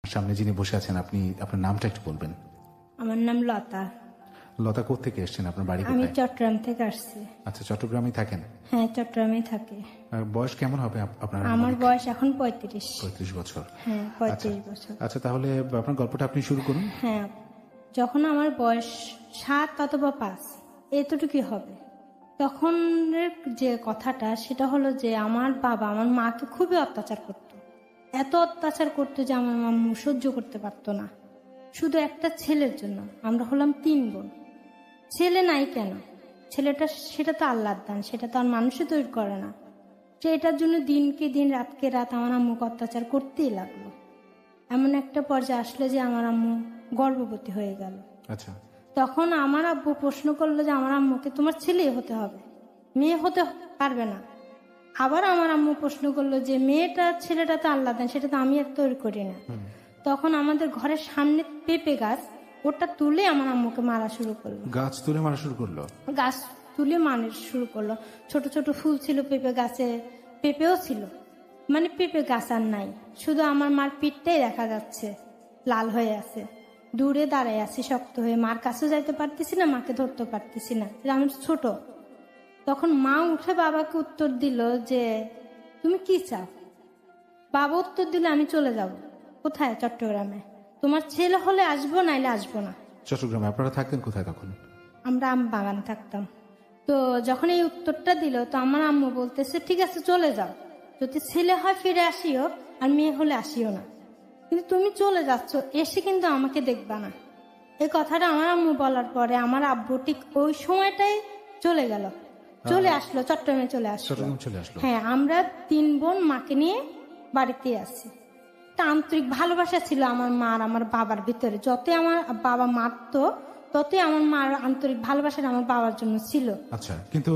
সামনে যিনি বসে আছেন আপনি আপনার নামটা একটু বলবেন। আমার নাম লতা। লতা কোত্থেকে এসেছেন? আপনার বাড়ি আমি কোথায়? চট্টগ্রাম থেকে আসছি। আচ্ছা, চট্টগ্রামে থাকেন? হ্যাঁ, চট্টগ্রামে থাকি। বয়স কেমন হবে আপনার? আমার বয়স এখন 35। 35 বছর। হ্যাঁ, 35 বছর। আচ্ছা, তাহলে আপনার গল্পটা আপনি শুরু করুন। হ্যাঁ, যখন আমার বয়স 7 অথবা 5 এতটুকুই হবে, তখন যে কথাটা সেটা হলো যে আমার বাবা আমার মাকে খুবই অত্যাচার করত। এত অত্যাচার করতো যে আমার মাম্মু সহ্য করতে পারতো না। শুধু একটা ছেলের জন্য, আমরা হলাম 3 বোন। ছেলে নাই কেন, ছেলেটা সেটা তো আল্লাহর দান, সেটা তো আর মানুষে তৈরি করে না। যে এটার জন্য দিনকে দিন রাতকে রাত আমার আম্মুকে অত্যাচার করতেই লাগলো। এমন একটা পর্যায়ে আসলে যে আমার আম্মু গর্ভবতী হয়ে গেল। আচ্ছা, তখন আমার আব্বু প্রশ্ন করলো যে আমার আম্মুকে তোমার ছেলে হতে হবে, মেয়ে হতে পারবে না। আবার আমার আম্মু প্রশ্ন করলো যে মেয়েটা ছেলেটা তো আল্লাহ দেন, সেটা তো আমি আর তৈরি করি না। তখন আমাদের ঘরের সামনে পেঁপে গাছ, ওটা তুলে আমার আম্মুকে মারা শুরু করলো। গাছ তুলে মারা শুরু করলো? গাছ তুলে মারা শুরু করলো। ছোট ছোট ফুল ছিল পেঁপে গাছে, পেঁপেও ছিল, মানে পেঁপে গাছ আর নাই, শুধু আমার মার পিঠটাই দেখা যাচ্ছে লাল হয়ে আছে। দূরে দাঁড়ায় আছি শক্ত হয়ে, মার কাছেও যাইতে পারতেছি না, মাকে ধরতে পারতেছি না, আমি ছোট। তখন মা উঠে বাবাকে উত্তর দিল যে তুমি কি চাও? বাবা উত্তর দিলে আমি চলে যাব। কোথায়? চট্টগ্রামে। তোমার ছেলে হলে আসবো, নাইলে আসবো না। চট্টগ্রামে? আপনারা থাকতেন কোথায় তখন? আমরা আম বাগানে থাকতাম। তো যখন এই উত্তরটা দিল, তো আমার আম্মু বলতেছে ঠিক আছে চলে যাও, যদি ছেলে হয় ফিরে আসিও, আর মেয়ে হলে আসিও না, কিন্তু তুমি চলে যাচ্ছ, এসে কিন্তু আমাকে দেখবা না। এই কথাটা আমার আম্মু বলার পরে আমার আব্বু ঠিক ওই সময়টাই চলে গেল, চলে আসলো, চট্টগ্রামে চলে আসলো। চট্টগ্রাম চলে আসলো? হ্যাঁ, আমরা 3 বোন মাকে নিয়ে বাড়িতে আসি। একটা আন্তরিক ভালোবাসা ছিল আমার মা আর আমার বাবার ভিতরে। যতই আমার বাবা মারতো, ততই আমার মার আন্তরিক ভালোবাসাটা আমার বাবার জন্য ছিল। আচ্ছা, কিন্তু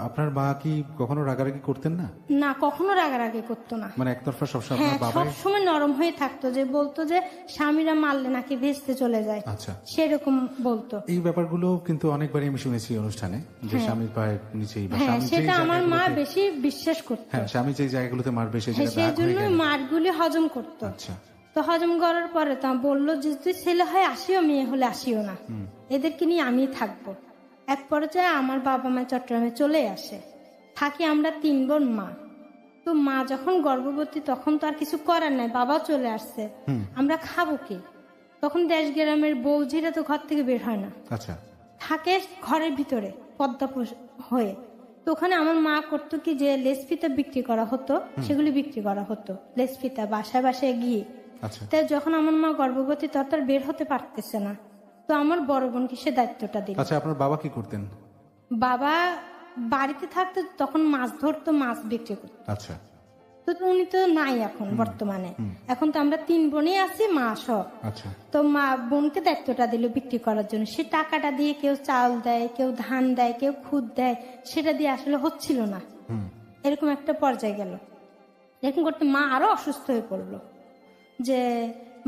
আপনার মা কি কখনো রাগারাগি করতেন না? না, কখনো রাগারাগি করতো না। মানে একতরফা সবসময় হ্যাঁ, আপনার বাবাই? সবসময় নরম হয়ে থাকতো, যে বলতো যে স্বামীরা মারলে নাকি ভেস্তে চলে যায়। আচ্ছা, সেরকম বলতো। এই ব্যাপারগুলো কিন্তু অনেকবারই আমি শুনেছি অনুষ্ঠানে, যে স্বামীর পায়ের নিচেই বা হ্যাঁ, স্বামী সেটা যেই আমার মা জায়গাগুলোতে- বেশি বিশ্বাস করতো। হ্যাঁ, স্বামী যে জায়গাগুলোতে মারবে সেই হ্যাঁ, জায়গায় সেই রাগ হয়ে জন্য গেলে- মারগুলি হজম করতো। আচ্ছা, তো হজম করার পরে তা বললো যে তুই ছেলে হয় আসিও, মেয়ে হলে আসিও না, এদেরকে নিয়ে আমি থাকবো। এক পর্যায়ে আমার বাবা মা চট্টগ্রামে চলে আসে, থাকি আমরা 3 বোন মা। তো মা যখন গর্ভবতী, তখন তো আর কিছু করার নাই, বাবাও চলে আসছে, আমরা খাবো কি? তখন দেশ গ্রামের বৌঝিরা তো ঘর থেকে বের হয় না, আচ্ছা, থাকে ঘরের ভিতরে পদ্মা হয়ে। তো ওখানে আমার মা করতো কি, যে লেস ফিতা বিক্রি করা হতো, সেগুলি বিক্রি করা হতো, লেস ফিতা বাসায় বাসায় গিয়ে। আচ্ছা, তাই যখন আমার মা গর্ভবতী, তত আর বের হতে পারতেছে না, তো আমার বড় বোনকে সে দায়িত্বটা দিল। আচ্ছা, আপনার বাবা কি করতেন? বাবা বাড়িতে থাকতো, তখন মাছ ধরতো, মাছ বিক্রি করতো। আচ্ছা, তো উনি তো নাই এখন বর্তমানে। এখন তো আমরা 3 বোনই আছি, মা সহ। আচ্ছা, তো মা বোনকে দায়িত্বটা দিল বিক্রি করার জন্য। সে টাকাটা দিয়ে কেউ চাল দেয়, কেউ ধান দেয়, কেউ খুদ দেয়, সেটা দিয়ে আসলে হচ্ছিল না। এরকম একটা পর্যায়ে গেল। এরকম করতে মা আরো অসুস্থ হয়ে পড়লো, যে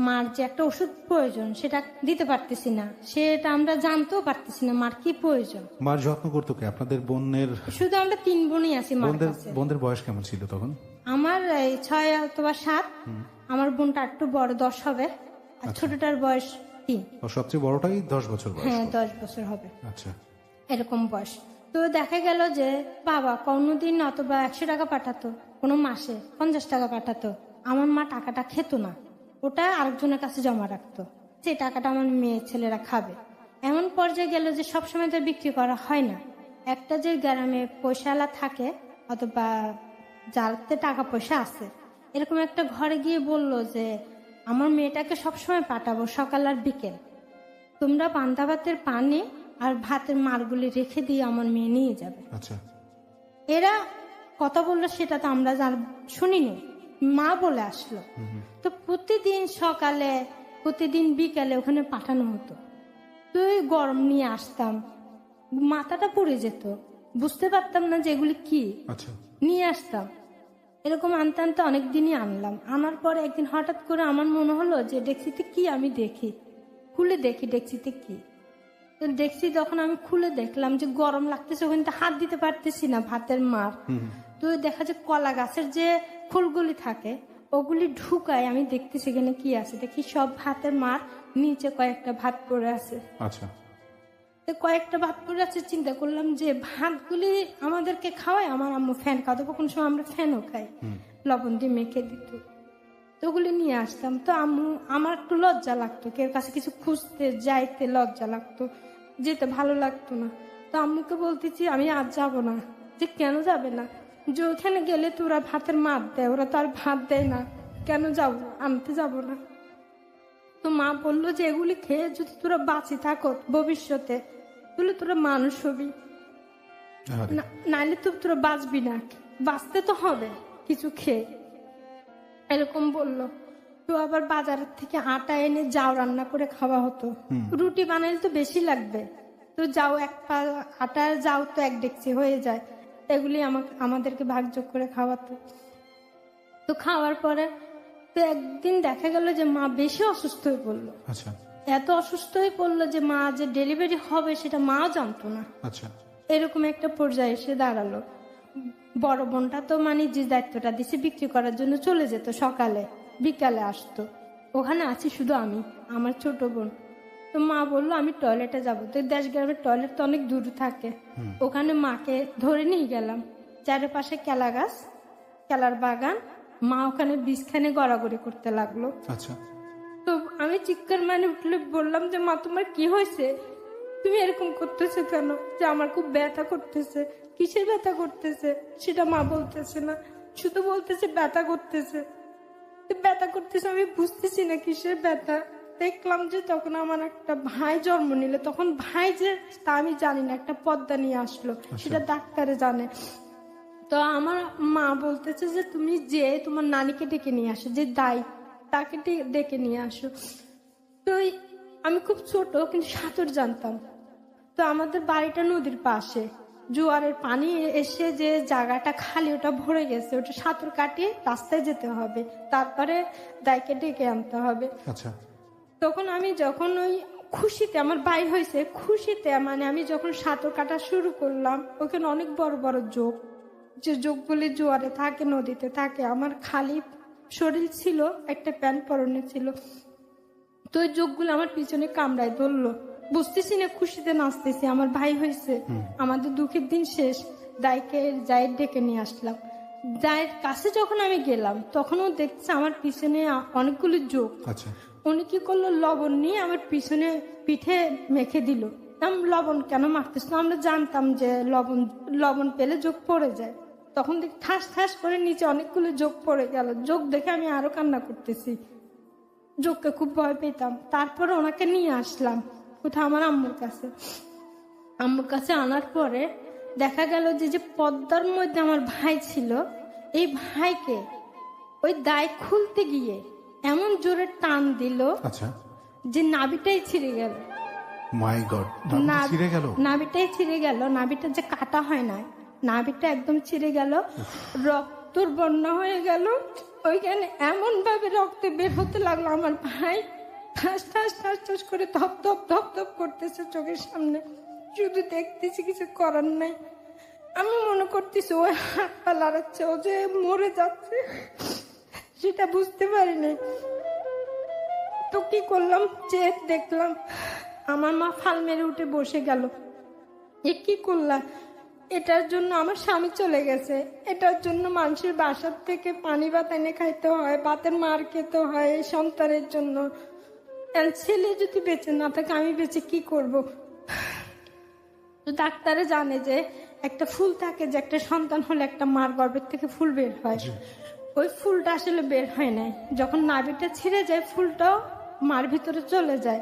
মার যে একটা ওষুধ প্রয়োজন সেটা দিতে পারতেছি না, সেটা আমরা জানতেও পারতেছি না মার কি প্রয়োজন। মার যত্ন করতো কে? আপনাদের বোনের? শুধু আমরা 3 বোনই আছি মার কাছে। বোনদের বয়স কেমন ছিল তখন? আমার 6 অথবা 7, আমার বোনটা একটু বড় 10 হবে, আর ছোটটার বয়স 3। ও সবচেয়ে বড়টাই 10 বছর বয়স? হ্যাঁ, 10 বছর হবে, আচ্ছা, এরকম বয়স। তো দেখা গেল যে বাবা কোনোদিন অথবা 100 টাকা পাঠাতো, কোনো মাসে 50 টাকা পাঠাতো, আমার মা টাকাটা খেত না, ওটা আরেকজনের কাছে জমা রাখতো, সেই টাকাটা আমার মেয়ে ছেলেরা খাবে। এমন পর্যায়ে গেল যে সবসময় তো বিক্রি করা হয় না। একটা যে গ্রামে পয়সাওয়ালা থাকে, অথবা যাতে টাকা পয়সা আছে, এরকম একটা ঘরে গিয়ে বলল যে আমার মেয়েটাকে সবসময় পাঠাবো সকাল আর বিকেল, তোমরা পান্তা ভাতের পানি আর ভাতের মারগুলি রেখে দিয়ে আমার মেয়ে নিয়ে যাবে। আচ্ছা, এরা কথা বললো, সেটা তো আমরা শুনিনি, মা বলে আসলো। তো প্রতিদিন সকালে প্রতিদিন বিকালে ওখানে পাঠানো হতো। তুই গরম নিয়ে আসতাম, মাথাটা পুড়ে যেত, বুঝতে পারতাম না যে এগুলি কি। আচ্ছা, নিয়ে আসতাম, এরকম আনতে আনতে অনেকদিনই আনলাম। আনার পরে একদিন হঠাৎ করে আমার মনে হলো যে ডেক্সিতে কি, আমি দেখি, খুলে দেখি ডেক্সিতে কি। তো দেখছি, যখন আমি খুলে দেখলাম যে গরম লাগতেছে, ওখানে তো হাত দিতে পারতেছি না, ভাতের মার। তো দেখা যায় কলা গাছের যে ফুলগুলি থাকে, ওগুলি ঢুকায় আমি দেখতেছি এখানে কি আছে, দেখি সব ভাতের মার, নিচে কয়েকটা ভাত পড়ে আছে। আচ্ছা। তো কয়েকটা ভাত পড়ে আছে, চিন্তা করলাম যে ভাতগুলি আমাদেরকে খাওয়ায়, আমার আম্মু ফ্যান খাওয়াতো, কোনো সময় আমরা ফ্যানও খাই, লবণ দিয়ে মেখে দিত। তো ওগুলি নিয়ে আসতাম। তো আম্মু, আমার একটু লজ্জা লাগতো, কেউ কাছে কিছু খুঁজতে যাইতে লজ্জা লাগতো, যেতে ভালো লাগতো না। তো আম্মুকে বলতেছি আমি আজ যাব না। যে কেন যাবে না? যে ওখানে গেলে তো ওরা ভাতের মার দেয়, ওরা তো আর ভাত দেয় না, কেন যাব? আনতে যাব না। তো মা বললো যে এগুলি খেয়ে যদি তোরা বাঁচি থাকো ভবিষ্যতে, তাহলে তোরা মানুষ হবি, নাইলে তো তোরা বাঁচবি না, বাঁচতে তো হবে কিছু খেয়ে, এরকম বললো। তো আবার বাজারের থেকে আটা এনে যাও রান্না করে খাওয়া হতো। রুটি বানাইলে তো বেশি লাগবে, তো যাও এক পা আটা, যাও তো এক ডেকচি হয়ে যায়, এগুলি আমাদেরকে ভাগযোগ করে খাওয়াতো। তো খাওয়ার পরে তো একদিন দেখা গেল যে মা বেশি অসুস্থ হয়ে পড়লো। আচ্ছা। এত অসুস্থ হয়ে পড়লো যে মা যে ডেলিভারি হবে সেটা মা জানতো না। আচ্ছা। এরকম একটা পর্যায়ে এসে দাঁড়ালো। বড় বোনটা তো মানে যে দায়িত্বটা দিছে বিক্রি করার জন্য চলে যেত, সকালে বিকালে আসতো, ওখানে আছি শুধু আমি, আমার ছোট বোন। তো মা বললো আমি টয়লেটে যাবো। তো দেশ গ্রামের টয়লেট তো অনেক দূর থাকে, ওখানে মাকে ধরে নিয়ে গেলাম। চারপাশে কেলা গাছ, কেলার বাগান, মা ওখানে বিষখানে গড়াগড়ি করতে লাগলো। আচ্ছা। তো আমি চিৎকার মানে উঠলে বললাম যে মা তোমার কি হয়েছে, তুমি এরকম করতেছো কেন? যে আমার খুব ব্যথা করতেছে। কিসের ব্যথা করতেছে সেটা মা বলতেছে না, শুধু বলতেছে ব্যথা করতেছে। ব্যথা করতেছে, আমি বুঝতেছি না কিসের ব্যথা। দেখলাম যে তখন আমার একটা ভাই জন্ম নিল, তখন ভাই যে তা আমি জানি না, একটা পর্দা নিয়ে আসলো, সেটা ডাক্তারে জানে। তো আমার মা বলতেছে যে তুমি যে তোমার নানিকে ডেকে নিয়ে আসো, যে দায় তাকে ডেকে নিয়ে আসো। তো আমি খুব ছোট কিন্তু সাঁতার জানতাম। তো আমাদের বাড়িটা নদীর পাশে, জোয়ারের পানি এসে যে জায়গাটা খালি ওটা ভরে গেছে, ওটা সাঁতার কাটিয়ে রাস্তায় যেতে হবে, তারপরে দায়কে ডেকে আনতে হবে। আচ্ছা। তখন আমি যখন ওই খুশিতে, আমার বাইর হয়েছে খুশিতে, মানে আমি যখন সাঁতার কাটা শুরু করলাম, ওখানে অনেক বড় বড় যোগ, যে যোগগুলি জোয়ারে থাকে, নদীতে থাকে। আমার খালি শরীর ছিল, একটা প্যান্ট পরনে ছিল। তো ওই যোগগুলো আমার পিছনে কামড়ায় ধরলো, বুঝতেছি না, খুশিতে নাচতেছি, আমার ভাই হয়েছে, আমাদের দুঃখের দিন শেষ। যাই ডেকে নিয়ে আসলাম। যায়ের কাছে যখন আমি গেলাম, তখনও দেখছে আমার পিছনে অনেকগুলো যোগ। আচ্ছা। উনি কি করলো, লবণ নিয়ে আমার পিছনে পিঠে মেখে দিল। লবণ কেন মাখতেছ? আমরা জানতাম যে লবণ পেলে যোগ পড়ে যায়। তখন দেখি ঠাস ঠাস করে নিচে অনেকগুলো যোগ পড়ে গেল। যোগ দেখে আমি আরো কান্না করতেছি, যোগকে খুব ভয় পেতাম। তারপরে ওনাকে নিয়ে আসলাম কোথাও, আমার আম্মুর কাছে। আম্মুর কাছে আনার পরে দেখা গেল যে পদ্মার মধ্যে আমার ভাই ছিল, এই ভাইকে ওই দায় খুলতে গিয়ে এমন জোরে টান দিল, আচ্ছা, যে নাভিটাই ছিঁড়ে গেল। মাই গড, ছিঁড়ে গেল? নাভিটাই ছিঁড়ে গেল, নাভিটা যে কাটা হয় না, নাভিটা একদম ছিঁড়ে গেল, রক্তর বন্যা হয়ে গেল। ওইখানে এমন ভাবে রক্ত বের হতে লাগলো, আমার ভাই ঠাস ঠাস ঠাস ঠাস করে ধপ ধপ ধপ ধপ করতেছে চোখের সামনে, শুধু দেখতেছি, কিছু করার নাই। আমি মনে করতেছি ওই হাত পা লড়াচ্ছে, ও যে মরে যাচ্ছে সেটা বুঝতে পারিনি। তো কি করলাম, যে দেখলাম আমার মা ফাল মেরে উঠে বসে গেল। এ কি করলাম? এটার জন্য আমার স্বামী চলে গেছে, এটার জন্য মানুষের বাসার থেকে পানি ভাত এনে খাইতে হয়, ভাতের মার খেতে হয় এই সন্তানের জন্য। ছেলে যদি বেঁচে না থাকে, আমি বেঁচে কি করব? তো ডাক্তারে জানে যে একটা ফুল থাকে, যে একটা সন্তান হলে একটা মার গর্ভের থেকে ফুল বের হয়, ওই ফুলটা আসলে বের হয় নাই। যখন নাভিটা ছিঁড়ে যায়, ফুলটাও মার ভিতরে চলে যায়।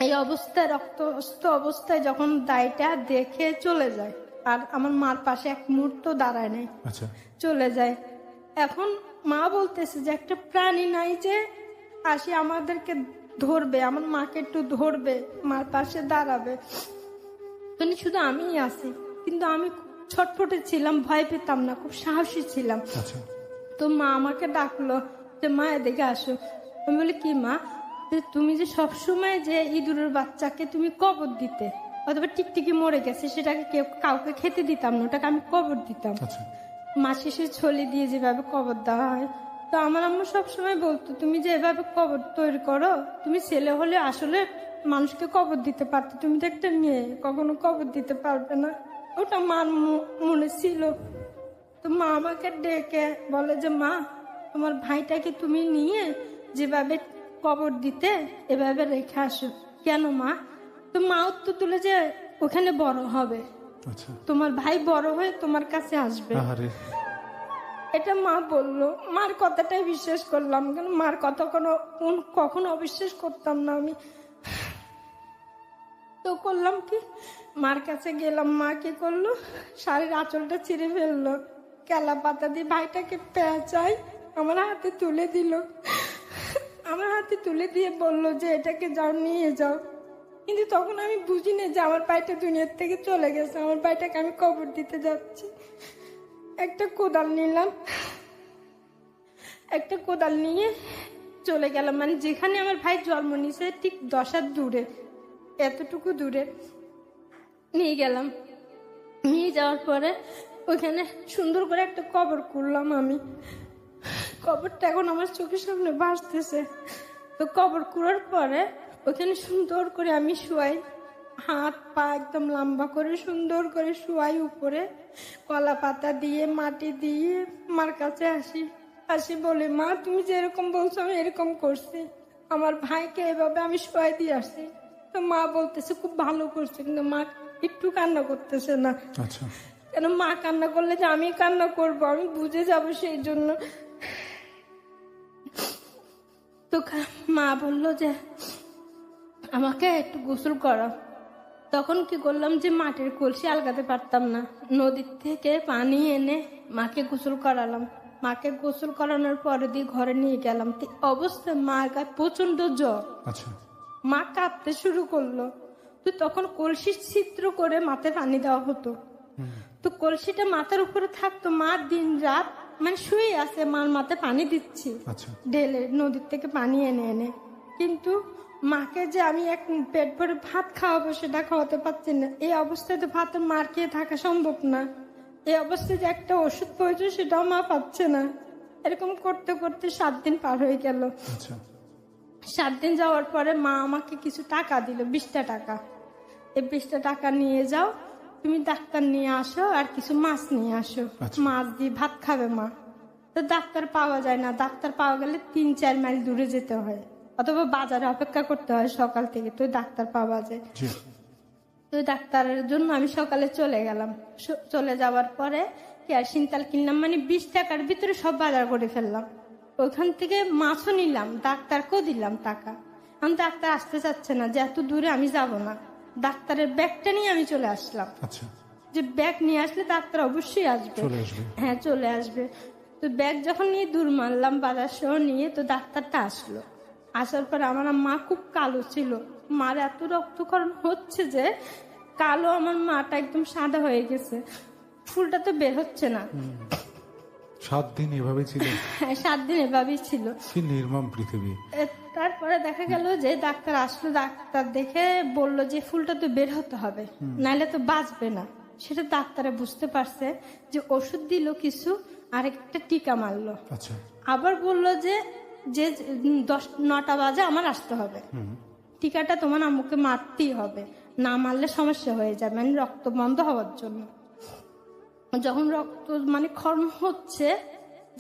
এই অবস্থায়, রক্তস্ত অবস্থায় যখন দায়টা দেখে চলে যায়, আর আমার মার পাশে এক মুহূর্ত দাঁড়ায় নাই, চলে যায়। এখন মা বলতেছে যে একটা প্রাণী নাই যে আসি আমাদেরকে ধরবে, আমার মাকে একটু ধরবে, মার পাশে দাঁড়াবে। মানে শুধু আমিই আছি, কিন্তু আমি ছটফটে ছিলাম, ভয় পেতাম না, খুব সাহসী ছিলাম। তো মা আমাকে ডাকলো যে মা এদিকে আসো। আমি বলি কি মা? তুমি যে সবসময় যে ইঁদুরের বাচ্চাকে তুমি কবর দিতে, অথবা টিকটিকি মরে গেছে সেটাকে কাউকে খেতে দিতাম না, ওটাকে আমি কবর দিতাম। মা শেষে ছলি দিয়ে যেভাবে কবর দেওয়া হয়, তো আমার আম্মু সবসময় বলতো, তুমি যে এভাবে কবর তৈরি করো, তুমি ছেলে হলে আসলে মানুষকে কবর দিতে পারতো, তুমি তো একটা মেয়ে, কখনো কবর দিতে পারবে না। ওটা মার মনে ছিল। তো মা আমাকে ডেকে বলে যে, মা তোমার ভাইটাকে তুমি নিয়ে যেভাবে কবর দিতে এভাবে রেখে আসো। কেন মা? তো মা উত্তর তুলে যে, ওখানে বড় হবে, আচ্ছা। তোমার ভাই বড় হয়ে তোমার কাছে আসবে। আহারে। এটা মা বললো। মার কথাটাই বিশ্বাস করলাম, কেন মার কথা কখনো অবিশ্বাস করতাম না আমি। তো করলাম কি, মার কাছে গেলাম। মা কি করলো, শাড়ির আঁচলটা ছিঁড়ে ফেললো, কেলা পাতা দিয়ে ভাইটাকে পেঁচাই আমার হাতে তুলে দিল। আমার হাতে তুলে দিয়ে বলল যে, এটাকে যাও, নিয়ে যাও। কিন্তু তখন আমি বুঝিনি যে আমার ভাইটা দুনিয়ার থেকে চলে গেছে, আমার ভাইটাকে আমি কবর দিতে যাচ্ছি। একটা কোদাল নিলাম, একটা কোদাল নিয়ে চলে গেলাম, মানে যেখানে আমার ভাই জন্ম নিয়েছে ঠিক 10 হাত দূরে, এতটুকু দূরে নিয়ে গেলাম। নিয়ে যাওয়ার পরে ওইখানে সুন্দর করে একটা কবর করলাম আমি। কবরটা এখন আমার চোখের সামনে ভাসতেছে। তো কবর করার পরে ওখানে সুন্দর করে আমি শুয়াই, হাত পা একদম লম্বা করে সুন্দর করে শুয়াই উপরে, কলা পাতা দিয়ে মাটি দিয়ে মার কাছে আসি বলে, মা তুমি যেরকম বলছো আমি এরকম করছি, আমার ভাইকে এভাবে আমি শুয়াই দিয়ে আসছি। তো মা বলতেছে খুব ভালো করছে, কিন্তু মা একটু কান্না করতেছে না। আচ্ছা। কেন মা কান্না করলে যে আমি কান্না করব, আমি বুঝে যাব, সেই জন্য। তো মা বললো যে আমাকে একটু গোসল করা। তখন কি করলাম যে মাটির কলসি আলগাতে পারতাম না, নদীর থেকে পানি এনে মাকে গোসল করালাম। মাকে গোসল করানোর পরে দিয়ে ঘরে নিয়ে গেলাম। অবস্থায় মার গায়ে প্রচন্ড জ্বর। আচ্ছা। মা কাঁপতে শুরু করলো। তো তখন কলসির ছিদ্র করে মাথায় পানি দেওয়া হতো। তো কলসিটা মাথার উপরে থাকতো, মা দিন রাত মানে শুয়ে আছে, মার মাথায় পানি দিচ্ছি আচ্ছা। ঢেলে নদীর থেকে পানি এনে এনে। কিন্তু মাকে যে আমি এক পেট ভরে ভাত খাওয়াবো সেটা খাওয়াতে পারছি না। এই অবস্থায় তো ভাত মার খেয়ে থাকা সম্ভব না। এই অবস্থায় যে একটা ওষুধ প্রয়োজন সেটাও মা পাচ্ছে না। এরকম করতে করতে 7 দিন পার হয়ে গেল। আচ্ছা। 7 দিন যাওয়ার পরে মা আমাকে কিছু টাকা দিল, 20টা টাকা। এই 20টা টাকা নিয়ে যাও, তুমি ডাক্তার নিয়ে আসো আর কিছু মাছ নিয়ে আসো, আচ্ছা। মাছ দিয়ে ভাত খাবে মা। তো ডাক্তার পাওয়া যায় না, ডাক্তার পাওয়া গেলে 3-4 মাইল দূরে যেতে হয়, অথবা বাজারে অপেক্ষা করতে হয় সকাল থেকে, তো ডাক্তার পাওয়া যায়। জি। তো ডাক্তারের জন্য আমি সকালে চলে গেলাম। চলে যাওয়ার পরে কেরোসিন তেল কিনলাম, মানে 20 টাকার ভিতরে সব বাজার করে ফেললাম। ওখান থেকে মাছও নিলাম, ডাক্তারকেও দিলাম টাকা। আমি ডাক্তার আসতে চাচ্ছে না, যে এত দূরে আমি যাব না। ডাক্তারের ব্যাগটা নিয়ে আমি চলে আসলাম, আচ্ছা। যে ব্যাগ নিয়ে আসলে ডাক্তার অবশ্যই আসবে। চলে আসবে। হ্যাঁ, চলে আসবে। তো ব্যাগ যখন নিয়ে দূর মারলাম বাজার সহ নিয়ে, তো ডাক্তারটা আসলো। আসার পর আমার মা খুব কালো ছিল, মার এত রক্তক্ষরণ হচ্ছে যে কালো, আমার মাটা একদম সাদা হয়ে গেছে, ফুলটা তো বের হচ্ছে না। 7 দিন এভাবে ছিল? হ্যাঁ, 7 দিন এভাবেই ছিল। কি নির্মম পৃথিবী। তারপরে দেখা গেল যে ডাক্তার আসলো, ডাক্তার দেখে বলল যে ফুলটা তো বের হতে হবে, নাইলে তো বাঁচবে না। সেটা ডাক্তারে বুঝতে পারছে, যে ওষুধ দিল কিছু, আর একটা টিকা মারলো। আচ্ছা। আবার বলল যে 9টা বাজে আমার আসতে হবে, টিকাটা তোমার আম্মুকে মারতেই হবে, না মারলে সমস্যা হয়ে যাবে, মানে রক্ত বন্ধ হওয়ার জন্য। যখন রক্ত মানে ক্ষরণ হচ্ছে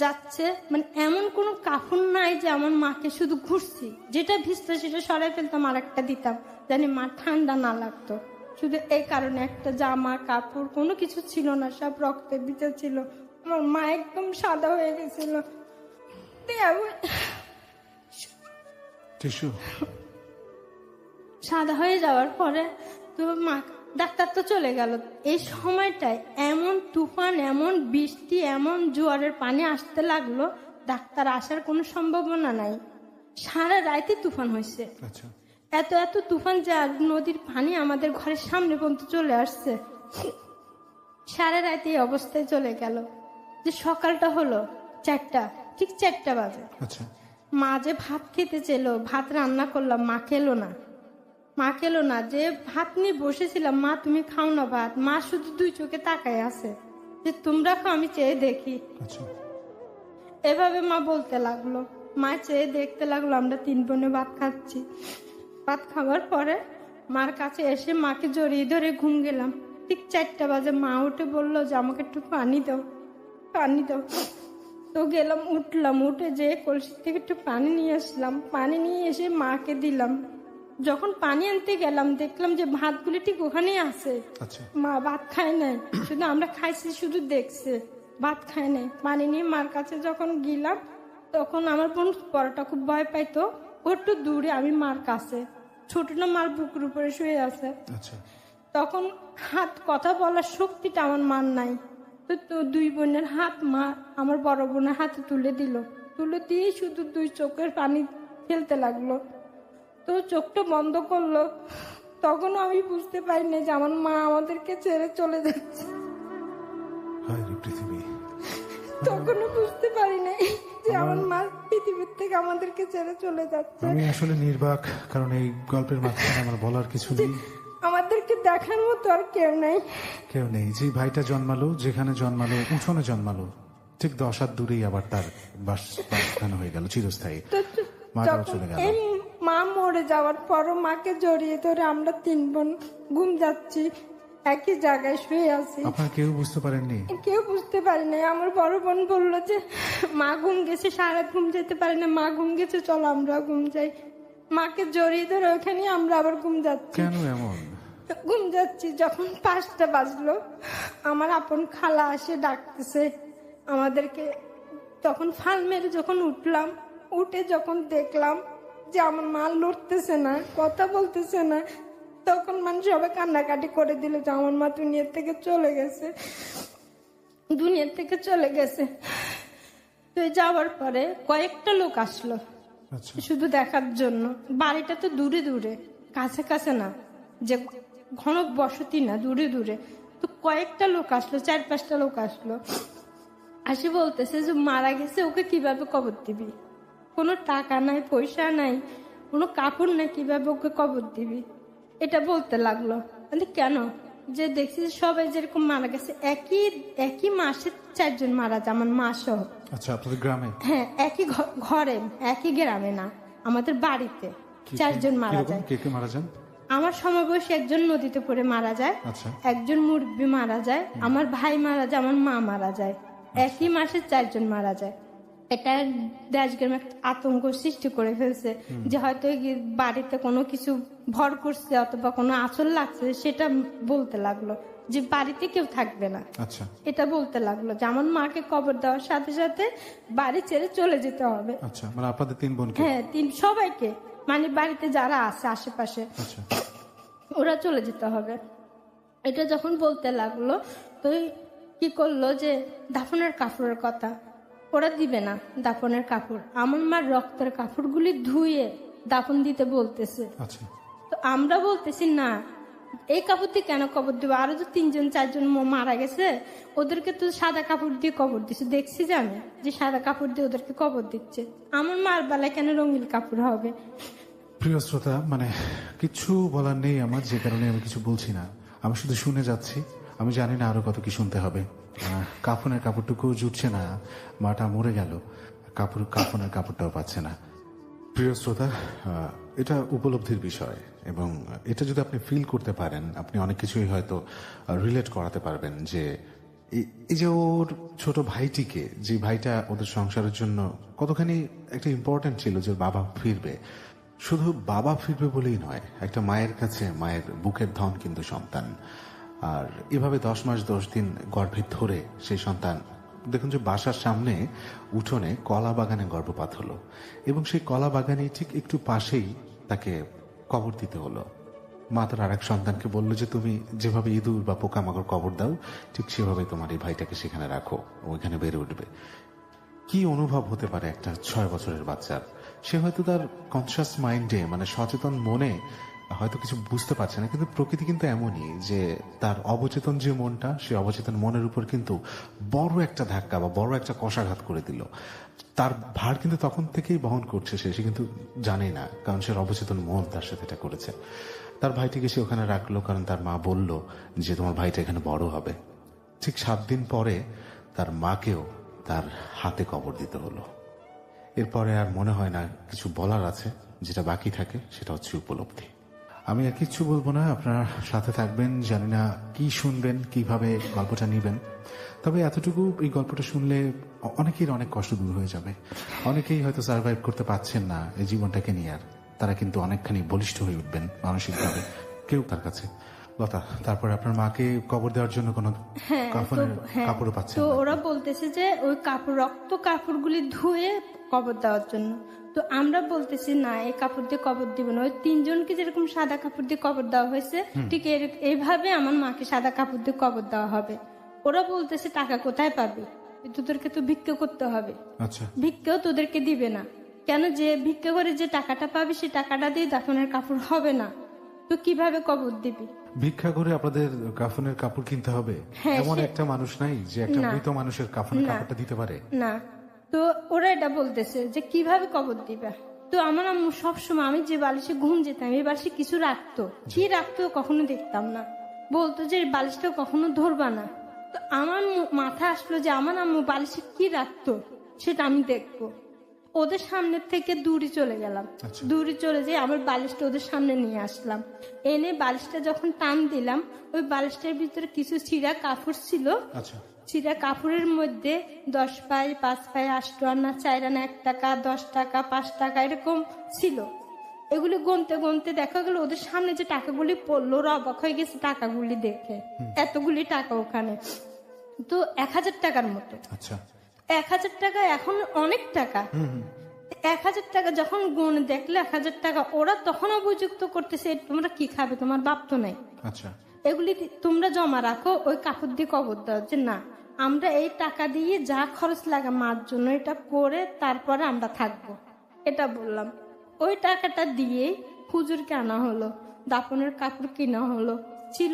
যাচ্ছে, মানে এমন কোন কাপড় নাই যে আমার মাকে শুধু ঘুরছি, যেটা ভিজতে সেটা সরাই ফেলতাম আর একটা দিতাম, জানি মা ঠান্ডা না লাগতো। শুধু এই কারণে একটা জামা কাপড় কোনো কিছু ছিল না, সব রক্তের ভিতর ছিল। আমার মা একদম সাদা হয়ে গেছিল। টিস্যু। সাদা হয়ে যাওয়ার পরে তো মা, ডাক্তার তো চলে গেল। এই সময়টায় এমন তুফান, এমন বৃষ্টি, এমন জোয়ারের পানি আসতে লাগলো, ডাক্তার আসার কোনো সম্ভাবনা নাই। সারা রাতে তুফান হয়েছে। আচ্ছা। এত তুফান যে নদীর পানি আমাদের ঘরের সামনে পর্যন্ত চলে আসছে। সারা রাতে এই অবস্থায় চলে গেল। যে সকালটা হলো 4টা, ঠিক 4টা বাজে। আচ্ছা। মা যে ভাত খেতে চেলো, ভাত রান্না করলাম, মা খেলো না। মা খেলো না, যে ভাত নিয়ে বসেছিলাম, মা তুমি খাও না ভাত, মা শুধু 2 চোখে তাকায় আছে, যে তোমরা খাও, আমি চেয়ে দেখি। আচ্ছা। এভাবে মা বলতে লাগলো। মা চেয়ে দেখতে লাগলো আমরা 3 বোনে ভাত খাচ্ছি। ভাত খাওয়ার পরে মার কাছে এসে মাকে জড়িয়ে ধরে ঘুম গেলাম। ঠিক 4টা বাজে মা উঠে বললো যে আমাকে একটু পানি দাও, পানি দাও। তো গেলাম, উঠলাম, উঠে যে কলসি থেকে একটু পানি নিয়ে আসলাম। পানি নিয়ে এসে মাকে দিলাম। যখন পানি আনতে গেলাম দেখলাম যে ভাতগুলি ঠিক ওখানেই আছে। আচ্ছা, মা ভাত খায় নাই, শুধু আমরা খাইছি, শুধু দেখছে, ভাত খায় নাই। পানি নিয়ে মার কাছে যখন গেলাম তখন আমার বোন পরোটা খুব ভয় পাইতো, ও একটু দূরে, আমি মার কাছে। ছোটটা মার বুকের উপরে শুয়ে আছে। আচ্ছা, তখন হাত কথা বলার শক্তিটা আমার মার নাই। তো 2 বোনের হাত মা আমার বড় বোনের হাতে তুলে দিল। তুলে দিয়ে শুধু 2 চোখের পানি ফেলতে লাগলো। তো চোখটা বন্ধ করলো। তখন আমি বুঝতে পারিনি যে আমার মা আমাদেরকে ছেড়ে চলে যাচ্ছে। হায় রে পৃথিবী। তখনও বুঝতে পারি নাই যে আমার মা পৃথিবীর থেকে আমাদেরকে ছেড়ে চলে যাচ্ছে। আমি আসলে নির্বাক, কারণ এই গল্পের মাঝখানে আমার বলার কিছু নেই। আমাদেরকে দেখার মতো আর কেউ নাই। কেউ নেই। যে ভাইটা জন্মালো, যেখানে জন্মালো, উঠোনে জন্মালো, ঠিক 10 হাত দূরেই আবার তার বাসস্থান হয়ে গেল চিরস্থায়ী। তো মাটাও যখন চলে গেল। এই মা মরে যাওয়ার পরও মাকে জড়িয়ে ধরে আমরা 3 বোন ঘুম যাচ্ছি, একই জায়গায় শুয়ে আছি। আপনারা কেউ বুঝতে পারেননি? কেউ বুঝতে পারি না। আমার বড় বোন বললো যে মা ঘুম গেছে, সারা ঘুম যেতে পারি না, মা ঘুম গেছে, চলো আমরা ঘুম যাই। মাকে জড়িয়ে ধরে ওখানে আমরা আবার ঘুম যাচ্ছি। কেন এমন? ঘুম যাচ্ছি, যখন 5টা বাজলো আমার আপন খালা আসে ডাকতেছে আমাদেরকে। তখন ফাল মেরে যখন উঠলাম, উঠে যখন দেখলাম যে আমার মা লড়তেছে না, কথা বলতেছে না, তখন মানুষ সবাই কান্নাকাটি করে দিল যে আমার মা দুনিয়ার থেকে চলে গেছে, দুনিয়ার থেকে চলে গেছে। তো যাওয়ার পরে কয়েকটা লোক আসলো আচ্ছা, শুধু দেখার জন্য। বাড়িটা তো দূরে দূরে, কাছে কাছে না, যে ঘন বসতি না, দূরে দূরে। তো কয়েকটা লোক আসলো, 4-5টা লোক আসলো। আসি বলতেছে যে মারা গেছে, ওকে কিভাবে কবর দিবি? কোনো টাকা নাই, পয়সা নাই, কোনো কাপড় নাই, কিভাবে ওকে কবর দিবি? এটা বলতে লাগলো। মানে কেন? যে দেখছি সবাই যেরকম মারা গেছে, একই মাসে 4 জন মারা যায়, আমার মা সহ। আচ্ছা, আপনাদের গ্রামে? হ্যাঁ, একই ঘরে, একই গ্রামে না, আমাদের বাড়িতে 4 জন মারা কিরকম? যায়। কে কে মারা যান? আমার সমবয়সী একজন নদীতে পড়ে মারা যায়, আচ্ছা, একজন মুরব্বী মারা যায়, আমার ভাই মারা যায়, আমার মা মারা যায়। একই মাসে 4 জন মারা যায়। এটা দেশগ্রামে একটা আতঙ্ক সৃষ্টি করে ফেলছে যে হয়তো এই বাড়িতে কোনো কিছু ভর করছে অথবা কোনো আঁচল লাগছে, সেটা বলতে লাগলো যে বাড়িতে কেউ থাকবে না। আচ্ছা, এটা বলতে লাগলো যে আমার মাকে কবর দেওয়ার সাথে সাথে বাড়ি ছেড়ে চলে যেতে হবে। আচ্ছা, মানে আপনাদের 3 বোনকে? হ্যাঁ, সবাইকে, মানে বাড়িতে যারা আছে আশেপাশে, আচ্ছা, ওরা চলে যেতে হবে। এটা যখন বলতে লাগলো তো কি করলো যে দাফনের কাপড়ের কথা, ওরা দিবে না দাফনের কাপড়। আমার মার রক্তের কাপড়গুলি ধুয়ে দাফন দিতে বলতেছে। আচ্ছা, তো আমরা বলতেছি না, এই কাপড় দিয়ে কেন কবর দিব? আরো যে 3 জন 4 জন মারা গেছে, ওদেরকে তো সাদা কাপড় দিয়ে কবর দিচ্ছে। দেখছি যে আমি যে সাদা কাপড় দিয়ে ওদেরকে কবর দিচ্ছে, আমার মার বেলায় কেন রঙিন কাপড় হবে? প্রিয় শ্রোতা, মানে কিছু বলার নেই আমার, যে কারণে আমি কিছু বলছি না। আমি শুধু শুনে যাচ্ছি। আমি জানি না আরো কত কি শুনতে হবে। কাফনের কাপড়টুকু জুটছে না, মাটা মরে গেল, কাফনের কাপড়টাও পাচ্ছে না। প্রিয় শ্রোতা, এটা উপলব্ধির বিষয়, এবং এটা যদি আপনি ফিল করতে পারেন, আপনি অনেক কিছুই হয়তো রিলেট করাতে পারবেন। যে এই যে ওর ছোট ভাইটিকে, যে ভাইটা ওদের সংসারের জন্য কতখানি একটা ইম্পর্টেন্ট ছিল, যে বাবা ফিরবে। শুধু বাবা ফিরবে বলেই নয়, একটা মায়ের কাছে মায়ের বুকের ধন কিন্তু সন্তান। আর এভাবে 10 মাস 10 দিন গর্ভে ধরে সেই সন্তান, দেখুন যে বাসার সামনে উঠোনে কলা বাগানে গর্ভপাত হলো, এবং সেই কলা বাগানে ঠিক একটু পাশেই তাকে কবর দিতে হলো। মা তার আরেক সন্তানকে বললো যে তুমি যেভাবে ইঁদুর বা পোকামাকড় কবর দাও, ঠিক সেভাবে তোমার এই ভাইটাকে সেখানে রাখো, ওইখানে বেড়ে উঠবে। কি অনুভব হতে পারে একটা 6 বছরের বাচ্চার? সে হয়তো তার কনসিয়াস মাইন্ডে, মানে সচেতন মনে হয়তো কিছু বুঝতে পারছে না, কিন্তু প্রকৃতি কিন্তু এমনই যে তার অবচেতন যে মনটা, সে অবচেতন মনের উপর কিন্তু বড় একটা ধাক্কা বা বড় একটা কষাঘাত করে দিল। তার ভার কিন্তু তখন থেকেই বহন করছে সে কিন্তু জানে না, কারণ সে অবচেতন মন তার সাথে এটা করেছে। তার ভাইটিকে সে ওখানে রাখলো, কারণ তার মা বলল যে তোমার ভাইটা এখানে বড় হবে। ঠিক 7 দিন পরে তার মাকেও তার হাতে কবর দিতে হলো। এরপরে আর মনে হয় না কিছু বলার আছে, যেটা বাকি থাকে সেটা হচ্ছে উপলব্ধি। আমি আর কিচ্ছু বলবো না, আপনার সাথে থাকবেন, জানি না কি শুনবেন, কিভাবে গল্পটা নিবেন। তবে এতটুকু, এই গল্পটা শুনলে অনেকের অনেক কষ্ট দূর হয়ে যাবে। অনেকেই হয়তো সার্ভাইভ করতে পারছেন না এই জীবনটাকে নিয়ে, আর তারা কিন্তু অনেকখানি বলিষ্ঠ হয়ে উঠবেন মানসিকভাবে কেউ তার কাছে। লতা, তারপর আপনার মাকে কবর দেওয়ার জন্য কোনো কাফনের কাপড়ও পাচ্ছেন তো না? ওরা বলতেছে যে ওই কাপড়, রক্ত কাপড়গুলি ধুয়ে কবর দেওয়ার জন্য। তো আমরা বলতেছি না, এই কাপড় দিয়ে কবর দিব না। ওই তিনজনকে যেরকম সাদা কাপড় দিয়ে কবর দেওয়া হয়েছে, ঠিক এইভাবে আমার মাকে সাদা কাপড় দিয়ে কবর দেওয়া হবে। ওরা বলতেছে টাকা কোথায় পাবি, তোদেরকে তো ভিক্ষা করতে হবে। আচ্ছা, ভিক্ষাও তোদেরকে দিবে না। কেন? যে ভিক্ষা করে যে টাকাটা পাবি, সেই টাকাটা দিয়ে দাফনের কাপড় হবে না, তো কিভাবে কবর দিবি? ভিক্ষা করে আপনাদের কাফনের কাপড় কিনতে হবে? হ্যাঁ, এমন একটা মানুষ নাই যে একটা না। মৃত মানুষের কাফনের না। কাপড়টা দিতে পারে? না। তো ওরা এটা বলতেছে যে কিভাবে কবর দিবে। তো আমার আম্মু সবসময়, আমি যে বালিশে ঘুম যেতাম, এই বালিশে কিছু রাখতো, কি রাখতো কখনো দেখতাম না। বলতো যে এই বালিশটা কখনো ধরবা না। তো আমার মাথা আসলো যে আমার আম্মু বালিশে কি রাখতো সেটা আমি দেখবো। ওদের সামনে থেকে দূরে চলে গেলাম। আচ্ছা। দূরে চলে যেয়ে আমার বালিশটা ওদের সামনে নিয়ে আসলাম। এনে বালিশটা যখন টান দিলাম, ওই বালিশটার ভিতরে কিছু ছিঁড়া কাপড় ছিল। আচ্ছা, ছিঁড়া কাপড়ের মধ্যে 10 পাই, 5 পাই, 8 আনা, 4 আনা, 1 টাকা, 10 টাকা, 5 টাকা এরকম ছিল। এগুলি গুনতে গুনতে দেখা গেল ওদের সামনে যে টাকাগুলি পড়লো, ওরা অবাক হয়ে গেছে টাকাগুলি দেখে। এতগুলি টাকা ওখানে, তো 1000 টাকার মতো। আচ্ছা, 1000 টাকা এখন অনেক টাকা। 1000 টাকা যখন গুণ দেখলে 1000 টাকা, ওরা তখন অভিযুক্ত করতেছে তোমরা কি খাবে, তোমার বাপ তো নাই, আচ্ছা, এগুলি তোমরা জমা রাখো ওই কাপড় দিয়ে কবর দাও। যে না, আমরা এই টাকা দিয়ে যা খরচ লাগে মার জন্য এটা করে তারপরে আমরা থাকবো, এটা বললাম। ওই টাকাটা দিয়ে হুজুরকে আনা হলো, দাফনের কাপড় কিনা হলো। ছিল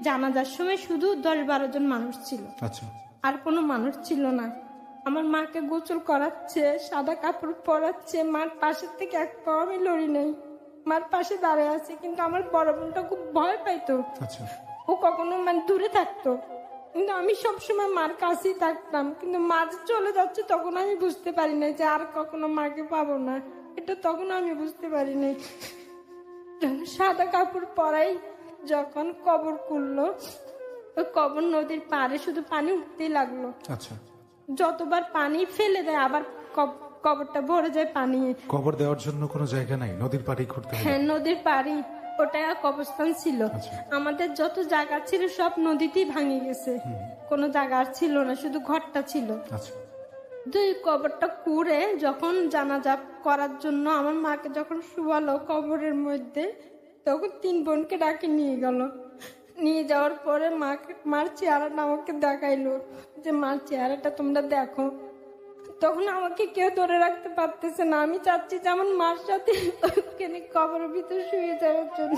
জানাজার সময় শুধু 10-12 জন মানুষ ছিল, আচ্ছা, আর কোনো মানুষ ছিল না। আমার মাকে গোসল করাচ্ছে, সাদা কাপড় পরাচ্ছে, মার পাশের থেকে এক পাও আমি লড়ি নাই, মার পাশে দাঁড়িয়ে আছে। কিন্তু আমার বড় বোনটা খুব ভয় পাইতো, আচ্ছা, ও কখনো দূরে থাকতো, কিন্তু আমি সবসময় মার কাছেই থাকতাম। কিন্তু মা যে চলে যাচ্ছে তখন আমি বুঝতে পারি না যে আর কখনো মাকে পাবো না, এটা তখন আমি বুঝতে পারি নাই। সাদা কাপড় পরাই যখন কবর করলো, ওই কবর নদীর পাড়ে শুধু পানি উঠতেই লাগলো। আচ্ছা। যতবার পানি ফেলে দেয় আবার কবরটা ভরে যায় পানি। কবর দেওয়ার জন্য কোনো জায়গা নাই, নদীর পাড়ে করতে হবে? হ্যাঁ, নদীর পাড়ি, ওটা কবরস্থান ছিল। আচ্ছা। আমাদের যত জায়গা ছিল সব নদীতেই ভাঙে গেছে, কোনো জায়গা আর ছিল না, শুধু ঘরটা ছিল। আচ্ছা, দুই কবরটা কুড়ে যখন জানাজা করার জন্য আমার মাকে যখন শুয়ালো কবরের মধ্যে, তখন 3 বোনকে ডাকে নিয়ে গেল। নিয়ে যাওয়ার পরে মার চেহারাটা আমাকে দেখাইলো যে মার চেহারাটা তোমরা দেখো। তখন আমাকে কেউ ধরে রাখতে পারতেছে না, আমি চাচ্ছি যে আমার মার সাথে ওখানে কবরের ভিতরে শুয়ে যাওয়ার জন্য।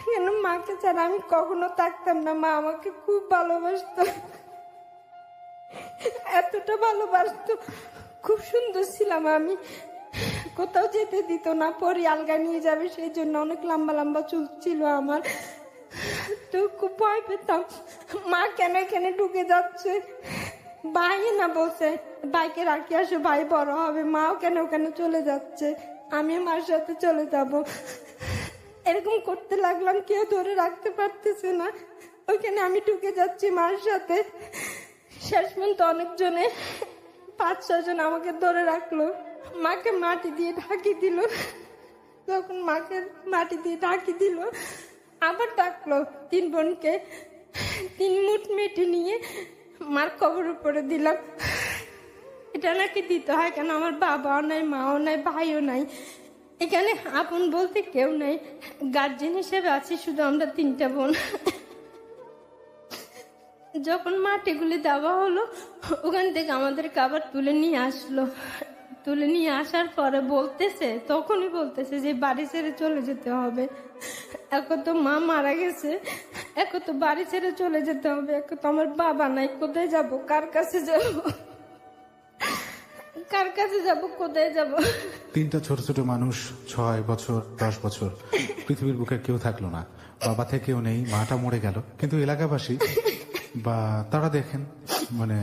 কেন মাকে ছাড়া আমি কখনো থাকতাম না, মা আমাকে খুব ভালোবাসতো, এতটা ভালোবাসতো, খুব সুন্দর ছিলাম আমি, কোথাও যেতে দিত না, পরে আলগা নিয়ে যাবে সেই জন্য, অনেক লম্বা লম্বা চুল ছিল আমার, তো খুব ভয় পেতাম। মা কেন এখানে ঢুকে যাচ্ছে, ভাই না বলছে ভাইকে রাখি আসো, ভাই বড় হবে, মাও কেন ওখানে চলে যাচ্ছে, আমি মার সাথে চলে যাব, এরকম করতে লাগলাম। কেউ ধরে রাখতে পারতেছে না, ওইখানে আমি ঢুকে যাচ্ছি মার সাথে। শেষ পর্যন্ত অনেকজনে 5-6 জন আমাকে ধরে রাখলো, মাকে মাটি দিয়ে ঢাকি দিল। তখন মাকে মাটি দিয়ে ঢাকি দিল, আবার ডাকলো 3 বোনকে, 3 মুঠ মেটে নিয়ে মার কবর উপরে দিলাম। এটা নাকি দিতে হয়, কেন আমার বাবাও নাই, মাও নাই, ভাইও নাই, এখানে আপন বলতে কেউ নাই, গার্জেন হিসেবে আছি শুধু আমরা 3টা বোন। যখন মাটিগুলি দেওয়া হলো, ওখান থেকে আমাদেরকে আবার তুলে নিয়ে আসলো। তুলে নিয়ে আসার পরে তখনই বলতেছে যে বাড়ি ছেড়ে চলে যেতে হবে, এখন তো মা মারা গেছে, এখন তো বাড়ি ছেড়ে চলে যেতে হবে, এখন তো আমার বাবা নাই, কোথায় যাব, কার কাছে যাব, কার কাছে যাব, কোথায় যাব। 3টা ছোট ছোট মানুষ, 6 বছর 10 বছর, পৃথিবীর বুকে কেউ থাকলো না, বাবা থেকেও নেই, মাটা মরে গেল, কিন্তু এলাকাবাসী বা তারা দেখেন মানে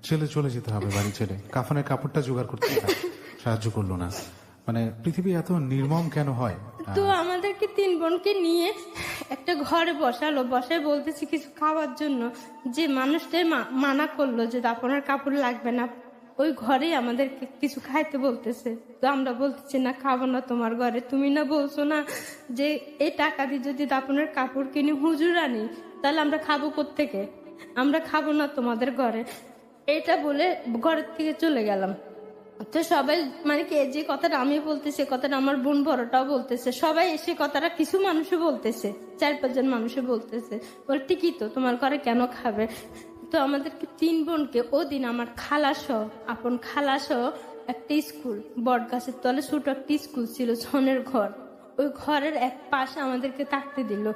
ছেলে চলে যেতে হবে বাড়ি ছেড়ে, কাফনের কাপড়টা জোগাড় করতে সাহায্য করলো না। মানে পৃথিবী এত নির্মম কেন হয়? তো আমাদেরকে 3 বোনকে নিয়ে একটা ঘরে বসালো, বসায় বলতেছি কিছু খাওয়ার জন্য। যে মানুষটাই মানা করলো যে দাফনের কাপড় লাগবে না, ওই ঘরেই আমাদেরকে কিছু খাইতে বলতেছে। তো আমরা বলতেছি না, খাবো না তোমার ঘরে। তুমি না বলছো না যে এই টাকা দিয়ে যদি দাফনের কাপড় কিনে হুজুর আনি, তাহলে আমরা খাবো কোত্থেকে? আমরা খাবো না তোমাদের ঘরে। এটা বলে ঘরের থেকে চলে গেলাম। তো সবাই মানে কি, যে কথাটা আমি বলতেছি, কথাটা আমার বোন বড়টাও বলতেছে, সবাই এসে কথাটা কিছু মানুষও বলতেছে, 4-5 জন মানুষও বলতেছে, বল ঠিকই তো, তোমার ঘরে কেন খাবে? তো আমাদেরকে 3 বোনকে ওদিন আমার খালাসহ, আপন খালাসহ একটা স্কুল, বট গাছের তলে ছোট একটা স্কুল ছিল, ছনের ঘর, ওই ঘরের এক পাশে আমাদেরকে থাকতে দিল।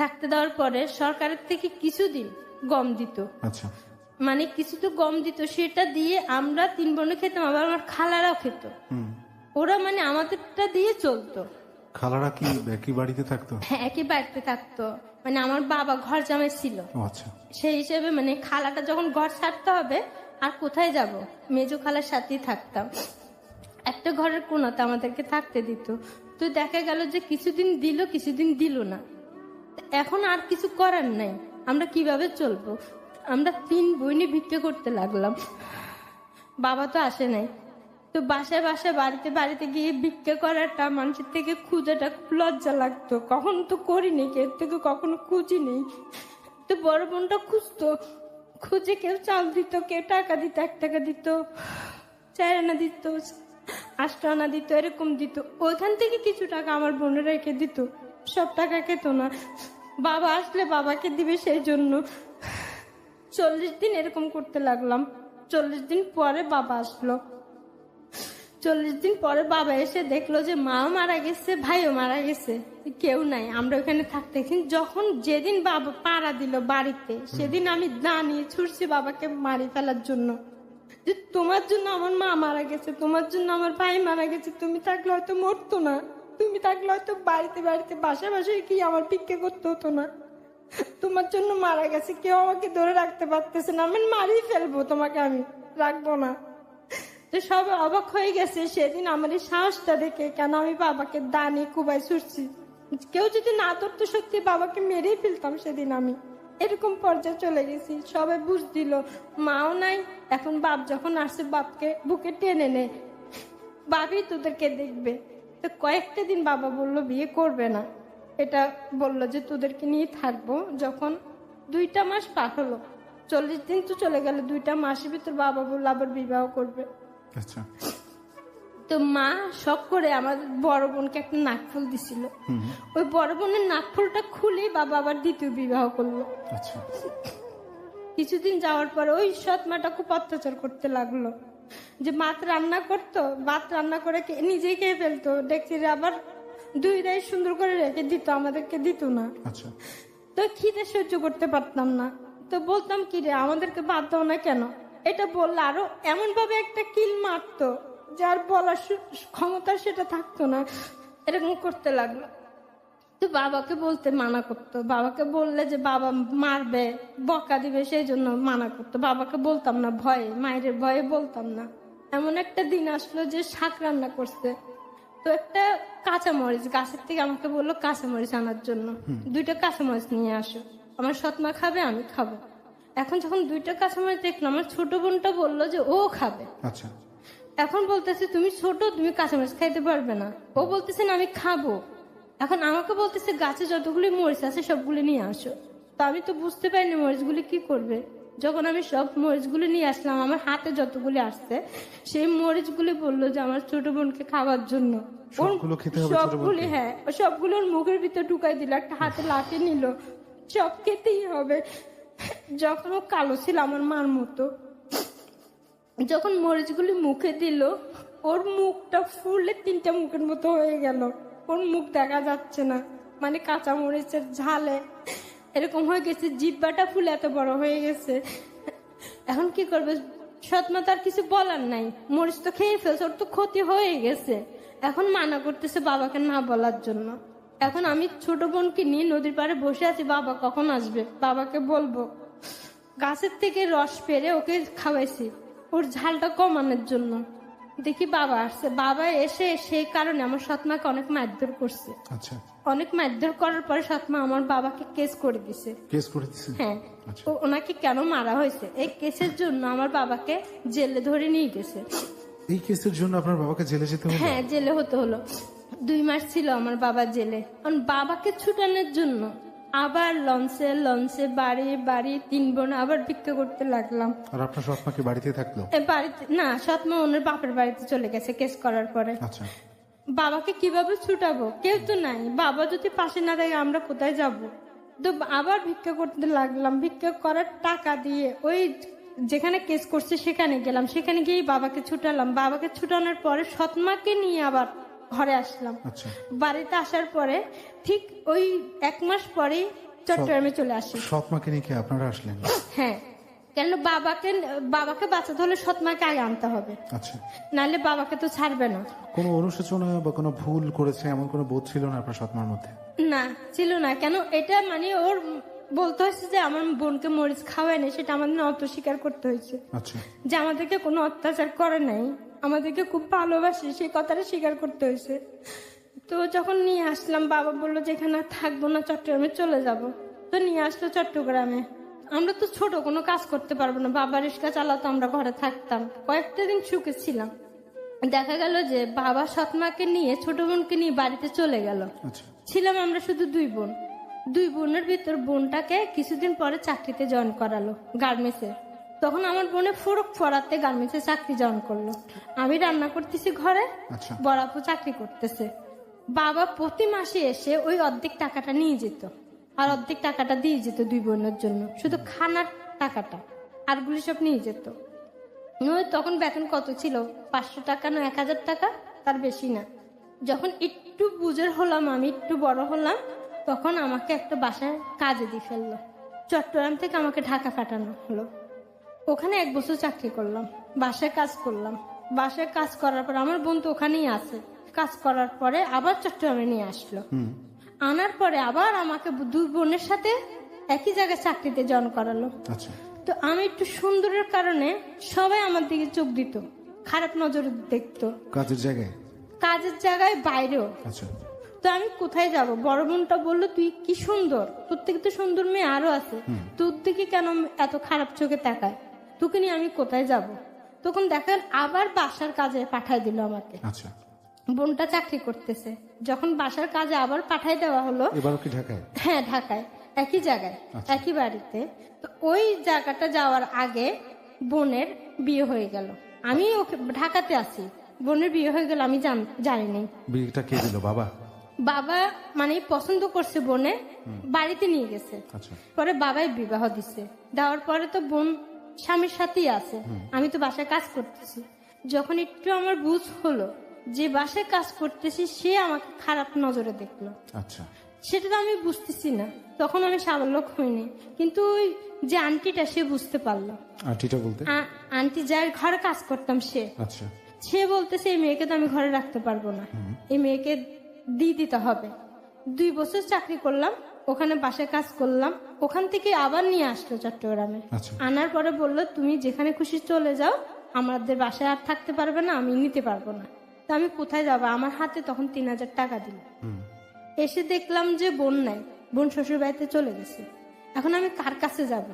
থাকতে দেওয়ার পরে সরকারের থেকে কিছুদিন গম দিত, আচ্ছা, মানে কিছু তো গম দিত, সেটা দিয়ে আমরা 3 বোনে খেতাম, আবার আমার খালারাও খেত। ওরা মানে আমাদেরটা দিয়ে চলতো। খালারা কি একই বাড়িতে থাকতো? হ্যাঁ, একই বাড়িতে থাকতো। মানে আমার বাবা ঘর জামাই ছিল, ও আচ্ছা। সেই হিসেবে মানে খালাটা যখন ঘর ছাড়তে হবে, আর কোথায় যাব, মেজো খালার সাথেই থাকতাম। একটা ঘরের কোনাতে আমাদেরকে থাকতে দিত। তো দেখা গেল যে কিছুদিন দিল, কিছুদিন দিল না। এখন আর কিছু করার নাই, আমরা কিভাবে চলবো? আমরা 3 বোনই ভিক্ষা করতে লাগলাম। বাবা তো আসে নাই। তো বাসায় বাসায় বাড়িতে বাড়িতে গিয়ে ভিক্ষা করাটা, মানুষের থেকে খুঁজাটা খুব লজ্জা লাগতো। কখনো তো করিনি, কেউ থেকে কখনো খুঁজি নেই। তো বড় বোনটা খুঁজতো, খুঁজে কেউ চাল দিত, কেউ টাকা দিত, 1 টাকা দিত, 4 আনা দিত, 8 আনা দিত, এরকম দিত। ওইখান থেকে কিছু টাকা আমার বোনে রেখে দিত, সব টাকা খেত না। বাবা আসলে বাবাকে দিবে, সেই জন্য 40 দিন এরকম করতে লাগলাম। 40 দিন পরে বাবা আসলো। 40 দিন পরে বাবা এসে দেখলো যে মাও মারা গেছে, ভাইও মারা গেছে, কেউ নাই। আমরা ওখানে থাকতে, যখন যেদিন বাবা পাড়া দিল বাড়িতে, সেদিন আমি দাঁড়িয়ে ছুটছি বাবাকে মারি ফেলার জন্য, যে তোমার জন্য আমার মা মারা গেছে, তোমার জন্য আমার ভাই মারা গেছে, তুমি থাকলে হয়তো মরতো না, তুমি থাকলে হয়তো বাড়িতে বাড়িতে বাসায় বাসায় কি আমার ভিক্ষা করতে হতো না। তোমার জন্য মারা গেছে, কেউ আমাকে ধরে রাখতে পারতেছে না, আমি মারিয়ে ফেলবো তোমাকে, আমি রাখবো না। তো সব অবাক হয়ে গেছে সেদিন আমার এই সাহসটা দেখে, কেন আমি বাবাকে দানি কুবাই ছুটছি। কেউ যদি না ধরতো, সত্যি বাবাকে মেরেই ফেলতাম সেদিন আমি। এরকম পর্যায়ে চলে গেছি। সবাই বুঝ দিল, মাও নাই, এখন বাপ যখন আসছে বাপকে বুকে টেনে নে, বাবই তোদেরকে দেখবে। তো কয়েকটা দিন বাবা বলল বিয়ে করবে না, এটা বললো যে তোদেরকে নিয়ে থাকবো। যখন 2টা মাস পার হলো, 40 দিন তো চলে গেল, 2টা মাসের ভিতর বাবা বললো আবার বিবাহ করবে। আচ্ছা। তো মা শখ করে আমার বড় বোনকে একটা নাকফুল দিছিল, ওই বড় বোনের নাকফুলটা খুলে বাবা আবার দ্বিতীয় বিবাহ করলো। আচ্ছা। কিছুদিন যাওয়ার পরে ওই সৎ মাটা খুব অত্যাচার করতে লাগলো, যে ভাত রান্না করতো, ভাত রান্না করে নিজেই খেয়ে ফেলতো, দেখছি আবার 2 রাই সুন্দর করে রেখে দিত, আমাদেরকে দিত না। আচ্ছা। তো খিদে সহ্য করতে পারতাম না, তো বলতাম কি রে আমাদেরকে ভাত দাও না কেন, এটা বললে আরো এমন ভাবে একটা কিল মারতো, যার বলার ক্ষমতা সেটা থাকতো না, এরকম করতে লাগলো। তো বাবাকে বলতে মানা করতো, বাবাকে বললে যে বাবা মারবে, বকা দিবে, সেই জন্য মানা করতো। বাবাকে বলতাম না, ভয়ে, মায়ের ভয়ে বলতাম না। এমন একটা দিন আসলো যে শাক রান্না করছে, তো একটা কাঁচামরিচ গাছের থেকে আমাকে বললো কাঁচামরিচ আনার জন্য, 2টা কাঁচামরিচ নিয়ে আসো, আমার সৎমা খাবে, আমি খাবো। এখন যখন 2টা কাঁচামরিচ দেখলাম, আমার ছোট বোনটা বললো যে ও খাবে। আচ্ছা। এখন বলতেছে তুমি ছোট, তুমি কাঁচামরিচ খাইতে পারবে না, ও বলতেছে না আমি খাবো। এখন আমাকে বলতেছে গাছে যতগুলি মরিচ আছে সবগুলি নিয়ে আসো। তো আমি তো বুঝতে পারিনি মরিচগুলি কি করবে। যখন আমি সব মরিচগুলি নিয়ে আসলাম, আমার হাতে যতগুলি আসছে, সেই মরিচগুলি বললো যে আমার ছোট বোনকে খাওয়ার জন্য। সবগুলি, হ্যাঁ, সবগুলো ওর মুখের ভিতর ঢুকাই দিল, একটা হাতে লাঠি নিল, সব খেতেই হবে। যখন ও কালো ছিল আমার মার মতো, যখন মরিচগুলি মুখে দিল, ওর মুখটা ফুলে 3টা মুখের মতো হয়ে গেল, ওর মুখ দেখা যাচ্ছে না, মানে কাঁচা মরিচের ঝালে এরকম হয়ে গেছে, জিহ্বাটা ফুলে এত বড় হয়ে গেছে। এখন কি করবে, সৎমা তার কিছু বলার নাই, মরিচ তো খেয়ে ফেলছে, ওর তো ক্ষতি হয়ে গেছে। এখন মানা করতেছে বাবাকে না বলার জন্য। এখন আমি ছোট বোনকে নিয়ে নদীর পাড়ে বসে আছি, বাবা কখন আসবে, বাবাকে বলবো। গাছের থেকে রস পেরে ওকে খাওয়াইছি ওর ঝালটা কমানোর জন্য। দেখি বাবা আসছে, বাবা এসে সেই কারণে আমার সৎমাকে অনেক মারধর করছে। আচ্ছা, অনেক মারধর করার পরে সৎমা আমার বাবাকে কেস করে দিছে। কেস করে দিচ্ছে? হ্যাঁ, আচ্ছা। ওনাকে কেন মারা হয়েছে এই কেসের জন্য আমার বাবাকে জেলে ধরে নিয়ে গেছে। এই কেসের জন্য আপনার বাবাকে জেলে যেতে হলো? হ্যাঁ, জেলে হতে হলো। 2 মাস ছিল আমার বাবা জেলে। কারণ বাবাকে ছুটানোর জন্য আবার লঞ্চে লঞ্চে বাড়ি বাড়ি 3 বোন আবার ভিক্ষা করতে লাগলাম। আর আপনার সৎমাকে বাড়িতে থাকলো? বাড়িতে না, সৎমা ওনার বাপের বাড়িতে চলে গেছে কেস করার পরে। আচ্ছা, বাবাকে কিভাবে ছুটাবো, কেউ তো নাই। বাবা যদি পাশে না থাকে আমরা কোথায় যাব? তো আবার ভিক্ষা করতে লাগলাম। ভিক্ষা করার টাকা দিয়ে ওই যেখানে কেস করছে সেখানে গেলাম, সেখানে গিয়ে বাবাকে ছুটালাম। বাবাকে ছুটানোর পরে সৎমাকে নিয়ে আবার ঘরে আসলাম। আচ্ছা। বাড়িতে আসার পরে ঠিক ওই 1 মাস পরেই চট্টগ্রামে চলে আসি। সৎমাকে নিয়ে কি আপনারা আসলেন? হ্যাঁ, কেন বাবাকে বাঁচাতে হলে সৎমাকে আগে আনতে হবে, আচ্ছা। নাহলে বাবাকে তো ছাড়বে না। কোনো অনুশোচনা বা কোনো ভুল করেছে এমন কোনো বোধ ছিল না আপনার সৎমার মধ্যে? না, ছিল না। কেন এটা মানে ওর বলতে হয়েছে যে আমার বোনকে মরিচ খাওয়ায় না, সেটা আমাদের অস্বীকার করতে হয়েছে। আচ্ছা। যে আমাদেরকে কোনো অত্যাচার করে নাই, আমাদেরকে খুব ভালোবাসে, সেই কথাটা স্বীকার করতে হয়েছে। তো যখন নিয়ে আসলাম, বাবা বললো যে এখানে থাকবো না, চট্টগ্রামে চলে যাব। তো নিয়ে আসলো চট্টগ্রামে। আমরা তো ছোট, কোনো কাজ করতে পারবো না। বাবা রিক্সা চালাতো, আমরা ঘরে থাকতাম। কয়েকটা দিন সুখে ছিলাম। দেখা গেল যে বাবা সৎমাকে নিয়ে ছোট বোনকে নিয়ে বাড়িতে চলে গেল। আচ্ছা। ছিলাম আমরা শুধু 2 বোন। 2 বোনের ভিতর বোনটাকে কিছুদিন পরে চাকরিতে জয়েন করালো গার্মেন্টসে। তখন আমার বোনে ফরক ফরাতে গার্মেন্টসে চাকরি জয়েন করলো। আমি রান্না করতেছি ঘরে, আচ্ছা। বড় আপু চাকরি করতেছে। বাবা প্রতি মাসে এসে ওই অর্ধেক টাকাটা নিয়ে যেত, আর অর্ধেক টাকাটা দিয়ে যেত 2 বোনের জন্য, শুধু খানার টাকাটা, আরগুলি সব নিয়ে যেত। তখন বেতন কত ছিল? 500 টাকা না 1000 টাকা, তার বেশি না। যখন একটু বুঝের হলাম, আমি একটু বড় হলাম, তখন আমাকে একটা বাসায় কাজে দিয়ে ফেললো। চট্টগ্রাম থেকে আমাকে ঢাকা পাঠানো হলো। ওখানে 1 বছর চাকরি করলাম, বাসায় কাজ করলাম। বাসায় কাজ করার পর আমার বোন তো ওখানেই আছে। কাজ করার পরে আবার চট্টগ্রামে নিয়ে আসলো। আনার পরে আবার আমাকে 2 বোনের সাথে একই জায়গায় চাকরিতে জয়েন করালো। আচ্ছা। তো আমি একটু সুন্দরের কারণে সবাই আমার দিকে চোখ দিত, খারাপ নজরে দেখতো। কাজের জায়গায়? কাজের জায়গায়, বাইরেও। আচ্ছা। তো আমি কোথায় যাব? বড় বোনটা বললো তুই কি সুন্দর, তোর থেকে তো সুন্দর মেয়ে আরো আছে, তোর দিকে কেন এত খারাপ চোখে তাকায়? তোকে নিয়ে আমি কোথায় যাব? তখন দেখেন আবার বাসার কাজে পাঠাই দিল আমাকে। আচ্ছা। বোনটা চাকরি করতেছে, যখন বাসার কাজে আবার পাঠাই দেওয়া হলো। এবারও কি ঢাকায়? হ্যাঁ, ঢাকায়, একই জায়গায়, একই বাড়িতে। তো ওই জায়গাটা যাওয়ার আগে বোনের বিয়ে হয়ে গেল। আমি ওকে ঢাকাতে আছি, বোনের বিয়ে হয়ে গেল, আমি জানিনি। বিয়েটা কে দিল? বাবা? বাবা মানে পছন্দ করছে বোনে, বাড়িতে নিয়ে গেছে। আচ্ছা। পরে বাবাই বিবাহ দিছে। দেওয়ার পরে তো বোন স্বামীর সাথেই আছে, আমি তো বাসায় কাজ করতেছি। যখন একটু আমার বুঝ হলো যে বাসায় কাজ করতেছি, সে আমাকে খারাপ নজরে দেখলো। আচ্ছা। সেটা তো আমি বুঝতেছি না, তখন আমি সাবলক হইনি। কিন্তু ওই যে আন্টিটা, সে বুঝতে পারলো। আন্টিটা বলতে? আন্টি যার ঘরে কাজ করতাম, সে। আচ্ছা। সে বলতেছে এই মেয়েকে তো আমি ঘরে রাখতে পারবো না, এই মেয়েকে দিয়ে দিতে হবে। 2 বছর চাকরি করলাম, ওখানে বাসায় কাজ করলাম। ওখান থেকে আবার নিয়ে আসলো চট্টগ্রামে। আচ্ছা। আনার পরে বললো তুমি যেখানে খুশি চলে যাও, আমাদের বাসায় আর থাকতে পারবে না, আমি নিতে পারবো না। তো আমি কোথায় যাবো? আমার হাতে তখন 3000 টাকা দিল। এসে দেখলাম যে বোন নাই, বোন শ্বশুর বাড়িতে চলে গেছে। এখন আমি কার কাছে যাব?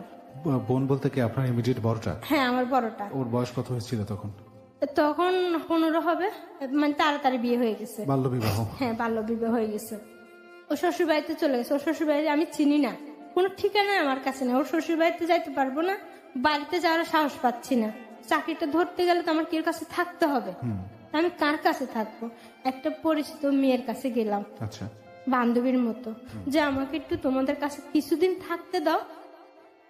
বোন বলতে কি আপনার ইমিডিয়েট বড়টা? হ্যাঁ, আমার বড়টা। ওর বয়স কত হয়েছিল তখন? তখন 15 হবে, মানে তাড়াতাড়ি বিয়ে হয়ে গেছে। বাল্য বিবাহ? হ্যাঁ, বাল্য বিবাহ হয়ে গেছে। ও শ্বশুর বাড়িতে চলে গেছে। ওর শ্বশুর বাড়িতে আমি চিনি না, কোনো ঠিকানা আমার কাছে নেই। ওর শ্বশুর বাড়িতে যাইতে পারবো না, বাড়িতে যাওয়ার সাহস পাচ্ছি না। চাকরিটা ধরতে গেলে তো আমার কেউ কাছে থাকতে হবে, আমি কার কাছে থাকবো? একটা পরিচিত মেয়ের কাছে গেলাম, আচ্ছা, বান্ধবীর মতো, যে আমাকে একটু তোমাদের কাছে কিছুদিন থাকতে দাও।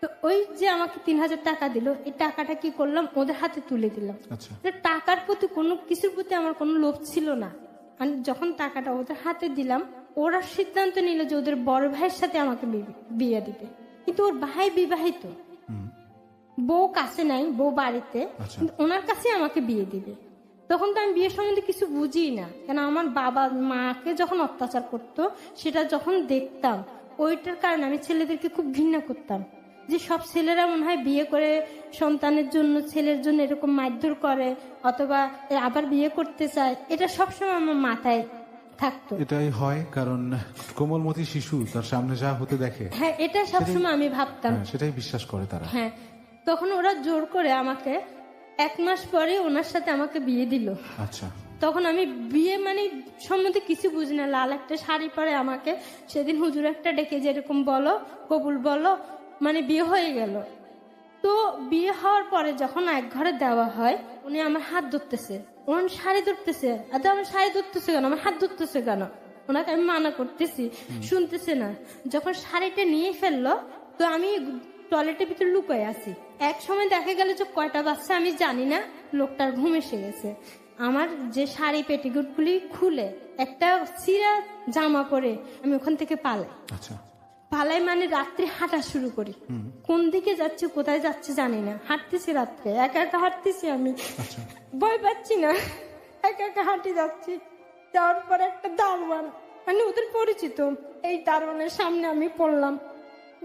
তো ওই যে আমাকে 3000 টাকা দিল, এই টাকাটা কি করলাম, ওদের হাতে তুলে দিলাম। আচ্ছা। টাকার প্রতি কোনো কিছুর প্রতি আমার কোনো লোভ ছিল না। আমি যখন টাকাটা ওদের হাতে দিলাম, ওরা সিদ্ধান্ত নিল যে ওদের বড় ভাইয়ের সাথে আমাকে বিয়ে দিবে। কিন্তু ওর ভাই বিবাহিত, বউ কাছে নাই, বউ বাড়িতে, কিন্তু ওনার কাছে আমাকে বিয়ে দিবে। তখন তো আমি বিয়ের সম্বন্ধে কিছু বুঝি না, কেন আমার বাবা মাকে যখন অত্যাচার করতো সেটা যখন দেখতাম, ওইটার কারণে আমি ছেলেদেরকে খুব ঘৃণা করতাম, যে সব ছেলেরা মনে হয় বিয়ে করে সন্তানের জন্য, ছেলের জন্য এরকম মারধর করে অথবা আবার বিয়ে করতে চায়, এটা সবসময় আমার মাথায় থাকতো। এটাই হয়, কারণ কোমলমতি শিশু তার সামনে যা হতে দেখে, হ্যাঁ, এটা সবসময় আমি ভাবতাম। সেটাই বিশ্বাস করে তারা। হ্যাঁ, তখন ওরা জোর করে আমাকে 1 মাস পরে ওনার সাথে আমাকে বিয়ে দিল। আচ্ছা, তখন আমি বিয়ে মানে সম্বন্ধে কিছু বুঝি না, লাল একটা শাড়ি পরে আমাকে সেদিন হুজুর একটা ডেকে যেরকম বলো কবুল বলো, মানে বিয়ে হয়ে গেল। তো বিয়ে হওয়ার পরে যখন এক ঘরে দেওয়া হয়, উনি আমার হাত ধরতেছে, ওনার শাড়ি ধরতেছে। আচ্ছা, আমার শাড়ি ধরতেছে কেন, আমার হাত ধরতেছে কেন? ওনাকে আমি মানা করতেছি, শুনতেছে না। যখন শাড়িটা নিয়ে ফেললো, তো আমি টয়লেটের ভিতরে লুকায় আছি। এক সময় দেখা গেল যে কয়টা বাচ্চা আমি জানি না, লোকটার ঘুম এসে গেছে। আমার যে শাড়ি পেটিকুট গুলি খুলে একটা চিরা জামা পরে আমি ওখান থেকে পালাই। আচ্ছা, পালাই মানে রাত্রে হাঁটা শুরু করি। কোন দিকে যাচ্ছে কোথায় যাচ্ছে জানি না, হাঁটতেছি রাত্রে, একা একা হাঁটতেছি আমি, আচ্ছা, ভয় পাচ্ছি না, একা একা হাঁটে যাচ্ছি। যাওয়ার পর একটা দারোয়ান, মানে ওদের পরিচিত, এই দারোয়ানের সামনে আমি পড়লাম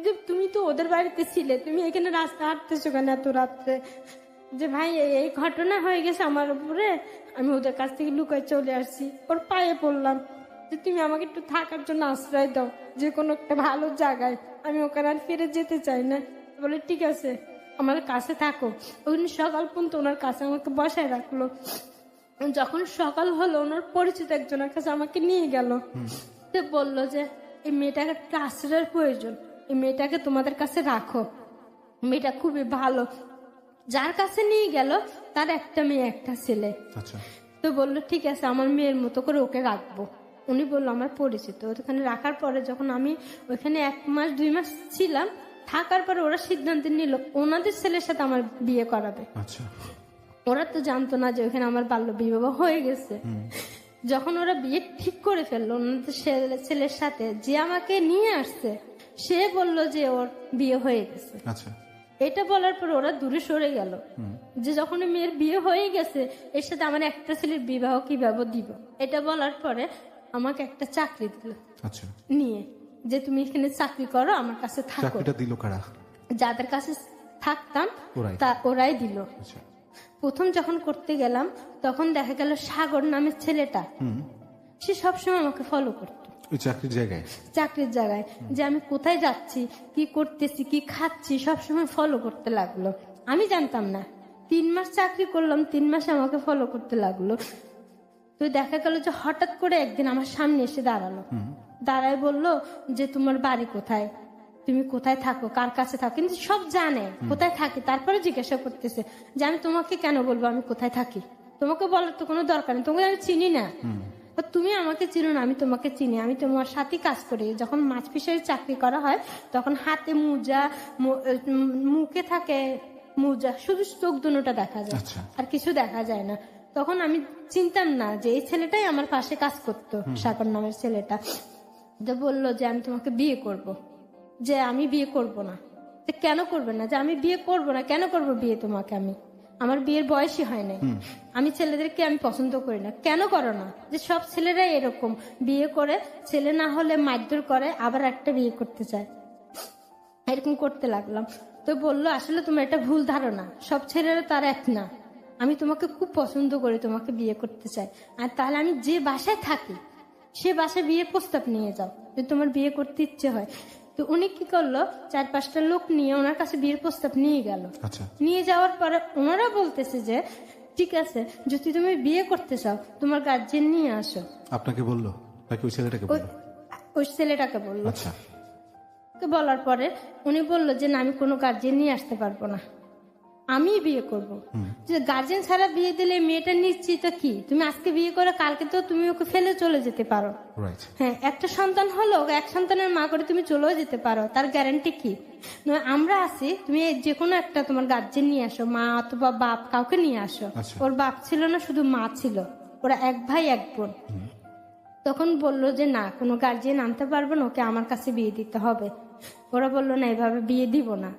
যে তুমি তো ওদের বাড়িতে ছিলে, তুমি এখানে রাস্তা হাঁটতেছো কেন এত রাত্রে? যে ভাই এই ঘটনা হয়ে গেছে আমার উপরে, আমি ওদের কাছ থেকে লুকায় চলে আসছি। ওর পায়ে পড়লাম যে তুমি আমাকে একটু থাকার জন্য আশ্রয় দাও, যে কোনো একটা ভালো জায়গায়, আমি ওখানে আর ফিরে যেতে চাই না। বলে ঠিক আছে, আমার কাছে থাকো। ওখানে সকাল পর্যন্ত ওনার কাছে আমাকে বসায় রাখলো। যখন সকাল হলো, ওনার পরিচিত একজনের কাছে আমাকে নিয়ে গেল। তো বললো যে এই মেয়েটাকে একটা আশ্রয়ের প্রয়োজন, এই মেয়েটাকে তোমাদের কাছে রাখো, মেয়েটা খুবই ভালো। যার কাছে নিয়ে গেল তার একটা মেয়ে একটা ছেলে। আচ্ছা, তো বললো ঠিক আছে, আমার মেয়ের মতো করে ওকে রাখবো। উনি বললো আমার পরিচিত। ওখানে রাখার পরে যখন আমি ওইখানে 1 মাস 2 মাস ছিলাম, থাকার পরে ওরা সিদ্ধান্ত নিল ওনাদের ছেলের সাথে আমার বিয়ে করাবে। আচ্ছা, ওরা তো জানতো না যে ওখানে আমার বাল্য বিবাহ হয়ে গেছে। যখন ওরা বিয়ে ঠিক করে ফেললো ওনাদের ছেলের সাথে, যে আমাকে নিয়ে আসছে সে বলল যে ওর বিয়ে হয়ে গেছে। আচ্ছা, এটা বলার পর ওরা দূরে সরে গেল, যে যখন মেয়ের বিয়ে হয়ে গেছে এর সাথে আমার একটা ছেলের বিবাহ কিভাবে দিব। এটা বলার পরে আমাকে একটা চাকরি দিল আচ্ছা, নিয়ে, যে তুমি এখানে চাকরি করো, আমার কাছে থাকো। চাকরিটা দিল কারা? যাদের কাছে থাকতাম ওরাই? ওরাই দিল। আচ্ছা, প্রথম যখন করতে গেলাম তখন দেখা গেল সাগর নামের ছেলেটা, সে সবসময় আমাকে ফলো করতো ওই চাকরির জায়গায়, চাকরির জায়গায়, যে আমি কোথায় যাচ্ছি, কি করতেছি, কি খাচ্ছি, সবসময় ফলো করতে লাগলো। আমি জানতাম না। 3 মাস চাকরি করলাম, 3 মাসে আমাকে ফলো করতে লাগলো। তো দেখা গেল যে হঠাৎ করে একদিন আমার সামনে এসে দাঁড়ালো, দাঁড়ায় বললো যে তোমার বাড়ি কোথায়, তুমি কোথায় থাকো, কার কাছে থাকো, কিন্তু সব জানে কোথায় থাকি। তারপরে জিজ্ঞাসা করতেছে যে আমি তোমাকে কেন বলবো আমি কোথায় থাকি, তোমাকে বলার তো কোনো দরকার নেই, তোমাকে আমি চিনি না, তুমি আমাকে চিনো না, আমি তোমাকে চিনি, আমি তোমার সাথে কাজ করি। যখন মাছ ফিশারি চাকরি করা হয় তখন হাতে মোজা, মুখে থাকে মোজা, শুধু চোখ দুটোটা দেখা যায়, আচ্ছা, আর কিছু দেখা যায় না। তখন আমি চিনতাম না যে এই ছেলেটাই আমার পাশে কাজ করতো, সাগর নামের ছেলেটা। যে বললো যে আমি তোমাকে বিয়ে করব, যে আমি বিয়ে করব না। যে কেন করবে না, যে আমি বিয়ে করব না, কেন করব বিয়ে তোমাকে, আমি আমার বিয়ের বয়সই হয় নাই, আমি ছেলেদেরকে আমি পছন্দ করি না। কেন করো না? যে সব ছেলেরাই এরকম, বিয়ে করে ছেলে না হলে মারধর করে, আবার একটা বিয়ে করতে চায়, এরকম করতে লাগলাম। তো বললো আসলে তোমার এটা ভুল ধারণা, সব ছেলেরা তার এক না, আমি তোমাকে খুব পছন্দ করি, তোমাকে বিয়ে করতে চাই। আর তাহলে আমি যে বাসায় থাকি সে বাসায় বিয়ে প্রস্তাব নিয়ে যাও, যদি তোমার বিয়ে করতে ইচ্ছে হয়। তো উনি কি করলো, 4-5টা লোক নিয়ে ওনার কাছে বিয়ের প্রস্তাব নিয়ে গেল। আচ্ছা, নিয়ে যাওয়ার পরে ওনারা বলতেছে যে ঠিক আছে, যদি তুমি বিয়ে করতে চাও তোমার গার্জিয়ান নিয়ে আসো। আপনাকে বললো নাকি ওই ছেলেটাকে বললো? ওই ছেলেটাকে বললো। আচ্ছা, বলার পরে উনি বললো যে না, আমি কোনো গার্জিয়ান নিয়ে আসতে পারবো না, আমি বিয়ে করব। যে গার্জেন ছাড়া বিয়ে দিলে মেয়েটা নিশ্চিত কি, তুমি আজকে বিয়ে করে কালকে তো তুমি ওকে ফেলে চলে যেতে পারো। রাইট, হ্যাঁ, একটা সন্তান হলো, এক সন্তানের মা করে তুমি চলেও যেতে পারো, তার গ্যারান্টি কি? নয় আমরা আছি, তুমি যে কোনো একটা তোমার গার্জেন নিয়ে আসো, মা অথবা বাপ, কাউকে নিয়ে আসো। আচ্ছা। ওর বাপ ছিল না, শুধু মা ছিল, ওরা 1 ভাই 1 বোন। তখন বললো যে না, কোনো গার্জিয়ান আনতে পারবে না, ওকে আমার কাছে বিয়ে দিতে হবে। ওরা বললো না, এভাবে বিয়ে দিব না।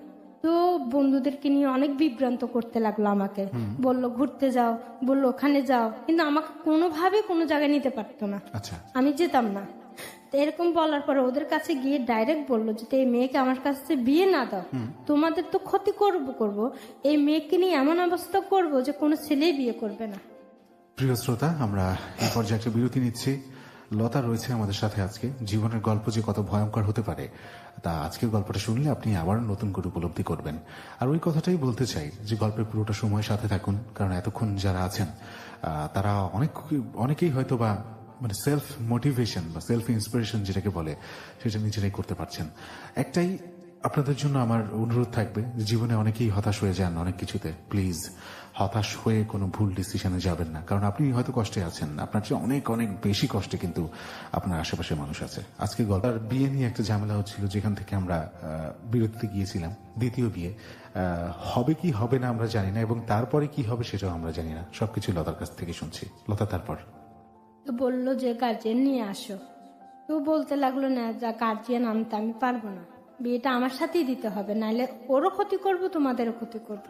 তো বন্ধুদেরকে নিয়ে অনেক বিভ্রান্ত করতে লাগলো আমাকে, বললো ঘুরতে যাও, বললো ওখানে যাও, কিন্তু আমাকে কোনোভাবে কোনো জায়গায় নিতে পারতো না, আচ্ছা, আমি যেতাম না। তো এরকম বলার পরে ওদের কাছে গিয়ে ডাইরেক্ট বললো যে এই মেয়েকে আমার কাছে বিয়ে না দাও, তোমাদের তো ক্ষতি করব, এই মেয়েকে নিয়ে এমন অবস্থা করব যে কোনো ছেলেই বিয়ে করবে না। প্রিয় শ্রোতা, আমরা এই পর্যায়ে একটা বিরতি নিচ্ছি। লতা রয়েছে আমাদের সাথে আজকে। জীবনের গল্প যে কত ভয়ঙ্কর হতে পারে তা আজকের গল্পটা শুনলে আপনি আবার নতুন করে উপলব্ধি করবেন। আর ওই কথাটাই বলতে চাই যে গল্পের পুরোটা সময় সাথে থাকুন, কারণ এতক্ষণ যারা আছেন তারা অনেকেই হয়তো বা মানে সেলফ মোটিভেশন বা সেলফ ইন্সপিরেশন যেটাকে বলে সেটা নিজেরাই করতে পারছেন। একটাই আপনাদের জন্য আমার অনুরোধ থাকবে, জীবনে অনেকেই হতাশ হয়ে যান অনেক কিছুতে। প্লিজ হতাশ হয়ে কোনো ভুল ডিসিশনে যাবেন না, কারণ আপনি হয়তো কষ্টে আছেন, আপনার চেয়ে অনেক অনেক বেশি কষ্টে কিন্তু আপনার আশেপাশে মানুষ আছে। আজকে গলার বিয়ে নিয়ে একটা ঝামেলা হচ্ছিল, যেখান থেকে আমরা বিরতিতে গিয়েছিলাম। দ্বিতীয় বিয়ে হবে কি হবে না আমরা জানি না, এবং তারপরে কি হবে সেটাও আমরা জানি না। সবকিছু লতার কাছ থেকে শুনছি। লতা তারপর তো বললো যে গার্জিয়ান নিয়ে আসো। তো বলতে লাগলো না, যা গার্জিয়ান আনতে আমি পারবো না, বিয়েটা আমার সাথেই দিতে হবে, নাহলে ওরও ক্ষতি করব তোমাদেরও ক্ষতি করব।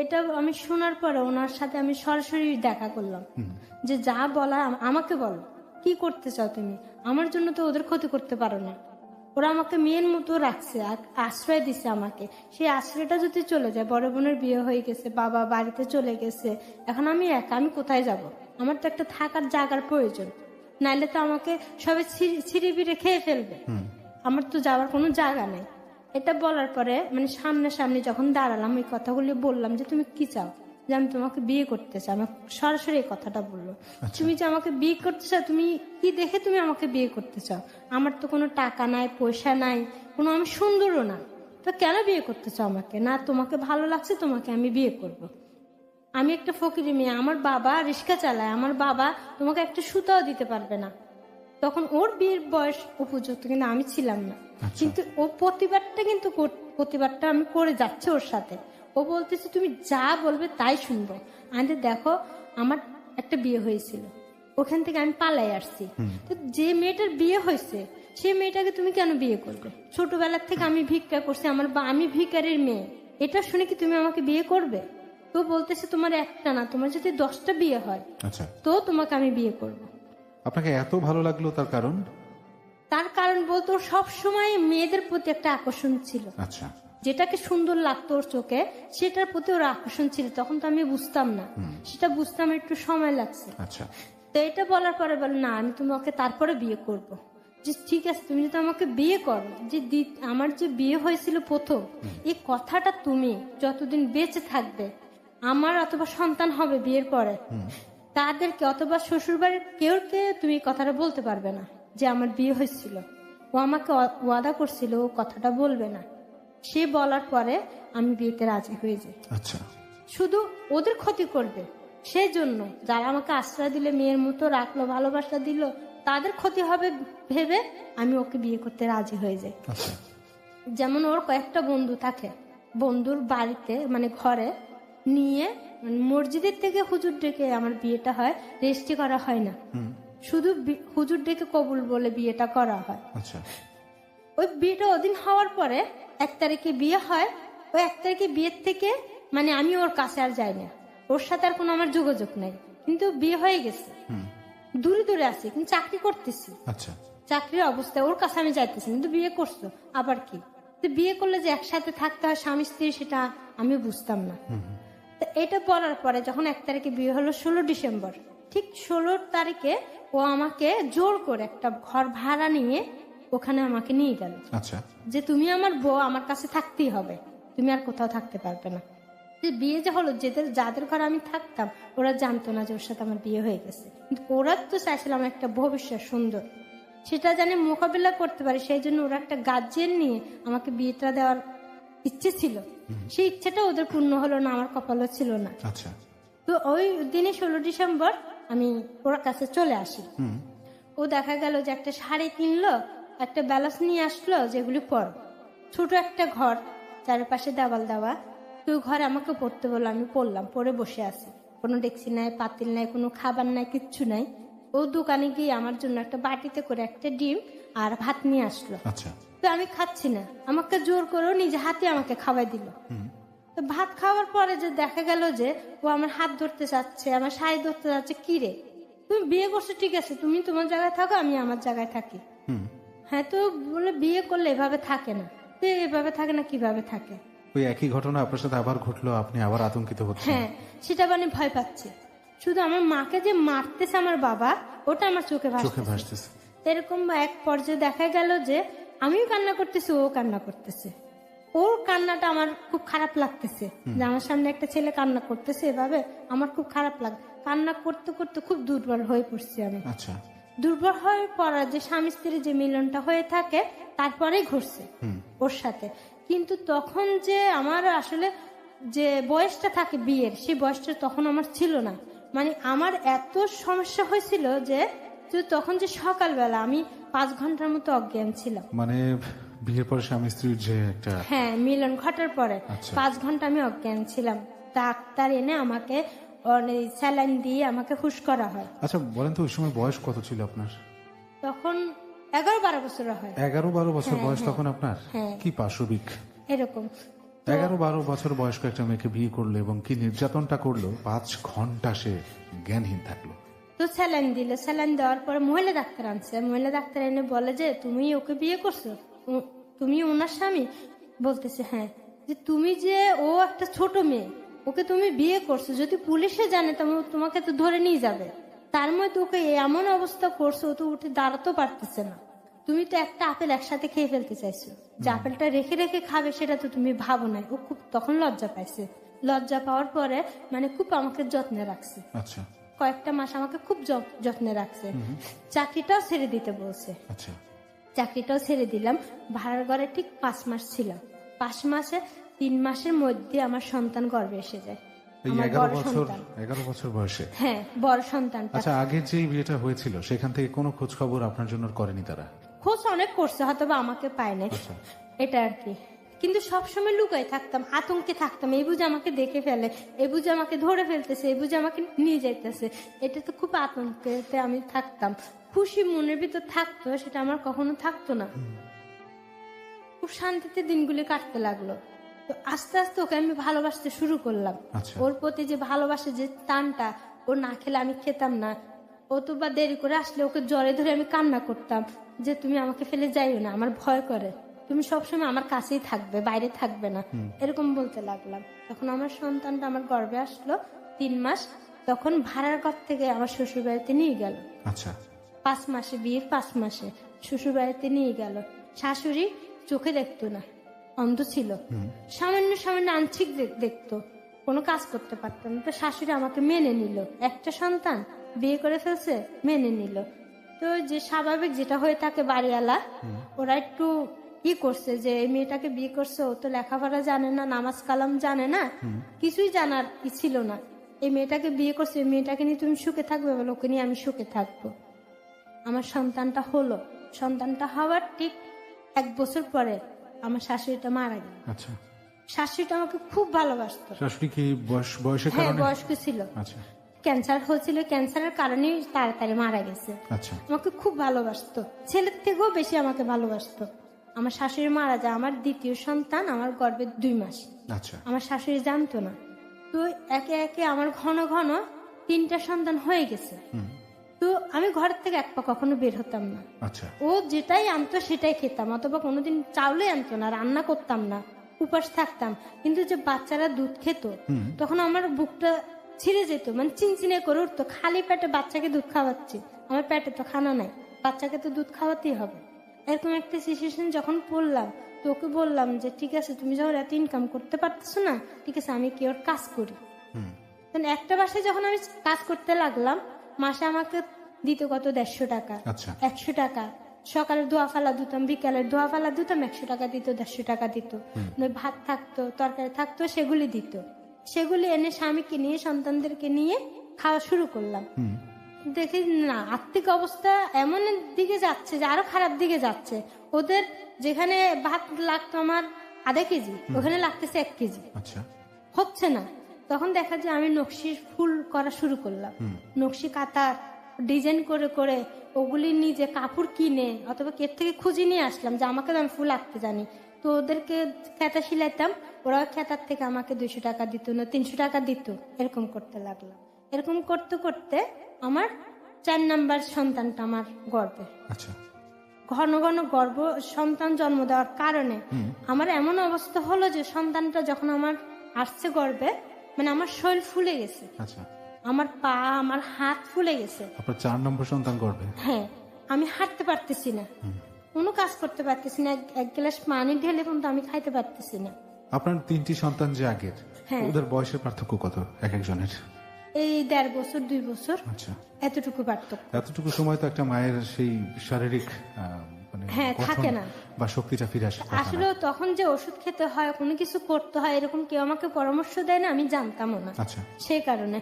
এটা আমি শোনার পরে ওনার সাথে আমি সরাসরি দেখা করলাম যে যা বলা আমাকে বলো, কি করতে চাও তুমি, আমার জন্য তো ওদের ক্ষতি করতে পারো না। ওরা আমাকে মেয়ের মতো রাখছে, আশ্রয় দিছে আমাকে, সেই আশ্রয়টা যদি চলে যায়, বড় বোনের বিয়ে হয়ে গেছে, বাবা বাড়িতে চলে গেছে, এখন আমি একা, আমি কোথায় যাব? আমার তো একটা থাকার জায়গার প্রয়োজন, নাইলে তো আমাকে সবাই ছিঁড়ে বিড়ে খেয়ে ফেলবে, আমার তো যাওয়ার কোনো জায়গা নেই। এটা বলার পরে মানে সামনাসামনি যখন দাঁড়ালাম, এই কথাগুলি বললাম যে তুমি কি চাও, যে আমি তোমাকে বিয়ে করতে চাই। আমার সরাসরি এই কথাটা বললো, তুমি যে আমাকে বিয়ে করতে চাও, তুমি কি দেখে তুমি আমাকে বিয়ে করতে চাও? আমার তো কোনো টাকা নাই, পয়সা নাই, কোনো আমি সুন্দরও না, তো কেন বিয়ে করতে চাও আমাকে? না তোমাকে ভালো লাগছে, তোমাকে আমি বিয়ে করব। আমি একটা ফকিরি মেয়ে, আমার বাবা রিক্সা চালায়, আমার বাবা তোমাকে একটা সুতাও দিতে পারবে না। তখন ওর বিয়ের বয়স উপযুক্ত, কিন্তু আমি ছিলাম না। কিন্তু ও প্রতিবাদটা আমি করে যাচ্ছে ওর সাথে। ও বলতেছে তুমি যা বলবে তাই শুনবো। আমি দেখো, আমার একটা বিয়ে হয়েছিল, ওখান থেকে আমি পালাই আসছি। তো যে মেয়েটার বিয়ে হয়েছে সেই মেয়েটাকে তুমি কেন বিয়ে করবে? ছোটবেলার থেকে আমি ভিক্ষা করছি, আমি ভিখারির মেয়ে, এটা শুনে কি তুমি আমাকে বিয়ে করবে? তো বলতেছে তোমার একটা না, তোমার যদি 10টা বিয়ে হয় তো তোমাকে আমি বিয়ে করবো। আপনাকে এত ভালো লাগলো তার কারণ? তার কারণ বলতো ওর সবসময় মেয়েদের প্রতি একটা আকর্ষণ ছিল। আচ্ছা, যেটাকে সুন্দর লাগতো ওর চোখে, সেটার প্রতি ওর আকর্ষণ ছিল। তখন তো আমি বুঝতাম না, সেটা বুঝতে আমার একটু সময় লাগছে। আচ্ছা, তো এটা বলার পরে বলে না, আমি তোমাকে তারপরে বিয়ে করব। যে ঠিক আছে, তুমি যদি আমাকে বিয়ে করো, যে আমার যে বিয়ে হয়েছিল প্রথম, এই কথাটা তুমি যতদিন বেঁচে থাকবে, আমার অথবা সন্তান হবে বিয়ের পরে, তাদেরকে অথবা শ্বশুরবাড়ির কেউকে তুমি কথাটা বলতে পারবে না যে আমার বিয়ে হয়েছিল। ও আমাকে ওয়াদা করছিল ও কথাটা বলবে না। সে বলার পরে আমি বিয়েতে রাজি হয়ে যাই। আচ্ছা, শুধু ওদের ক্ষতি করবে সেই জন্য, যারা আমাকে আশ্রয় দিলে, মেয়ের মতো রাখলো, ভালোবাসা দিল, তাদের ক্ষতি হবে ভেবে আমি ওকে বিয়ে করতে রাজি হয়ে যাই। আচ্ছা, যেমন ওর কয়েকটা বন্ধু থাকে, বন্ধুর বাড়িতে মানে ঘরে নিয়ে, মানে মসজিদের থেকে হুজুর ডেকে আমার বিয়েটা হয়, রেজিস্ট্রি করা হয় না, শুধু হুজুর ডেকে কবুল বলে বিয়েটা করা হয়। আচ্ছা, ওই বিয়েটা ওদিন হওয়ার পরে 1 তারিখে বিয়ে হয়। ওই 1 তারিখে বিয়ের থেকে মানে আমি ওর কাছে আর যাই না, ওর সাথে আর কোনো আমার যোগাযোগ নাই, কিন্তু বিয়ে হয়ে গেছে, দূরে দূরে আছি, কিন্তু চাকরি করতেছি। আচ্ছা, চাকরির অবস্থায় ওর কাছে আমি যাইতেছি, কিন্তু বিয়ে করছো আবার কি? তো বিয়ে করলে যে একসাথে থাকতে হয় স্বামী স্ত্রী, সেটা আমি বুঝতাম না। তো এটা বলার পরে যখন 1 তারিখে বিয়ে হলো, 16 ডিসেম্বর, ঠিক 16 তারিখে ও আমাকে জোর করে একটা ঘর ভাড়া নিয়ে ওখানে আমাকে নিয়ে গেল। আচ্ছা, যে তুমি আমার বউ, আমার কাছে থাকতেই হবে, তুমি আর কোথাও থাকতে পারবে না। যে বিয়ে যে হলো, যাদের ঘরে আমি থাকতাম ওরা জানতো না যে ওর সাথে আমার বিয়ে হয়ে গেছে, কিন্তু ওরা তো চাইছিলাম একটা ভবিষ্যৎ সুন্দর, সেটা জানি মোকাবিলা করতে পারি, সেই জন্য ওরা একটা গার্জিয়ান নিয়ে আমাকে বিয়েটা দেওয়ার ইচ্ছে ছিল। সেই ইচ্ছেটা ওদের পূর্ণ হলো না, আমার কপালও ছিল না। আচ্ছা, তো ওই দিনে 16 ডিসেম্বর আমি ওর কাছে চলে আসি। ও দেখা গেল যে একটা শাড়ি কিনলো, একটা ব্লাউজ নিয়ে আসলো, যেগুলি পর ছোট একটা ঘর, চারপাশে দেওয়াল দেওয়া, তো ঘরে আমাকে পড়তে বললো, আমি পড়লাম, পরে বসে আছি, কোনো ডেক্সি নাই, পাতিল নাই, কোনো খাবার নাই, কিচ্ছু নাই। ও দোকানে গিয়ে আমার জন্য একটা বাটিতে করে একটা ডিম আর ভাত নিয়ে আসলো। আচ্ছা, তো আমি খাচ্ছি না, আমাকে জোর করেও নিজে হাতে আমাকে খাওয়াই দিল। তো ভাত খাওয়ার পরে যে দেখা গেল যে ও আমার হাত ধরতে চাচ্ছে, আমার শাড়ি ধরতে চাচ্ছে, কি রে তুমি বিয়ে করছো ঠিক আছে, তুমি তোমার জায়গায় থাকো, আমি আমার জায়গায় থাকি। হ্যাঁ, তো বলে বিয়ে করলে এভাবে থাকে না। তো এভাবে থাকে না, কিভাবে থাকে? ওই একই ঘটনা আপনার সাথে আবার ঘটলো, আপনি আবার আতঙ্কিত হচ্ছেন। হ্যাঁ, সেটা মানে ভয় পাচ্ছে। শুধু আমার মাকে যে মারতেছে আমার বাবা, ওটা আমার চোখে চোখে ভাসতেছে। ভাসতেছে। এরকম এক পর্যায়ে দেখা গেল যে আমিও কান্না করতেছি, ও কান্না করতেছে। ওর কান্নাটা আমার খুব খারাপ লাগতেছে, যে আমার সামনে একটা ছেলে কান্না করতেছে এভাবে, আমার খুব খারাপ লাগে। কান্না করতে করতে খুব দুর্বল হয়ে পড়ছি আমি। আচ্ছা। দুর্বল হয়ে পড়া যে স্বামী স্ত্রীর যে মিলনটা হয়ে থাকে তারপরেই ঘটছে ওর সাথে। কিন্তু তখন যে আমার আসলে যে বয়সটা থাকে বিয়ের, সেই বয়সটা তখন আমার ছিল না। মানে আমার এত সমস্যা হয়েছিল যে তখন যে সকালবেলা আমি 5 ঘন্টার মতো অজ্ঞান ছিলাম। মানে বিয়ের পরে স্বামী স্ত্রীর যে একটা, হ্যাঁ, মিলন ঘটার পরে আচ্ছা। 5 ঘন্টা আমি অজ্ঞান ছিলাম। ডাক্তার এনে আমাকে স্যালাইন দিয়ে আমাকে হুশ করা হয়। আচ্ছা বলেন তো ওই সময় বয়স কত ছিল আপনার? তখন 11-12 বছর হয় 11-12 বছর বয়স তখন আপনার? হ্যাঁ। কি পাশবিক! এরকম। 11-12 বছর বয়স্ক একটা মেয়েকে বিয়ে করলো এবং কি নির্যাতনটা করলো, 5 ঘন্টা সে জ্ঞানহীন থাকলো। তো স্যালাইন দিল, স্যালাইন দেওয়ার পরে মহিলা ডাক্তার আনছে। মহিলা ডাক্তার এনে বলে যে তুমি ওকে বিয়ে করছো, তুমি ওনার স্বামী? বলতেছে হ্যাঁ। যে তুমি যে ও একটা ছোট মেয়ে, ওকে তুমি বিয়ে করছো, যদি পুলিশে জানে তোমাকে তো ধরে নিয়ে যাবে। তার মধ্যে ওকে এমন অবস্থা করছো, ও তো উঠে দাঁড়াতেও পারতেছে না। তুমি তো একটা আপেল একসাথে খেয়ে ফেলতে চাইছো, যে আপেলটা রেখে রেখে খাবে সেটা তো তুমি ভাবো না। ও খুব তখন লজ্জা পাইছে। লজ্জা পাওয়ার পরে মানে খুব আমাকে যত্নে রাখছে। আচ্ছা কয়েকটা মাস আমাকে খুব যত্নে রাখছে। চাকরিটাও ছেড়ে দিতে বলছে। আচ্ছা। চাকরিটাও ছেড়ে দিলাম। ভাড়ার ঘরে ঠিক 5 মাস ছিলাম। 5 মাসে 3 মাসের মধ্যে আমার সন্তান গর্ভে এসে যায়। এই আমার 11 বড় বছর সন্তান। 11 বছর বয়সে? হ্যাঁ, বড় সন্তানটা। আচ্ছা, আগের যে বিয়েটা হয়েছিল সেখান থেকে কোনো খোঁজ খবর আপনার জন্য করেনি তারা? খোঁজ অনেক করছে, হয়তো বা আমাকে পায় নাই, আচ্ছা। এটা আর কি। কিন্তু সবসময় লুকাই থাকতাম, আতঙ্কে থাকতাম। এই বুঝে আমাকে দেখে ফেলে, এই বুঝে আমাকে ধরে ফেলতেছে, এই বুঝে আমাকে নিয়ে যাইতেছে। এটা তো খুব আতঙ্কেতে আমি থাকতাম। খুশি মনের ভিতর থাকতো, সেটা আমার কখনো থাকতো না। খুব শান্তিতে দিনগুলি কাটতে লাগলো। তো আস্তে আস্তে ওকে আমি ভালোবাসতে শুরু করলাম। আচ্ছা। ওর প্রতি যে ভালোবাসে, যে টানটা, ও না খেলে আমি খেতাম না। ও তো বা দেরি করে আসলে ওকে জ্বরে ধরে আমি কান্না করতাম, যে তুমি আমাকে ফেলে যাইও না, আমার ভয় করে, তুমি সবসময় আমার কাছেই থাকবে, বাইরে থাকবে না, এরকম বলতে লাগলাম। তখন আমার সন্তানটা আমার গর্ভে আসলো 3 মাস। তখন ভাড়ার ঘর থেকে আমার শ্বশুর বাড়িতে নিয়ে গেল। আচ্ছা। 5 মাসে, বিয়ের 5 মাসে শ্বশুর বাড়িতে নিয়ে গেল। শাশুড়ি চোখে দেখতো না, অন্ধ ছিল। সামান্য সামান্য আংশিক দেখতো, কোনো কাজ করতে পারতাম না। তো শাশুড়ি আমাকে মেনে নিল। একটা সন্তান বিয়ে করে ফেলছে, মেনে নিল। তো যে স্বাভাবিক যেটা হয়ে থাকে বাড়িওয়ালা, ওরা একটু করছে যে এই মেয়েটাকে বিয়ে করছে, ও তো লেখাপড়া জানে না, নামাজ কালাম জানে না, কিছুই জানার ছিল না। এই মেয়েটাকে বিয়ে করছে, এই মেয়েটাকে নিয়ে তুমি সুখে থাকবে, বলে ওকে নিয়ে আমি সুখে থাকবো। আমার সন্তানটা হলো। সন্তানটা হওয়ার ঠিক 1 বছর পরে আমার শাশুড়িটা মারা গেল। আচ্ছা। শাশুড়িটা আমাকে খুব ভালোবাসতো। শাশুড়ি কি বয়সের হ্যাঁ, কারণে? বয়স্ক ছিল। আচ্ছা ক্যান্সার হয়েছিল, ক্যান্সারের কারণেই তাড়াতাড়ি মারা গেছে। আচ্ছা। আমাকে খুব ভালোবাসতো, ছেলের থেকেও বেশি আমাকে ভালোবাসতো। আমার শাশুড়ি মারা যায়, আমার দ্বিতীয় সন্তান আমার গর্ভে 2 মাস। আচ্ছা। আমার শাশুড়ি জানতো না। তো একে একে আমার ঘন ঘন 3টা সন্তান হয়ে গেছে। তো আমি ঘরের থেকে এক পা কখনো বের হতাম না। আচ্ছা। ও যেটাই আনতো সেটাই খেতাম, অথবা কোনোদিন চাউলে আনতো না, রান্না করতাম না, উপাস থাকতাম। কিন্তু যে বাচ্চারা দুধ খেত, তখন আমার বুকটা ছিঁড়ে যেত, মানে চিনচিনে করে উঠতো। খালি পেটে বাচ্চাকে দুধ খাওয়াচ্ছি, আমার পেটে তো খানা নাই, বাচ্চাকে তো দুধ খাওয়াতেই হবে। এরকম একটা সিচুয়েশন যখন পড়লাম, তো ওকে বললাম যে ঠিক আছে, তুমি যখন এত ইনকাম করতে পারতেছো না, ঠিক আছে আমি কি ওর কাজ করি। একটা বাসায় যখন আমি কাজ করতে লাগলাম, মাসে আমাকে দিত কত 150 টাকা। আচ্ছা। 100 টাকা সকালে ধোয়া ফালা ধুতাম, বিকালে ধোয়া ফালা ধুতাম, 100 টাকা দিত, 150 টাকা দিত। ভাত থাকতো, তরকারি থাকতো, সেগুলি দিত। সেগুলি এনে স্বামীকে নিয়ে, সন্তানদেরকে নিয়ে খাওয়া শুরু করলাম। দেখি না, আর্থিক অবস্থা এমন দিকে যাচ্ছে যে আরো খারাপ দিকে যাচ্ছে। ওদের যেখানে ভাত লাগতো আমার আধা কেজি, ওখানে লাগতেছে 1 কেজি। আচ্ছা। হচ্ছে না। তখন দেখা যায় আমি নকশির ফুল করা শুরু করলাম। নকশি কাতার ডিজাইন করে করে ওগুলি নিজে কাপড় কিনে অথবা কের থেকে খুঁজে নিয়ে আসলাম, যে আমাকে তো আমি ফুল আঁকতে জানি। তো ওদেরকে খেতা সিলাইতাম, ওরা খেতার থেকে আমাকে 200 টাকা দিত, না 300 টাকা দিত। এরকম করতে লাগলাম। এরকম করতে করতে আমার 4 নাম্বার সন্তানটা আমার গর্ভে। আচ্ছা, ঘন ঘন গর্ভ সন্তান জন্ম দেওয়ার কারণে আমার এমন অবস্থা হলো যে সন্তানটা যখন আমার আসছে গর্ভে, মানে আমার শরীর ফুলে গেছে, আচ্ছা। আমার পা আমার হাত ফুলে গেছে। আপনার 4 নম্বর সন্তান গর্ভে? হ্যাঁ, আমি হাঁটতে পারতেছি না, কোনো কাজ করতে পারতেছি না, এক গ্লাস পানি ঢেলে কিন্তু আমি খাইতে পারতেছি না। আপনার 3টি সন্তান যে আগের, হ্যাঁ। ওদের বয়সের পার্থক্য কত এক একজনের? এই 1.5 বছর 2 বছর আচ্ছা, এতটুকু পারতক্য। এতটুকু সময় তো একটা মায়ের সেই শারীরিক মানে হ্যাঁ, গঠন থাকে না। বা শক্তিটা ফিরে আসে কথা না। আসলে তখন যে ওষুধ খেতে হয়, কোনো কিছু করতে হয়, এরকম কেউ আমাকে পরামর্শ দেয় না, আমি জানতামও না। আচ্ছা, সেই কারণে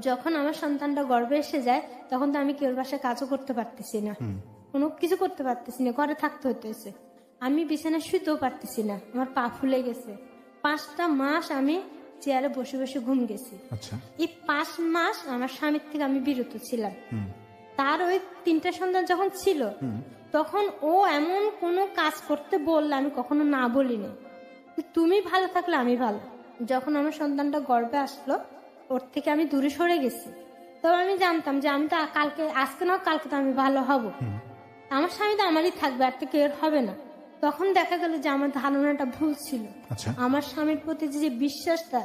যখন আমার সন্তানটা গর্ভে এসে যায় তখন তো আমি কেউ বাসায় কাজও করতে পারতেছি না, কোনো কিছু করতে পারতেছি না, ঘরে থাকতে হতেছে। আমি বিছানায় শুতেও পারতেছি না, আমার পা ফুলে গেছে। 5টা মাস আমি চেয়ারে বসে বসে ঘুম গেছি। আচ্ছা। এই 5 মাস আমার স্বামীর থেকে আমি বিরত ছিলাম। তার ওই 3টা সন্তান যখন ছিল তখন ও এমন কোনো কাজ করতে বললে আমি কখনো না বলিনি, তুমি ভালো থাকলে আমি ভালো। যখন আমার সন্তানটা গর্ভে আসলো ওর থেকে আমি দূরে সরে গেছি। তবে আমি জানতাম যে আমি তো কালকে, আজকে না কালকে তো আমি ভালো হব, আমার স্বামী তো আমারই থাকবে, আর তো কেউ হবে না। তখন দেখা গেল যে আমার ধারণাটা ভুল ছিল। আচ্ছা, আমার স্বামীর প্রতি যে বিশ্বাসটা,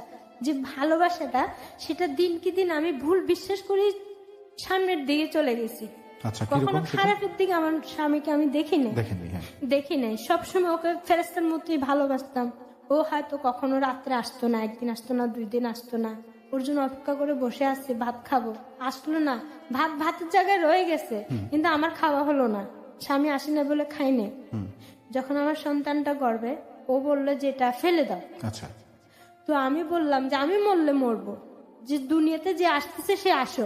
যে ভালোবাসাটা, সেটা দিন কি দিন আমি ভুল বিশ্বাস করি সামনের দিকে চলে গেছি। আচ্ছা। কখনো কিরকম সেটা? খারাপের দিকে আমার স্বামীকে আমি দেখিনি, দেখেননি? হ্যাঁ। দেখি নাই। সবসময় ওকে ফেরেস্তার মতোই ভালোবাসতাম। ও হয়তো কখনো রাত্রে আসতো না, 1 দিন আসতো না, 2 দিন আসতো না, ওর জন্য অপেক্ষা করে বসে আসছে, ভাত খাবো, আসলো না, ভাতের জায়গায় রয়ে গেছে, কিন্তু আমার খাওয়া হলো না, স্বামী আসে না বলে খাইনি। যখন আমার সন্তানটা গর্ভে, ও বললো যে এটা ফেলে দাও। আচ্ছা, তো আমি বললাম যে আমি মরলে মরবো, যে দুনিয়াতে যে আসতেছে সে আসো,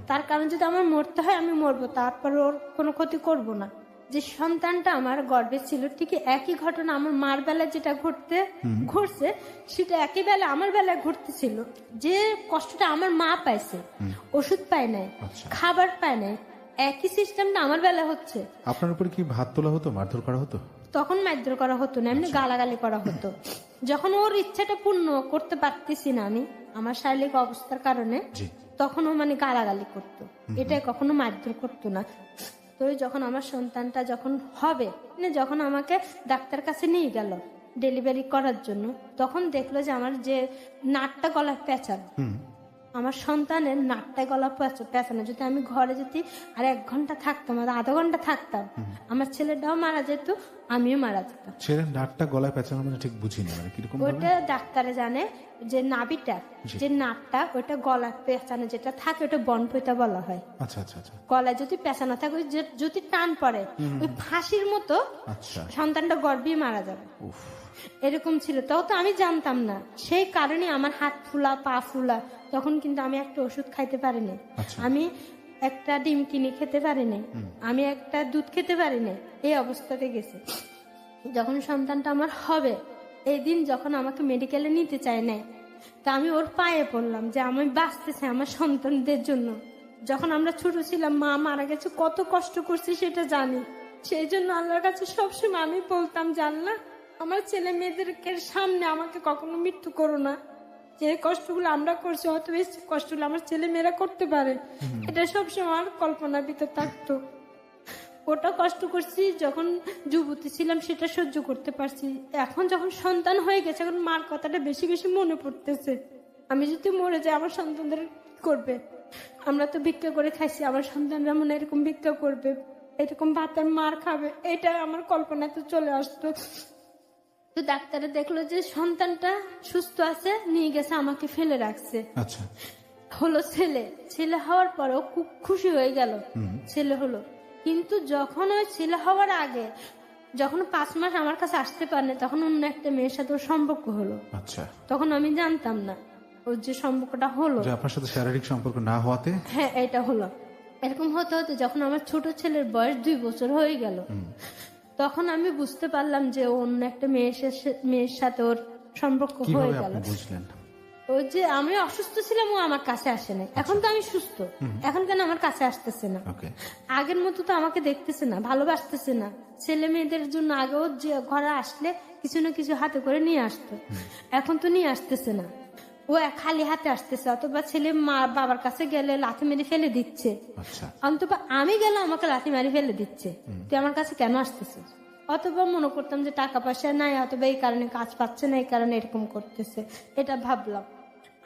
তার কারণ যদি আমার মরতে হয় আমি মরবো, তারপর ওর কোনো ক্ষতি করব না। যে সন্তানটা আমার গর্ভে ছিল ঠিক একই ঘটনা আমার মার বেলায় যেটা ঘটছে সেটা একই বেলা আমার বেলায় ঘটতেছিল। যে কষ্টটা আমার মা পাইছে, ওষুধ পায় নাই, আচ্ছা। খাবার পায় নাই, একই সিস্টেমটা আমার বেলা হচ্ছে। আপনার উপরে কি ভাত তোলা হতো, মারধর করা হতো? তখন মারধর করা হতো না, এমনি গালাগালি করা হতো। যখন ওর ইচ্ছাটা পূর্ণ করতে পারতেছি না আমি আমার শারীরিক অবস্থার কারণে, জি। তখন ও মানে গালাগালি করতো, এটা কখনো মারধর করতো না। তো যখন আমার সন্তানটা যখন হবে, মানে যখন আমাকে ডাক্তার কাছে নিয়ে গেল ডেলিভারি করার জন্য, তখন দেখলো যে আমার যে নাটটা গলার পেঁচানো, আমার সন্তানের নাটটা গলা পেঁচানো। যদি আমি ঘরে যদি আর 1 ঘন্টা থাকতাম, আর আধা ঘন্টা থাকতাম, আমার ছেলেটাও মারা যেত, আমিও মারা যেতাম। ছেলের নাটটা গলায় পেঁচানো মানে ঠিক বুঝিনি, মানে কিরকম ভাবে? ওটা ডাক্তারে জানে যে নাভিটা, যে নাটটা ওটা গলায় পেঁচানো যেটা থাকে ওটা বনপৈতা বলা হয়। আচ্ছা, আচ্ছা, আচ্ছা। গলায় যদি পেঁচানো থাকে, ওই যদি টান পড়ে ওই ফাঁসির মতো আচ্ছা। সন্তানটা গর্ভেই মারা যাবে, এরকম ছিল। তাও তো আমি জানতাম না, সেই কারণে আমার হাত ফুলা, পা ফুলা। তখন কিন্তু আমি একটা ওষুধ খাইতে পারিনি, আচ্ছা। আমি একটা ডিম কিনে খেতে পারিনি, আমি একটা দুধ খেতে পারিনি, এই অবস্থাতে গেছে। যখন সন্তানটা আমার হবে, এই দিন যখন আমাকে মেডিকেলে নিতে চায় না, তা আমি ওর পায়ে পড়লাম যে আমি বাঁচতেছি আমার সন্তানদের জন্য। যখন আমরা ছোট ছিলাম মা মারা গেছে, কত কষ্ট করছি সেটা জানি। সেই জন্য আল্লাহর কাছে সবসময় আমি বলতাম যে আল্লাহ, আমার ছেলে মেয়েদেরকে সামনে আমাকে কখনো মৃত্যু করো না। যে কষ্টগুলো আমরা করছি, হয়তো এই কষ্টগুলো আমার ছেলে মেয়েরা করতে পারে, এটা সবসময় আমার কল্পনার ভিতর থাকতো। ওটা কষ্ট করছি যখন যুবতী ছিলাম, সেটা সহ্য করতে পারছি। এখন যখন সন্তান হয়ে গেছে, এখন মার কথাটা বেশি বেশি মনে পড়তেছে। আমি যদি মরে যাই আমার সন্তানদের কি করবে? আমরা তো ভিক্ষা করে খাইছি, আমার সন্তানরা মনে এরকম ভিক্ষা করবে, এরকম ভাতের মার খাবে, এটা আমার কল্পনাতে চলে আসতো। তো ডাক্তারে দেখলো যে সন্তানটা সুস্থ আছে, নিয়ে গেছে, আমাকে ফেলে রাখছে। আচ্ছা। হলো ছেলে হওয়ার পরেও খুব খুশি হয়ে গেল, ছেলে হলো। কিন্তু যখন ওই ছেলে হওয়ার আগে, যখন 5 মাস আমার কাছে আসতে পারেনি, তখন অন্য একটা মেয়ের সাথে ওর সম্পর্ক হলো। আচ্ছা। তখন আমি জানতাম না ওর যে সম্পর্কটা হলো, যে আপনার সাথে শারীরিক সম্পর্ক না হওয়াতে, হ্যাঁ এটা হলো। এরকম হতে হতে যখন আমার ছোট ছেলের বয়স 2 বছর হয়ে গেল, তখন আমি বুঝতে পারলাম যে অন্য একটা মেয়ের সাথে ওর সম্পর্ক হয়ে কিভাবে গেল। আপনি বুঝলেন? ওই যে আমি অসুস্থ ছিলাম, ও আমার কাছে আসে না। এখন তো আমি সুস্থ, এখন কেন আমার কাছে আসতেছে না? ওকে। আগের মতো তো আমাকে দেখতেছে না, ভালোবাসতেছে না। ছেলে মেয়েদের জন্য আগেও যে ঘরে আসলে কিছু না কিছু হাতে করে নিয়ে আসতো, এখন তো নিয়ে আসতেছে না। ও খালি হাতে আসতেছে, অথবা ছেলে মা বাবার কাছে গেলে লাথি মেরে ফেলে দিচ্ছে, আচ্ছা অথবা আমি গেলে আমাকে লাথি মেরে ফেলে দিচ্ছে, তুই আমার কাছে কেন আসতেছিস? অথবা মনে করতাম যে টাকা পয়সা নাই, অথবা এই কারণে কাজ পাচ্ছে না, এই কারণে এরকম করতেছে, এটা ভাবলাম।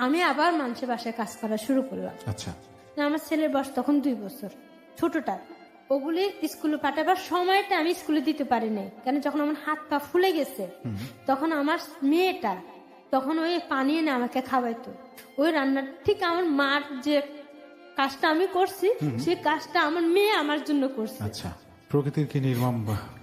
আমি আবার মানুষের বাসায় কাজ করা শুরু করলাম। আচ্ছা না, আমার ছেলের বয়স তখন 2 বছর, ছোটটা। ওগুলি স্কুলে পাঠাবার সময়টা আমি স্কুলে দিতে পারি নাই, কেন যখন আমার হাত পা ফুলে গেছে তখন আমার মেয়েটা তখন ওই পানি এনে আমাকে খাওয়াইতো। ওই রান্নার ঠিক আমার মার যে কাজটা আমি করছি সেই কাজটা আমার মেয়ে আমার জন্য করছে। আচ্ছা, প্রকৃতির কি নির্মম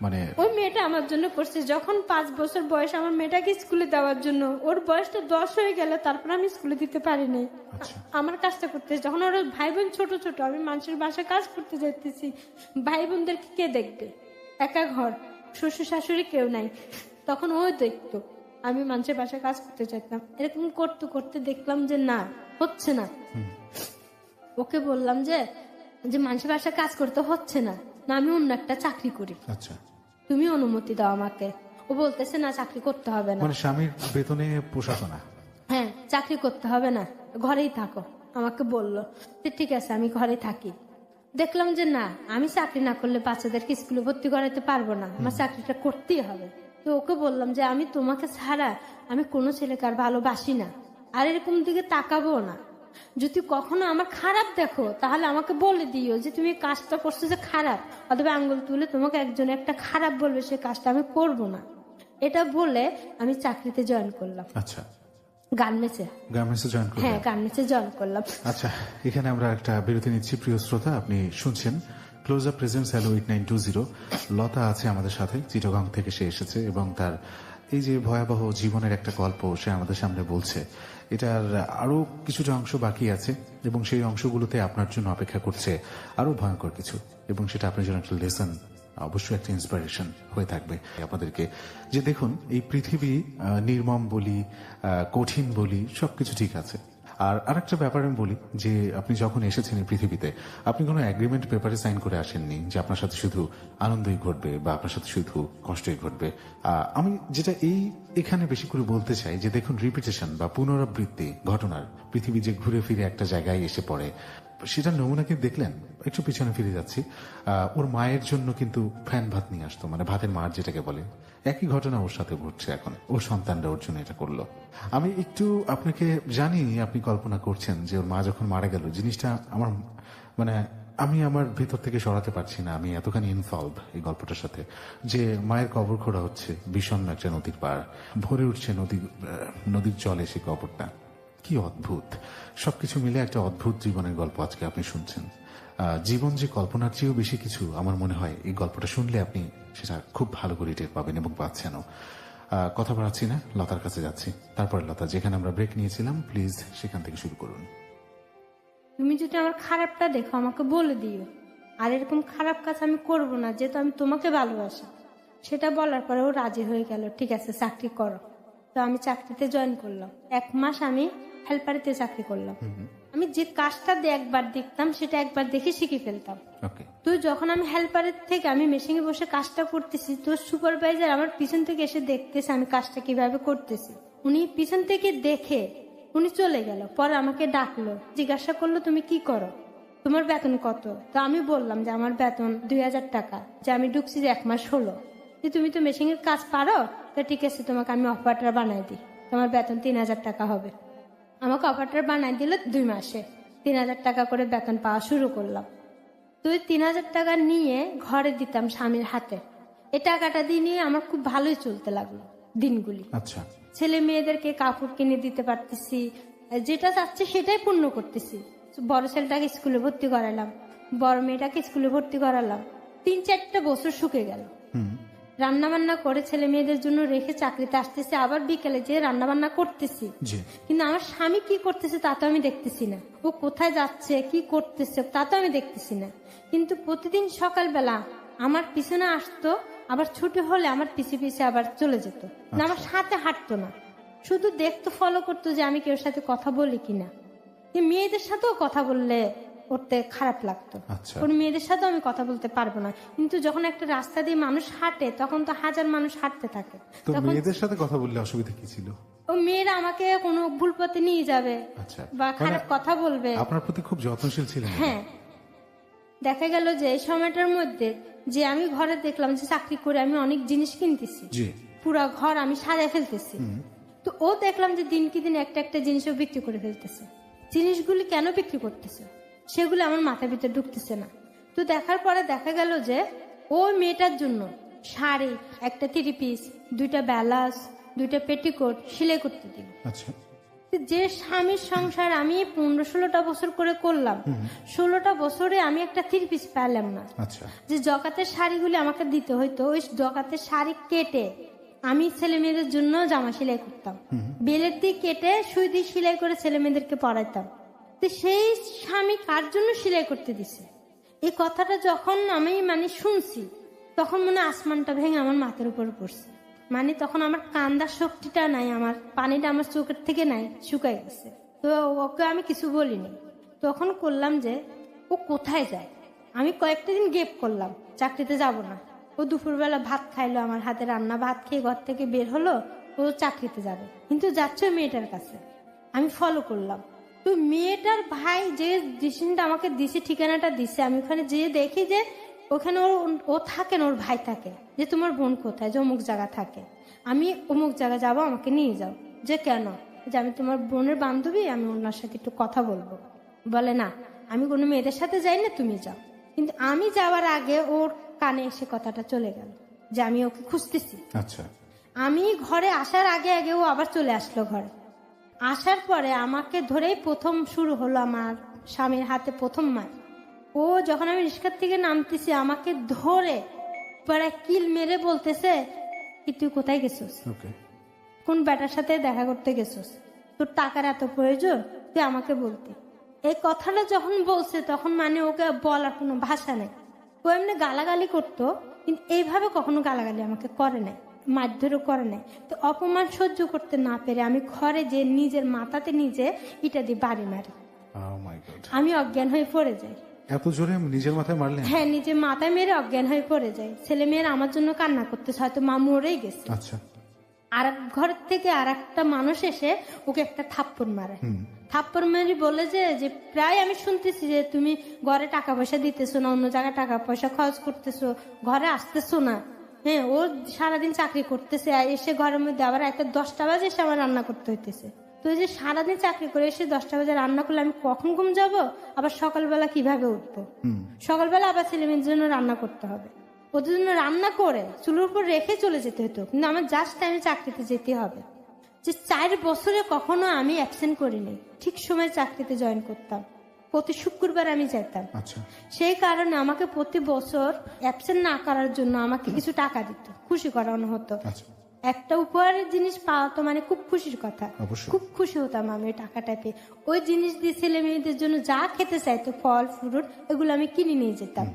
মানে ওই মেয়েটা আমার জন্য করছে। যখন 5 বছর বয়স আমার মেয়েটাকে স্কুলে দেওয়ার জন্য, ওর বয়সটা 10 হয়ে গেল, তারপর আমি স্কুলে দিতে পারিনি। আচ্ছা আমার কাজটা করতে যখন ওর ভাই বোন ছোট ছোট, আমি মানুষের বাসায় কাজ করতে যাইতেছি, ভাই বোনদেরকে কে দেখবে? একা ঘর, শ্বশুর শাশুড়ি কেউ নাই, তখন ও দেখতো আমি মানুষের বাসায় কাজ করতে চাইতাম। এরকম করতে করতে দেখলাম যে না, হচ্ছে না। ওকে বললাম যে মানুষের বাসায় কাজ করতে হচ্ছে না, না আমি অন্য একটা চাকরি করি, আচ্ছা, তুমি অনুমতি দাও আমাকে। ও বলতেছে না, চাকরি করতে হবে না। মানে স্বামীর বেতনে পোষাতো না? হ্যাঁ, চাকরি করতে হবে না, ঘরেই থাকো। আমাকে বললো যে ঠিক আছে আমি ঘরে থাকি। দেখলাম যে না, আমি চাকরি না করলে বাচ্চাদেরকে স্কুলে ভর্তি করাতে পারবো না, আমার চাকরিটা করতেই হবে। তো ওকে বললাম যে আমি তোমাকে ছাড়া আমি কোনো ছেলেকে আর ভালোবাসি না, আর এরকম দিকে তাকাবো না। যদি কখনো আমার খারাপ দেখো তাহলে আমাকে বলে দিও যে তুমি কাজটা করছো যে খারাপ, অথবা আঙ্গুল তুলে তোমাকে একজন একটা খারাপ বলবে, সে কাজটা আমি করব না। এটা বলে আমি চাকরিতে জয়েন করলাম। আচ্ছা, গার্মেন্টসে জয়েন করলেন? হ্যাঁ, গার্মেন্টসে জয়েন করলাম। আচ্ছা, এখানে আমরা একটা বিরতি নিচ্ছি। প্রিয় শ্রোতা, আপনি শুনছেন ক্লোজ আপ প্রেজেন্স হ্যালো 8920। লতা আছে আমাদের সাথে, চিটাগং থেকে সে এসেছে এবং তার এই যে ভয়াবহ জীবনের একটা গল্প সে আমাদের সামনে বলছে। এটার আরো কিছুটা অংশ বাকি আছে এবং সেই অংশগুলোতে আপনার জন্য অপেক্ষা করছে আরো ভয়ঙ্কর কিছু, এবং সেটা আপনার জন্য একটা লেসন, অবশ্যই একটা ইন্সপিরেশন হয়ে থাকবে আপনাদেরকে। যে দেখুন, এই পৃথিবী নির্মম বলি, কঠিন বলি, সবকিছু ঠিক আছে। আর আরেকটা ব্যাপার আমি বলি যে আপনি যখন এসেছেন এই পৃথিবীতে, আপনি কোনো এগ্রিমেন্ট পেপারে সাইন করে আসেননি যে আপনার সাথে শুধু আনন্দই ঘটবে বা আপনার সাথে শুধু কষ্টই ঘটবে। আমি যেটা এখানে বেশি করে বলতে চাই যে দেখুন, রিপিটেশন বা পুনরাবৃত্তি ঘটনার পৃথিবী যে ঘুরে ফিরে একটা জায়গায় এসে পড়ে, সেটা নমুনা কিন্তু দেখলেন। একটু পিছনে ফিরে যাচ্ছি, ওর মায়ের জন্য কিন্তু ফ্যান ভাত নিয়ে আসতো, মানে ভাতের মার যেটাকে বলে। একই ঘটনা ওর সাথে ঘটছে এখন, ওর সন্তানরা ওর জন্য এটা করলো। আমি একটু আপনাকে জানি আপনি কল্পনা করছেন যে ওর মা যখন মারা গেল, জিনিসটা আমার মানে আমি আমার ভিতর থেকে সরাতে পারছি না। আমি এতখানি ইনভলভ এই গল্পটার সাথে যে মায়ের কবর খোঁড়া হচ্ছে বিষণ্ণ একটা নদীর পাড়, ভরে উঠছে নদীর জলে সেই কবরটা। কি অদ্ভুত! সবকিছু মিলে একটা অদ্ভুত জীবনের গল্প আজকে আপনি শুনছেন। জীবন যে কল্পনার চেয়েও বেশি কিছু, আমার মনে হয় এই গল্পটা শুনলে আপনি সেটা খুব ভালো করে টের পাবেন এবং পাচ্ছেনও। কথা বাড়াচ্ছি না, লতার কাছে যাচ্ছি। তারপরে লতা, যেখানে আমরা ব্রেক নিয়েছিলাম, প্লিজ সেখান থেকে শুরু করুন। তুমি যদি আমার খারাপটা দেখো আমাকে বলে দিও, আর এরকম খারাপ কাজ আমি করব না, যেহেতু আমি তোমাকে ভালোবাসি। সেটা বলার পরে ও রাজি হয়ে গেল, ঠিক আছে চাকরি করো। তো আমি চাকরিতে জয়েন করলাম। 1 মাস আমি হেল্পারিতে চাকরি করলাম। আমি যে কাজটা একবার দেখতাম সেটা একবার দেখে শিখে ফেলতাম। তো যখন আমি হেল্পারের থেকে আমি মেশিনে বসে কাজটা করতেছি, তো সুপারভাইজার আমার পিছন থেকে এসে দেখতেছে আমি কাজটা কিভাবে করতেছি। উনি পিছন থেকে দেখে উনি চলে গেল। পরে আমাকে ডাকলো, জিজ্ঞাসা করলো তুমি কি করো, তোমার বেতন কত? তো আমি বললাম যে আমার বেতন 2000 টাকা, যে আমি ঢুকছি যে 1 মাস হলো। যে তুমি তো মেশিনের কাজ পারো, তো ঠিক আছে তোমাকে আমি অপারেটর বানাই দিই, তোমার বেতন 3000 টাকা হবে। আমাকে অপারেটর বানাই দিল 2 মাসে 3000 টাকা করে বেতন পাওয়া শুরু করলাম। তো 3000 টাকা নিয়ে ঘরে দিতাম স্বামীর হাতে। এই টাকাটা দিয়ে নিয়ে আমার খুব ভালোই চলতে লাগলো দিনগুলি। আচ্ছা, ছেলে মেয়েদেরকে কাপড় কিনে দিতে পারতেছি, যেটা চাচ্ছে সেটাই পূর্ণ করতেছি। বড় ছেলেটাকে স্কুলে ভর্তি করালাম, বড় মেয়েটাকে স্কুলে ভর্তি করালাম। 3-4টা বছর শুকে গেল। রান্না বান্না করে ছেলে মেয়েদের জন্য রেখে চাকরিতে আসতেছি, আবার বিকেলে যে রান্না বান্না করতেছি। কিন্তু আমার স্বামী কি করতেছে তা তো আমি দেখতেছি না, ও কোথায় যাচ্ছে কি করতেছে তা তো আমি দেখতেছি না। কিন্তু প্রতিদিন সকালবেলা আমার পিছনে আসতো, আবার ছুটি হলে আমার পিছে পিছে আবার চলে যেত, না আমার সাথে হাঁটতো না, শুধু দেখতো, ফলো করতো যে আমি কেউ সাথে কথা বলি কিনা। মেয়েদের সাথেও কথা বললে করতে খারাপ লাগতো, কোন মেয়েদের সাথে আমি কথা বলতে পারবো না। কিন্তু যখন একটা রাস্তা দিয়ে মানুষ হাঁটে তখন তো হাজার মানুষ হাঁটতে থাকে, তো মেয়েদের সাথে কথা বললে অসুবিধা কি ছিল? ও মেয়েরা আমাকে কোনো ভুল পথে নিয়ে যাবে আচ্ছা বা খারাপ কথা বলবে। আপনার প্রতি খুব যত্নশীল ছিলেন। হ্যাঁ, দেখা গেল যে এই সময়টার মধ্যে যে আমি ঘরে দেখলাম যে চাকরি করে আমি অনেক জিনিস কিনতেছি, জি পুরা ঘর আমি সাজায় ফেলতেছি। তো ও দেখলাম যে দিন কি দিন একটা একটা জিনিসও বিক্রি করে ফেলতেছে। জিনিসগুলি কেন বিক্রি করতেছে সেগুলো আমার মাথার ভিতরে ঢুকতেছে না। তো দেখার পরে দেখা গেল যে ও মেয়েটার জন্য শাড়ি, একটা 3 পিস, 2টা ব্লাউজ, 2টা পেটিকোট সেলাই করতে দিল। আচ্ছা যে স্বামীর সংসার আমি 15-16টা বছর করে করলাম, 16টা বছরে আমি একটা 3 পিস পেলাম না। আচ্ছা যে জকাতের শাড়িগুলি আমাকে দিতে হইতো, ওই জকাতের শাড়ি কেটে আমি ছেলে মেয়েদের জন্য জামা সেলাই করতাম, বেলের দিয়ে কেটে সুই দিয়ে সেলাই করে ছেলে মেয়েদেরকে পরাইতাম। তো সেই স্বামী কার জন্য সেলাই করতে দিছে, এই কথাটা যখন আমি শুনছি, তখন মনে আসমানটা ভেঙে আমার মাথার উপর পড়ছে। তখন আমার কান্দার শক্তিটা নাই, আমার পানিটা আমার চোখের থেকে নাই, শুকাই গেছে। তো ওকে আমি কিছু বলিনি। তখন করলাম যে ও কোথায় যায়, আমি কয়েকটা দিন গেপ করলাম, চাকরিতে যাব না। ও দুপুরবেলা ভাত খাইলো, আমার হাতে রান্না ভাত খেয়ে ঘর থেকে বের হলো, ও চাকরিতে যাবে, কিন্তু যাচ্ছে মেয়েটার কাছে। আমি ফলো করলাম। তো মেয়েটার ভাই যে ডিসিশনটা আমাকে দিছে, ঠিকানাটা দিছে, আমি ওখানে যেয়ে দেখি যে ওখানে ও থাকে না, ওর ভাই থাকে। যে তোমার বোন কোথায়, যে অমুক জায়গা থাকে, আমি অমুক জায়গা যাবো, আমাকে নিয়ে যাও। যে কেন, যে আমি তোমার বোনের বান্ধবী, আমি ওনার সাথে একটু কথা বলবো। বলে না, আমি কোনো মেয়েদের সাথে যাই না, তুমি যাও। কিন্তু আমি যাওয়ার আগে ওর কানে এসে কথাটা চলে গেল যে আমি ওকে খুঁজতেছি। আচ্ছা আমি ঘরে আসার আগে আগে ও আবার চলে আসলো ঘরে। আসার পরে আমাকে ধরেই প্রথম শুরু হলো আমার স্বামীর হাতে প্রথম মার। ও যখন আমি রিক্সার থেকে নামতেছি, আমাকে ধরে পরে কিল মেরে বলতেছে, কি তুই কোথায় গেছিস, ওকে কোন ব্যাটার সাথে দেখা করতে গেছিস, তোর টাকার এত প্রয়োজন, তুই আমাকে বলতি। এই কথাটা যখন বলছে, তখন ওকে বলার কোনো ভাষা নেই। ও এমনি গালাগালি করতো, কিন্তু এইভাবে কখনো গালাগালি আমাকে করে নাই, মারধরও করে নাই। তো অপমান সহ্য করতে না পেরে আমি ঘরে যে নিজের মাথাতে নিজে ইটা দিয়ে বাড়ি মারি। Oh my God! আমি অজ্ঞান হয়ে পড়ে যাই। এত জোরে নিজের মাথায় মারলেন? হ্যাঁ, নিজে মাথায় মেরে অজ্ঞান হয়ে পড়ে যায়। ছেলে মেয়েরা আমার জন্য কান্না করতেছে, হয়তো মা মরেই গেছে। আচ্ছা আর ঘর থেকে আর একটা মানুষ এসে ওকে একটা থাপ্পড় মারে। থাপ্পড় মারি বলে যে প্রায় আমি শুনতেছি যে তুমি ঘরে টাকা পয়সা দিতেছো না, অন্য জায়গায় টাকা পয়সা খরচ করতেছো, ঘরে আসতেছো না। হ্যাঁ, ও সারাদিন চাকরি করতেছে, এসে ঘরের মধ্যে আবার একটা 10টা বাজে এসে আমার রান্না করতে হইতেছে। তো এই যে সারাদিন চাকরি করে এসে 10টা বাজে রান্না করলে আমি কখন ঘুম যাব, আবার সকালবেলা কিভাবে উঠবো, সকালবেলা আবার ছেলে মেয়ের জন্য রান্না করতে হবে, ওদের জন্য রান্না করে চুলোর উপর রেখে চলে যেতে হতো। কিন্তু আমার জাস্ট টাইমে চাকরিতে যেতে হবে। যে 4 বছরে কখনো আমি অ্যাবসেন্ট করিনি, ঠিক সময় চাকরিতে জয়েন করতাম, প্রতি শুক্রবার আমি যেতাম। আচ্ছা সেই কারণে আমাকে প্রতি বছর অ্যাবসেন্ট না করার জন্য আমাকে কিছু টাকা দিত, খুশি করানো হতো। আচ্ছা একটা উপহারের জিনিস পাওয়া তো খুব খুশির কথা, অবশ্যই। খুব খুশি হতাম আমি ওই টাকাটা পেয়ে। ওই জিনিস দিয়ে ছেলে মেয়েদের জন্য যা খেতে চাইতো, ফল ফ্রুট, এগুলো আমি কিনে নিয়ে যেতাম।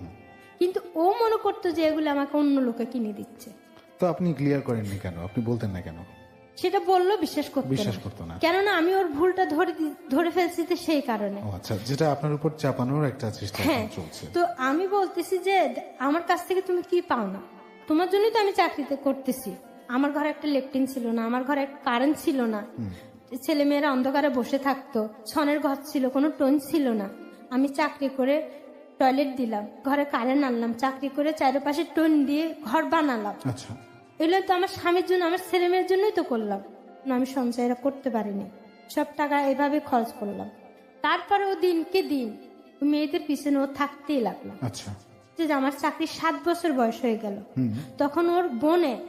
কিন্তু ও মনে করতো যে এগুলো আমাকে অন্য লোকে কিনে দিচ্ছে। তো আপনি ক্লিয়ার করেননি কেন? আপনি বলতেন না কেন? সেটা বললো বিশ্বাস করতো না। কেননা আমি ওর ভুলটা ধরে ফেলছি, তো সেই কারণে। ও আচ্ছা, যেটা আপনার উপর চাপানোর একটা চেষ্টা হ্যাঁ, চলছে। তো আমি বলতেছি যে আমার কাছ থেকে তুমি কি পাও না, তোমার জন্যই তো আমি চাকরিতে করতেছি। আমার ঘরে একটা লেট্রিন ছিল না, আমার ঘরে কারেন্ট ছিল না, ছেলে মেয়েরা অন্ধকারে বসে থাকতো, ছনের ঘর ছিল, কোনো টোন ছিল না। আমি চাকরি করে টয়লেট দিলাম, ঘরে কারেন্ট আনলাম, চাকরি করে চারপাশে টোন দিয়ে ঘর বানালাম। আচ্ছা এগুলো তো আমার স্বামীর জন্য, আমার ছেলে মেয়ের জন্যই তো করলাম না। আমি সঞ্চয়টা করতে পারিনি, সব টাকা এভাবে খরচ করলাম। তারপরে ও দিনকে দিন মেয়েদের পিছনে ও থাকতেই লাগলো। আচ্ছা যে আমার চাকরি 7 বছর বয়স হয়ে গেল, তখন ওর বোনের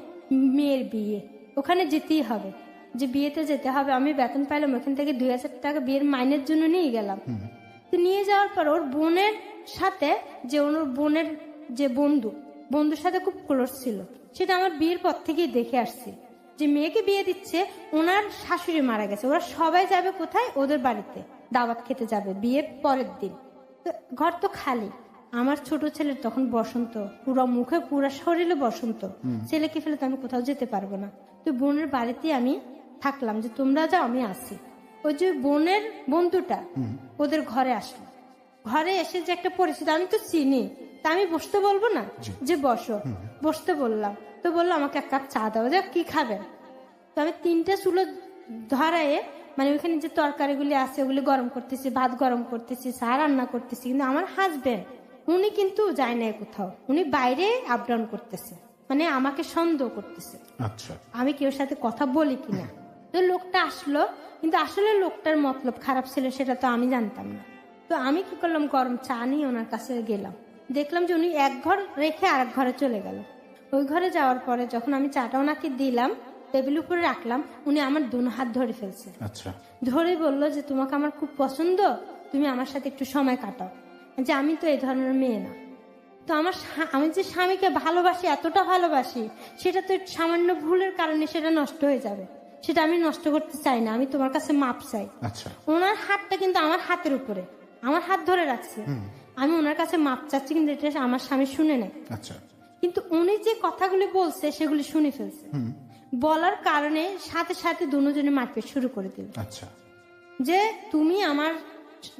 মেয়ের বিয়ে, ওখানে যেতেই হবে, যে বিয়েতে যেতে হবে। আমি বেতন পাইলাম ওখান থেকে 2000 টাকা বিয়ের মাইনের জন্য নিয়ে গেলাম। তো নিয়ে যাওয়ার পর ওর বোনের সাথে, যে ওর বোনের যে বন্ধুর সাথে খুব ক্লোজ ছিল, সেটা আমার বিয়ের পর থেকেই দেখে আসছি। যে মেয়েকে বিয়ে দিচ্ছে, ওনার শাশুড়ি মারা গেছে, ওরা সবাই যাবে কোথায়, ওদের বাড়িতে দাওয়াত খেতে যাবে বিয়ের পরের দিন। তো ঘর তো খালি। আমার ছোট ছেলের তখন বসন্ত, পুরো মুখে পুরো শরীরে বসন্ত, ছেলেকে ফেলে তো আমি কোথাও যেতে পারবো না। তো বোনের বাড়িতে আমি থাকলাম, যে তোমরা যাও আমি আসি। ওই যে বোনের বন্ধুটা ওদের ঘরে আসলো, ঘরে এসে যে একটা পরিচিত, আমি তো চিনি, তা আমি বসতে বলবো না, যে বসো। বসতে বললাম, তো বললো আমাকে 1 কাপ চা দাও। যে কি খাবেন? তো আমি 3টে চুলো ধরায়ে মানে ওইখানে যে তরকারিগুলি আছে ওগুলি গরম করতেছি, ভাত গরম করতেছি, চা রান্না করতেছি, কিন্তু আমার হাজবেন্ড উনি কিন্তু যায় না কোথাও, উনি বাইরে আপ ডাউন করতেছে, মানে আমাকে সন্দেহ করতেছে আচ্ছা, আমি কেউ সাথে কথা বলি কিনা। তো লোকটা আসলো, কিন্তু আসলে লোকটার মতলব খারাপ ছিল সেটা তো আমি জানতাম না। তো আমি কি করলাম, গরম চা নিয়ে ওনার কাছে গেলাম, দেখলাম যে উনি এক ঘর রেখে আরেক ঘরে চলে গেল। ওই ঘরে যাওয়ার পরে যখন আমি চাটা ওনাকে দিলাম, টেবিল উপরে রাখলাম, উনি আমার দুনো হাত ধরে ফেলছে। আচ্ছা, ধরে বললো যে তোমাকে আমার খুব পছন্দ, তুমি আমার সাথে একটু সময় কাটাও, যে আমি তো এই ধরনের মেয়ে না। তো আমি যে স্বামীকে ভালোবাসি, এতটা ভালোবাসি, সেটা তো সামান্য ভুলের কারণে সেটা নষ্ট হয়ে যাবে, সেটা আমি নষ্ট করতে চাই না, আমি তোমার কাছে মাপ চাই। আচ্ছা, ওনার হাতটা কিন্তু আমার হাতের উপরে, আমার হাত ধরে রাখছে, আমি ওনার কাছে মাপ চাচ্ছি, কিন্তু এটা আমার স্বামী শুনে নেয়। আচ্ছা, কিন্তু উনি যে কথাগুলি বলছে সেগুলি শুনে ফেলছে, বলার কারণে সাথে সাথে দুজনে মারপিট শুরু করে দিল, আচ্ছা, যে তুমি আমার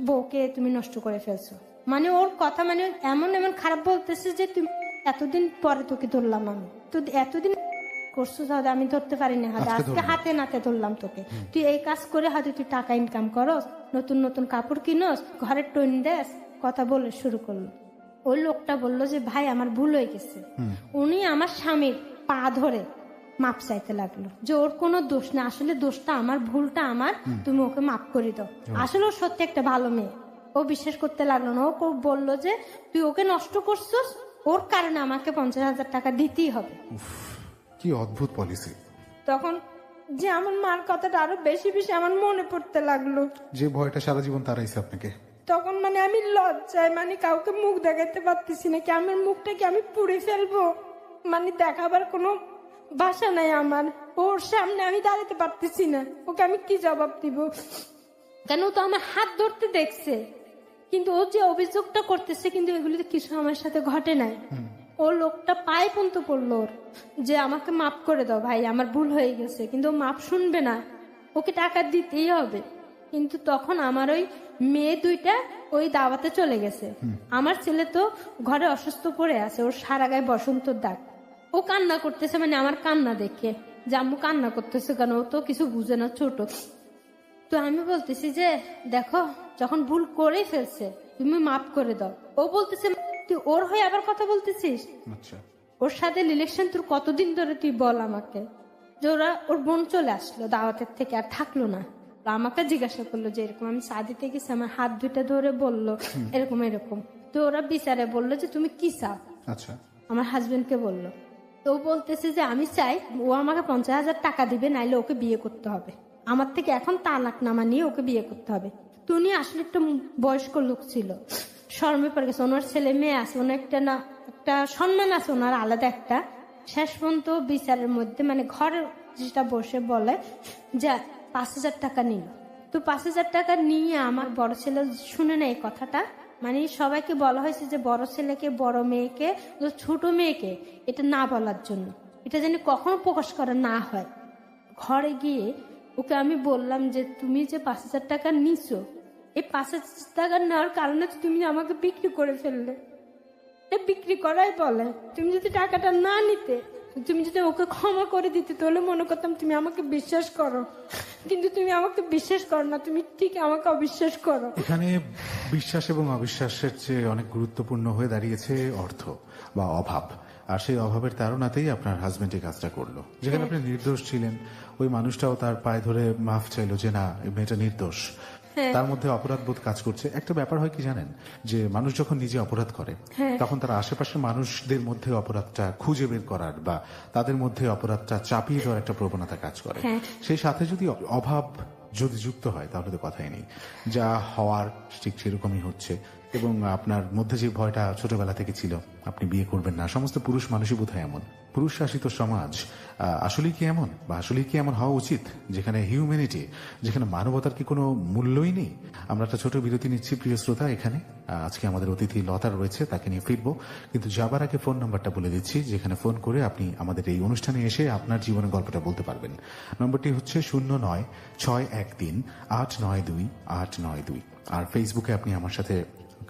বউকে তুমি নষ্ট করে ফেলছো। মানে ওর কথা মানে এমন এমন খারাপ বলতেছে যে তুমি এতদিন পরে তোকে ধরলাম, আমি তো এতদিন করছো তাহলে আমি ধরতে পারিনি, আজকে হাতে নাতে ধরলাম তোকে, তুই এই কাজ করে হয়তো তুই টাকা ইনকাম করস, নতুন নতুন কাপড় কিনস, ঘরের টোন দেস, কথা বলে শুরু করলো। ওই লোকটা বললো যে ভাই আমার ভুল হয়ে গেছে। উনি আমার স্বামীর পা ধরে মাপ চাইতে লাগলো, যে ওর কোনো দোষ না, আসলে দোষটা আমার, ভুলটা আমার, তুমি ওকে মাপ করে দাও। আসলে ও সত্যি একটা ভালো মেয়ে, ও বিশ্বাস করতে লাগলো না। ও বললো যে তুই ওকে নষ্ট করছিস, ওর কারণে আমাকে 50,000 টাকা দিতেই হবে। কি অদ্ভুত পলিসি। তখন যে আমার মার কথাটা আরো বেশি বেশি আমার মনে পড়তে লাগলো, যে ভয়টা সারা জীবন তারাইছে আপনাকে। তখন মানে আমি লজ্জায় মানে কাউকে মুখ দেখাতে পারতেছি না, কি আমার মুখটা কি আমি পুড়ে ফেলবো, মানে দেখাবার কোনো ভাষা নাই আমার। ওর সামনে আমি দাঁড়াতে পারতেছি না, ওকে আমি কি জবাব দিব, কেন ও তো আমার হাত ধরতে দেখছে, কিন্তু ও যে অভিযোগটা করতেছে কিন্তু এগুলি তো কিছু আমার সাথে ঘটে নাই। ও লোকটা পায়ে পর্যন্ত পড়লো ওর, যে আমাকে মাফ করে দাও ভাই, আমার ভুল হয়ে গেছে, কিন্তু ও মাফ শুনবে না, ওকে টাকা দিতেই হবে। কিন্তু তখন আমার ওই মেয়ে দুইটা ওই দাওয়াতে চলে গেছে, আমার ছেলে তো ঘরে অসুস্থ পড়ে আছে, ওর সারা গায়ে বসন্তর দাগ, ও কান্না করতেছে, মানে আমার কান্না দেখে যে আম্মু কান্না করতেছে কেন, ও তো কিছু বুঝে না, ছোট। তো আমি বলতেছি যে দেখো যখন ভুল করে ফেলছে তুমি মাফ করে দাও। ও বলতেছে তুই ওর হয়ে আবার কথা বলতেছিস, আচ্ছা, ওর সাথে রিলেশন তোর কতদিন ধরে, তুই বল আমাকে। যে ওর বোন চলে আসলো দাওয়াতের থেকে, আর থাকলো না, তো আমাকে জিজ্ঞাসা করলো যে এরকম আমি চা দিতে গেছি, আমার হাত দুইটা ধরে বললো এরকম এরকম। তো ওরা বিচারে বললো যে তুমি কি চাও, আচ্ছা, আমার হাজবেন্ডকে বললো। তো ও বলতেছে যে আমি চাই ও আমাকে 50,000 টাকা দিবে, নাইলে ওকে বিয়ে করতে হবে, আমার থেকে এখন তালাকনামা নিয়ে ওকে বিয়ে করতে হবে। তো উনি আসলে একটা বয়স্ক লোক ছিল, শর্মে পড়ে গেছে, ওনার ছেলে মেয়ে আছে, ওনার একটা সম্মান আছে ওনার আলাদা একটা। শেষ পর্যন্ত বিচারের মধ্যে মানে ঘরে যেটা বসে বলে যে 5,000 টাকা নিল। তো 5,000 টাকা নিয়ে আমার বড় ছেলে শুনে না এই কথাটা, মানে সবাইকে বলা হয়েছে যে বড় ছেলেকে, বড় মেয়েকে, ছোট মেয়েকে এটা না বলার জন্য, এটা যেন কখনো প্রকাশ করা না হয়। ঘরে গিয়ে ওকে আমি বললাম যে তুমি যে 5,000 টাকা নিছো, এই 5,000 টাকা নেওয়ার কারণে তুমি আমাকে বিক্রি করে ফেললে, বিক্রি করাই বলে। তুমি যদি টাকাটা না নিতে, তুমি যদি ওকে ক্ষমা করে দিতে, তাহলে মনে করতাম তুমি আমাকে বিশ্বাস করো, কিন্তু তুমি আমাকে বিশ্বাস করো না, তুমি ঠিক আমাকে অবিশ্বাস করো। এখানে বিশ্বাস এবং অবিশ্বাসের চেয়ে অনেক গুরুত্বপূর্ণ হয়ে দাঁড়িয়েছে অর্থ বা অভাব। আর সেই অভাবের তাড়নাতেই আপনার হাজবেন্ড এই কাজটা করলো। যেখানে আপনি নির্দোষ ছিলেন, ওই মানুষটাও তার পায়ে ধরে মাফ চাইলো যে না এই মেয়েটা নির্দোষ, তার মধ্যে অপরাধ বোধ কাজ করছে। একটা ব্যাপার হয় কি জানেন, যে মানুষ যখন নিজে অপরাধ করে তখন তার আশেপাশের মানুষদের মধ্যে অপরাধটা খুঁজে বের করার বা তাদের মধ্যে অপরাধটা চাপিয়ে দেওয়ার একটা প্রবণতা কাজ করে। সেই সাথে যদি অভাব যদি যুক্ত হয় তাহলে তো কথাই নেই, যা হওয়ার ঠিক সেরকমই হচ্ছে। এবং আপনার মধ্যে যে ভয়টা ছোটবেলা থেকে ছিল আপনি বিয়ে করবেন না, সমস্ত পুরুষ মানুষই বোধহয় এমন। পুরুষ শাসিত সমাজ আসলেই কি এমন, বা আসলেই কি এমন হওয়া উচিত, যেখানে হিউম্যানিটি, যেখানে মানবতার কি কোনো মূল্যই নেই? আমরা একটা ছোট বিরতি নিচ্ছি প্রিয় শ্রোতা। এখানে আজকে আমাদের অতিথি লতা রয়েছে, তাকে নিয়ে ফিরবো, কিন্তু যাবার আগে ফোন নাম্বারটা বলে দিচ্ছি, যেখানে ফোন করে আপনি আমাদের এই অনুষ্ঠানে এসে আপনার জীবনের গল্পটা বলতে পারবেন। নম্বরটি হচ্ছে 09-613-892-892। আর ফেসবুকে আপনি আমার সাথে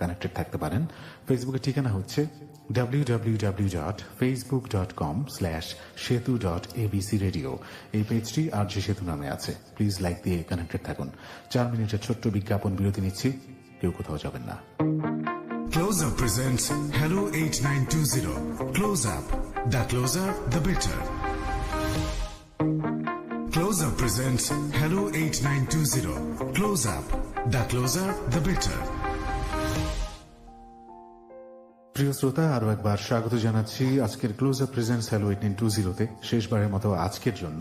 কানেক্টেড থাকতে পারেন। ফেসবুকের ঠিকানা হচ্ছে www.facebook.com/setu.abcradio। এই পেজটি RJ সেতু নামে আছে। প্লিজ লাইক দিয়ে কানেক্টেড থাকুন। 4 মিনিটের ছোট্ট বিজ্ঞাপন বিরতি নিচ্ছি, কেউ কোথাও যাবেন না। Close Up presents Hello 8920. Close Up. The closer, the better. Close Up presents Hello 8920. Close Up. The closer, the better. প্রিয় শ্রোতা, আরো একবার স্বাগত জানাচ্ছি আজকের ক্লোজ আপ প্রেজেন্টস হ্যালো 8920-তে। শেষবারের মতো আজকের জন্য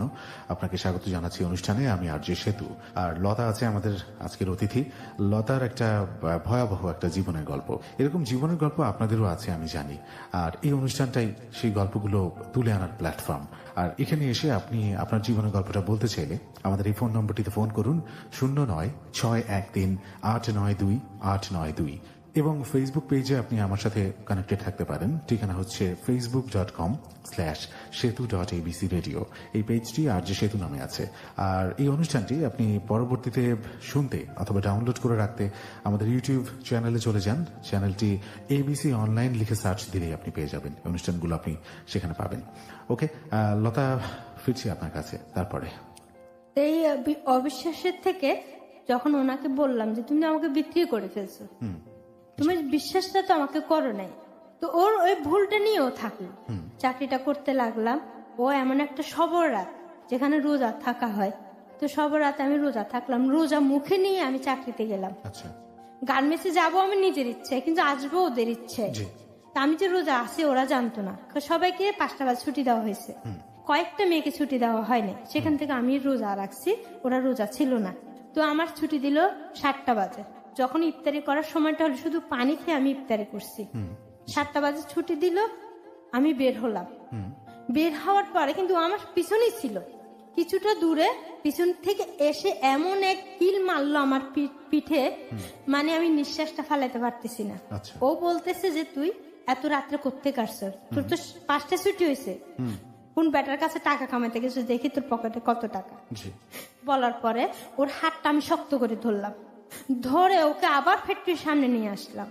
আপনাকে স্বাগত জানাচ্ছি অনুষ্ঠানে। আমি RJ সেতু, আর লতা আছে আমাদের আজকের অতিথি। লতার একটা ভয়াবহ একটা জীবনের গল্প, এরকম জীবনের গল্প আপনাদেরও আছে আমি জানি, আর এই অনুষ্ঠানটাই সেই গল্পগুলো তুলে আনার প্ল্যাটফর্ম। আর এখানে এসে আপনি আপনার জীবনের গল্পটা বলতে চাইলে আমাদের এই ফোন নম্বরটিতে ফোন করুন 09613892 এবং ফেসবুক পেজে আপনি আমার সাথে কানেক্টেড থাকতে পারেন। ঠিকানা হচ্ছে facebook.com/setu.abcradio। এই পেজটি RJ সেতু নামে আছে। আর এই অনুষ্ঠানটি আপনি পরবর্তীতে শুনতে অথবা ডাউনলোড করে রাখতে আমাদের ইউটিউব চ্যানেলে চলে যান। চ্যানেলটি ABC অনলাইন লিখে সার্চ দিলেই আপনি পেয়ে যাবেন, অনুষ্ঠানগুলো আপনি সেখানে পাবেন। ওকে লতা, ফিরছি আপনার কাছে। তারপরে এই অবিশ্বাসের থেকে যখন ওনাকে বললাম যে তুমি আমাকে বিক্রি করে ফেলছো, তুমি বিশ্বাসটা তো আমাকে করো নাই, তো ওর ওই ভুলটা নিয়েও থাকলো। চাকরিটা করতে লাগলাম। ও এমন একটা সবর রাত যেখানে রোজা থাকা হয়, তো সবর রাতে আমি রোজা থাকলাম, রোজা মুখে নিয়ে আমি চাকরিতে গেলাম। আচ্ছা, গার্মেন্টসে যাবো আমি নিজের ইচ্ছে, কিন্তু আসবো ওদের ইচ্ছে। তা আমি যে রোজা আছি ওরা জানতো না, সবাইকে 5টা বাজে ছুটি দেওয়া হয়েছে, কয়েকটা মেয়েকে ছুটি দেওয়া হয়নি। সেখান থেকে আমি রোজা রাখছি, ওরা রোজা ছিল না। তো আমার ছুটি দিল 7টা বাজে। যখন ইফতারি করার সময়টা হলো, শুধু পানি খেয়ে আমি ইফতারি করছি। 7টা বাজে ছুটি দিল, আমি বের হলাম। বের হওয়ার পরে কিন্তু আমার পিছনেই ছিল, কিছুটা দূরে পিছন থেকে এসে এমন এক কিল মারলো আমার পিঠে, মানে আমি নিঃশ্বাসটা ফালাইতে পারতেছি না। ও বলতেছে যে তুই এত রাত্রে করতে কাটছ, তোর তো 5টা ছুটি হয়েছে, কোন ব্যাটার কাছে টাকা কামাইতে গেছিস, দেখি তোর পকেটে কত টাকা। বলার পরে ওর হাতটা আমি শক্ত করে ধরলাম, ধরে ওকে আবার ফ্যাক্টরির সামনে নিয়ে আসলাম,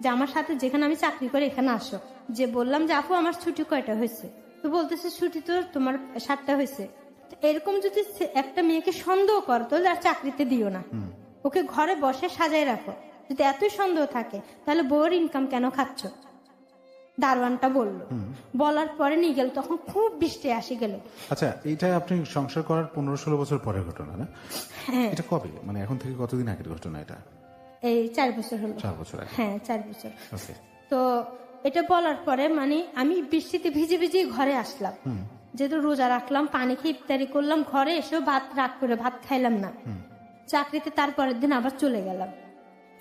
যে আমার সাথে যেখানে আমি চাকরি করি এখানে আসো। যে বললাম যে আপু আমার ছুটি কয়টা হয়েছে, তো বলতেছে ছুটি তো তোমার 7টা হয়েছে। এরকম যদি একটা মেয়েকে সন্দেহ করো তাহলে আর চাকরিতে দিও না, ওকে ঘরে বসে সাজায় রাখো। যদি এতই সন্দেহ থাকে তাহলে বউয়ের ইনকাম কেন খাচ্ছ, দারোয়ানটা বললো। বলার পরে নিয়ে গেল, তখন খুব বৃষ্টি আসে গেল। আচ্ছা, এটা আপনি সংসার করার 15-16 বছর পরের ঘটনা না? হ্যাঁ। এটা কবে, মানে এখন থেকে কতদিন আগের ঘটনা এটা? এই 4 বছর হলো। 4 বছর আগে? হ্যাঁ, 4 বছর। ওকে। তো এটা বলার পরে মানে আমি বৃষ্টিতে ভিজে ভিজে ঘরে আসলাম, যেহেতু রোজা রাখলাম, পানি খেয়ে ইফতারি করলাম, ঘরে এসেও ভাত রাগ করে ভাত খাইলাম না। চাকরিতে তারপরের দিন আবার চলে গেলাম।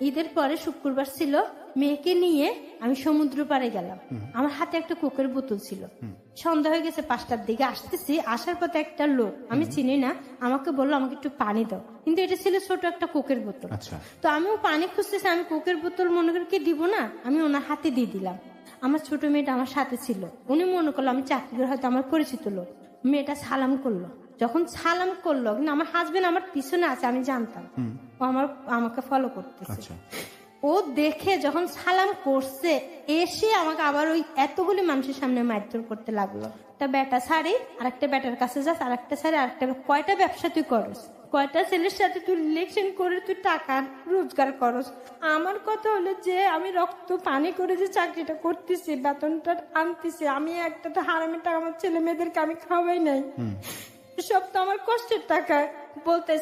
ঈদের পরে শুক্রবার ছিল, মেয়েকে নিয়ে আমি সমুদ্র পাড়ে গেলাম। আমার হাতে একটা কোকের বোতল ছিল। সন্ধ্যা হয়ে গেছে, 5টার দিকে আসতেছি, আসার পথে একটা লোক আমি চিনি না আমাকে বললো আমাকে একটু পানি দাও, কিন্তু এটা ছিল ছোট একটা কোকের বোতল। তো আমিও পানি খুঁজতেছি, আমি কোকের বোতল মনে করে কি দিব না, আমি ওনার হাতে দিয়ে দিলাম। আমার ছোট মেয়েটা আমার সাথে ছিল, উনি মনে করলো আমি চাকরি করে, হয়তো আমার পরিচিত লোক। মেয়েটা সালাম করলো, যখন সালাম করলো, কিন্তু আমার হাজবেন্ড আমার পিছনে আছে, আমি জানতাম ও আমাকে ফলো করতেছে। ও দেখে যখন সালাম করছে, এসে আমাকে আবার ওই এতগুলি মানুষের সামনে মারধর করতে লাগলো। একটা বেটা ছাড়ি, আর একটা বেটার কাছে যাস, আর একটা ছাড়ি, আর একটা, কয়টা ব্যবসা তুই করস, কয়টা ছেলের সাথে তুই রিলেশন করে তুই টাকা রোজগার করস। আমার কথা হলো যে আমি রক্ত পানি করে যে চাকরিটা করতেছি, বেতনটা আনতেছি, আমি একটা তো হারামি টাকা আমার ছেলে মেয়েদেরকে আমি খাওয়াই নাই, সব তো আমার কষ্টের টাকা। বলতে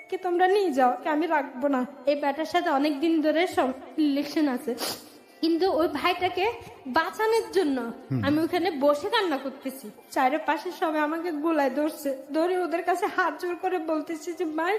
কি তোমরা নিয়ে যাও, আমি রাখবো না। এই ব্যাটার সাথে অনেক দিন ধরে সব রিলেশন আছে, কিন্তু ওই ভাইটাকে বাঁচানোর জন্য আমি ওখানে বসে কান্না করতেছি। চারিপাশে সবাই আমাকে গোলায় ধরছে, ধরে ওদের কাছে হাত জোর করে বলতেছি যে ভাই,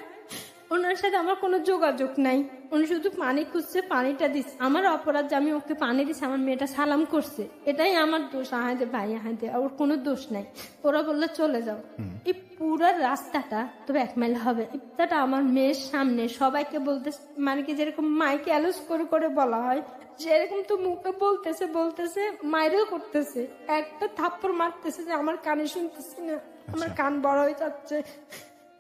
ওনার সাথে আমার কোনো যোগাযোগ নাই, উনি শুধু পানি খুঁজছে, পানিটা দিচ্ছে। আমার অপরাধ যে আমি ওকে পানি দিচ্ছি, আমার মেয়েটা সালাম করছে, এটাই আমার দোষ। আহাদে ভাই আহাদে, ওর কোনো দোষ নাই। ওরা বললে চলে যাও। এই পুরো রাস্তাটা তবে 1 মাইল হবে, ইফতারটা আমার মেয়ের সামনে সবাইকে বলতে, মানে কি যেরকম মাইকে অ্যালোস করে করে বলা হয়, সেরকম তো মুখে বলতেছে মাইরেও করতেছে, একটা থাপ্পড় মারতেছে যে আমার কানে শুনতেছি না, আমার কান বড় হয়ে যাচ্ছে।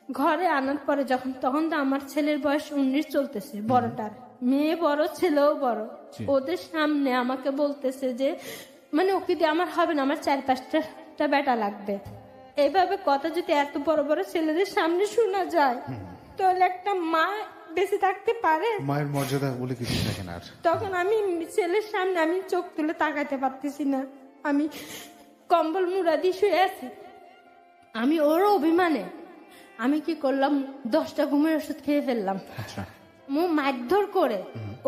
ঘরে আনার পরে তখন তো আমার ছেলের বয়স 19 চলতেছে, বড়টার। মেয়ে বড় ছেলেও বড়, জি। ওদের সামনে আমাকে বলতেছে যে মানে ওকে দিয়ে আমার হবে না, আমার 4-5টা বেটা লাগবে। এইভাবে কথা যদি এত বড় বড় ছেলেদের সামনে শোনা যায় তাহলে একটা মা বেঁচে থাকতে পারে? মায়ের মর্যাদা বলে কিছু থাকে না আর। তখন আমি ছেলের সামনে আমি চোখ তুলে তাকাইতে পারতেছি না, আমি কম্বল মুড়া দিয়ে শুয়ে আছি। আমি ওর অভিমানে আমি কি করলাম, 10টা ঘুমের ওষুধ খেয়ে ফেললাম। আচ্ছা, মারধর করে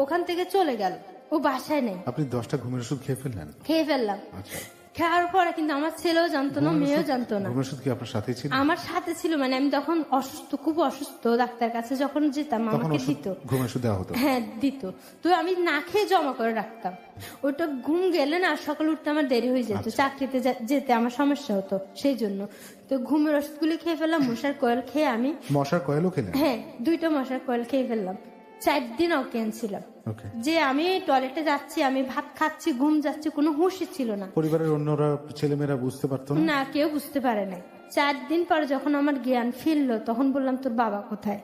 ওখান থেকে চলে গেল, ও বাসায় নেই। আপনি 10টা ঘুমের ওষুধ খেয়ে ফেললেন? খেয়ে ফেললাম। আচ্ছা, খাওয়ার পরে কিন্তু আমার ছেলেও জানতো না, মেয়েও জানতো না। ঘুমের ওষুধ কি আপনার সাথেই ছিল? আমার সাথে ছিল, মানে আমি তখন অসুস্থ, খুব অসুস্থ, ডাক্তার কাছে যখন যেতাম তখন আমাকে ওষুধ, দিত। ঘুমের ওষুধ দেওয়া হতো? হ্যাঁ দিত, তো আমি না খেয়ে জমা করে রাখতাম। ওটা ঘুম গেলে না সকালে উঠতে আমার দেরি হয়ে যেত, চাকরিতে যেতে আমার সমস্যা হতো, সেই জন্য তো ঘুমের ওষুধগুলি খেয়ে ফেললাম। মশার কয়েল খেয়ে আমি, মশার কয়েলও খেলেন? হ্যাঁ 2টা মশার কয়েল খেয়ে ফেললাম। 4 দিন অজ্ঞান ছিলাম, ওকে। যে আমি টয়লেটে যাচ্ছি, আমি ভাত খাচ্ছি, ঘুম যাচ্ছি, কোনো হুঁশই ছিল না। পরিবারের অন্যরা, ছেলেমেয়েরা বুঝতে পারতো না? না, কেউ বুঝতে পারে নাই। 4 দিন পরে যখন আমার জ্ঞান ফিরলো তখন বললাম তোর বাবা কোথায়?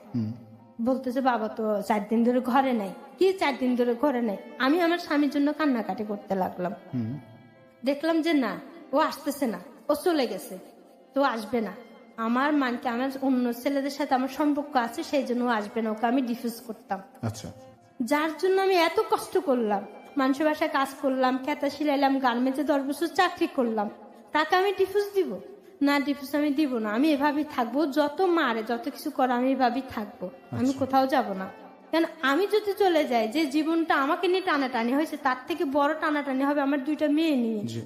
বলতেছে বাবা তো 4 দিন ধরে ঘরে নাই। কি 4 দিন ধরে ঘরে নাই? আমি আমার স্বামীর জন্য কান্নাকাটি করতে লাগলাম। দেখলাম যে না, ও আসতেছে না, ও চলে গেছে, তো আসবে না। আমার মানকে, আমার অন্য ছেলেদের সাথে আমার সম্পর্ক আছে, সেই জন্য ও আসবে না, ওকে আমি ডিফিউজ করতাম। আচ্ছা, যার জন্য আমি এত কষ্ট করলাম, মানুষের বাসায় কাজ করলাম, খেতা সিলাইলাম, গার্মেন্টে 10 বছর চাকরি করলাম, তাকে আমি ডিফিউজ দিব না? ডিফিউজ আমি দিব না। আমি এভাবেই থাকবো, যত মারে যত কিছু করে আমি এভাবেই থাকবো, আমি কোথাও যাব না। কারণ আমি যদি চলে যাই, যে জীবনটা আমাকে নিয়ে টানাটানি হয়েছে তার থেকে বড় টানাটানি হবে আমার 2টা মেয়ে নিয়ে। জি।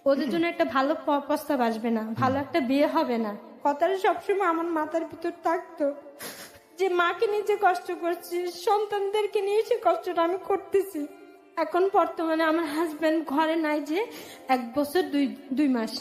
ওদের জন্য একটা ভালো প্রস্তাব আসবে না, ভালো একটা বিয়ে হবে না। কথাটা সবসময় আমার মাথার ভিতর থাকতো যে মাকে নিয়ে যে কষ্ট করছি, সন্তানদেরকে নিয়ে সে কষ্টটা আমি করতেছি। এখন বর্তমানে আমার হাজবেন্ড ঘরে নাই, যে 1 বছর 2 মাস।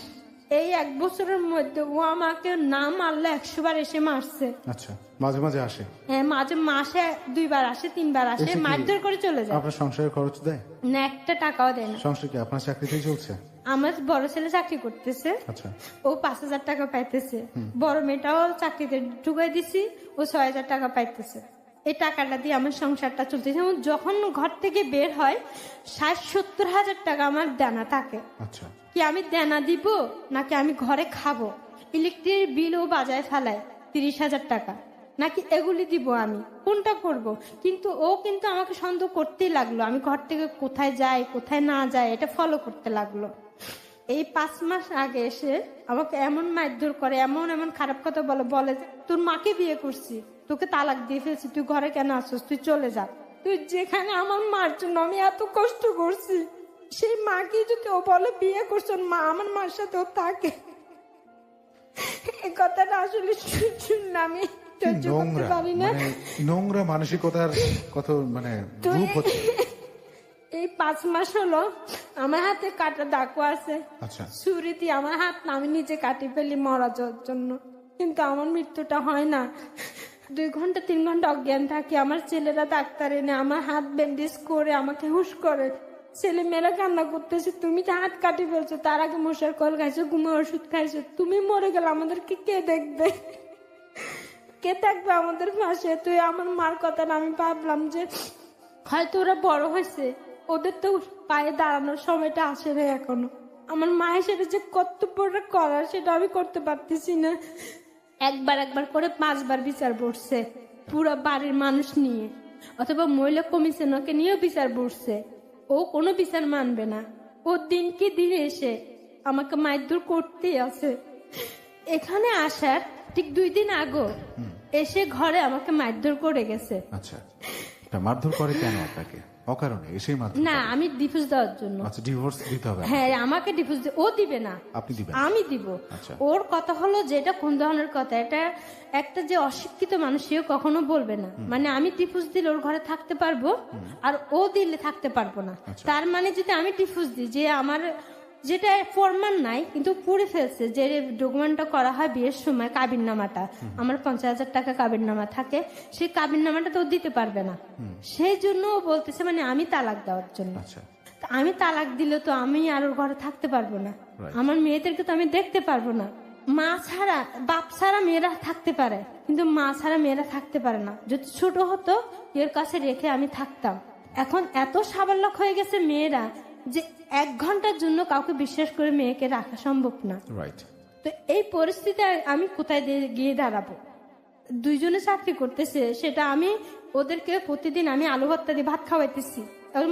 এই 1 বছরের মধ্যে ও আমাকে না মারলে 100 বার এসে মারছে। আচ্ছা, মাঝে মাঝে আসে? হ্যাঁ, মাসে 2 বার আসে, 3 বার আসে, এসে কি মারধর করে চলে যায়। আপনার সংসারের খরচ দেয় না, একটা টাকাও দেয় না। সংসার কি আপনার চাকরিতেই চলছে? আমার বড় ছেলে চাকরি করতেছে, আচ্ছা, ও 5000 টাকা পাইতেছে। বড় মেয়েটাও চাকরিতে ঢুকাই দিছি, ও 6000 টাকা পাইতেছে। এই টাকাটা দিয়ে আমার সংসারটা চলতেছে। এবং যখন ঘর থেকে বের হয় 60-70 হাজার টাকা আমার দেনা থাকে। আচ্ছা। কি আমি দেনা দিব নাকি আমি ঘরে খাবো? ইলেকট্রিক বিলও বাজায় ফেলায় 30,000 টাকা, নাকি এগুলি দিব? আমি কোনটা করব? কিন্তু ও কিন্তু আমাকে সন্দেহ করতেই লাগলো, আমি ঘর থেকে কোথায় যাই কোথায় না যাই এটা ফলো করতে লাগলো। এই 5 মাস আগে এসে আমাকে এমন মারধর করে, এমন এমন খারাপ কথা বলে তোর মাকে বিয়ে করছি, তোকে তালাক দিয়ে ফেলছি, তুই ঘরে কেন আসছিস, তুই চলে যা। তুই যেখানে আমার মার জন্য আমি এত কষ্ট করছি, সেই মাকে যদি ও বলে বিয়ে করছো, মা আমার মার সাথে ও থাকে, এই কথাটা আসলে শুনলে আমি সহ্য করতে পারি না। নোংরা মানসিকতার কত মানে রূপ হচ্ছে। এই 5 মাস হলো আমার হাতে কাটা দাগও আছে। আচ্ছা, ছুরি দিয়ে আমার হাত আমি নিজে কাটি ফেলি মরা যাওয়ার জন্য, কিন্তু আমার মৃত্যুটা হয় না। 2 ঘন্টা 3 ঘন্টা অজ্ঞান থাকি। আমার ছেলেরা ডাক্তার এনে আমার হাত ব্যান্ডেজ করে আমাকে হুশ করে। ছেলে মেয়েরা কান্না করতেছে, তুমি তো হাত কাটি ফেলছো, তার আগে মশার কল খাইছো, ঘুমের ওষুধ খাইছো, তুমি মরে গেলে আমাদেরকে কে দেখবে? কে থাকবে আমাদের পাশে? তুই আমার মার কথাটা আমি ভাবলাম যে হয়তো ওরা বড় হয়েছে, ওদের তো পায়ে দাঁড়ানোর সময়টা আসে না এখনো। আমার মায়ের সাথে যে কর্তব্যটা করার সেটা আমি করতে পারতেছি না। একবার করে 5 বার বিচার বসছে, পুরো বাড়ির মানুষ নিয়ে, অথবা মহিলা কমিশনকে নিয়েও বিচার বসছে। ও কোনো বিচার মানবে না। ও দিনকে দিন এসে আমাকে মারধর করতেই আছে। এখানে আসার ঠিক 2 দিন আগে এসে ঘরে আমাকে মারধর করে গেছে। আচ্ছা, মারধর করে কেন আপনাকে? অকারণে এসেই মারধর? না, আমি ডিভোর্স দেওয়ার জন্য। আচ্ছা, ডিভোর্স দিতে হবে? হ্যাঁ, আমাকে ডিভোর্স ও দিবে না, আপনি দিবেন? আমি দিব। আচ্ছা। ওর কথা হলো যে এটা কোন ধরনের কথা, এটা একটা যে অশিক্ষিত মানুষ সেও কখনো বলবে না। মানে আমি ডিভোর্স দিলে ওর ঘরে থাকতে পারবো, আর ও দিলে থাকতে পারবো না। তার মানে যদি আমি ডিভোর্স দিই, যে আমার যেটা ফরমান নাই কিন্তু পড়ে ফেলছে, যে ডকুমেন্টটা করা হয় বিয়ের সময়, কাবিন নামাটা, আমার 50,000 টাকা কাবিন নামা থাকে, সেই কাবিন নামাটা তো দিতে পারবে না। সেই জন্য ও বলতেছে মানে আমি তালাক দেওয়ার জন্য। আচ্ছা, আমি তালাক দিলে তো আমি আর ওর ঘরে থাকতে পারবো না, আমার মেয়েদেরকে তো আমি দেখতে পারবো না। মা ছাড়া বাপ ছাড়া মেয়েরা থাকতে পারে, কিন্তু মা ছাড়া মেয়েরা থাকতে পারে না। যদি ছোট হতো এর কাছে রেখে আমি থাকতাম। এখন এত সাবালক হয়ে গেছে মেয়েরা যে 1 ঘন্টার জন্য কাউকে বিশ্বাস করে মেয়েকে রাখা সম্ভব না। রাইট। তো এই পরিস্থিতি আমি কোথায় গিয়ে দাঁড়াবো? 2 জনে চাকরি করতেছে, সেটা আমি ওদেরকে প্রতিদিন আমি আলু ভর্তা দিয়ে ভাত খাওয়াইতেছি।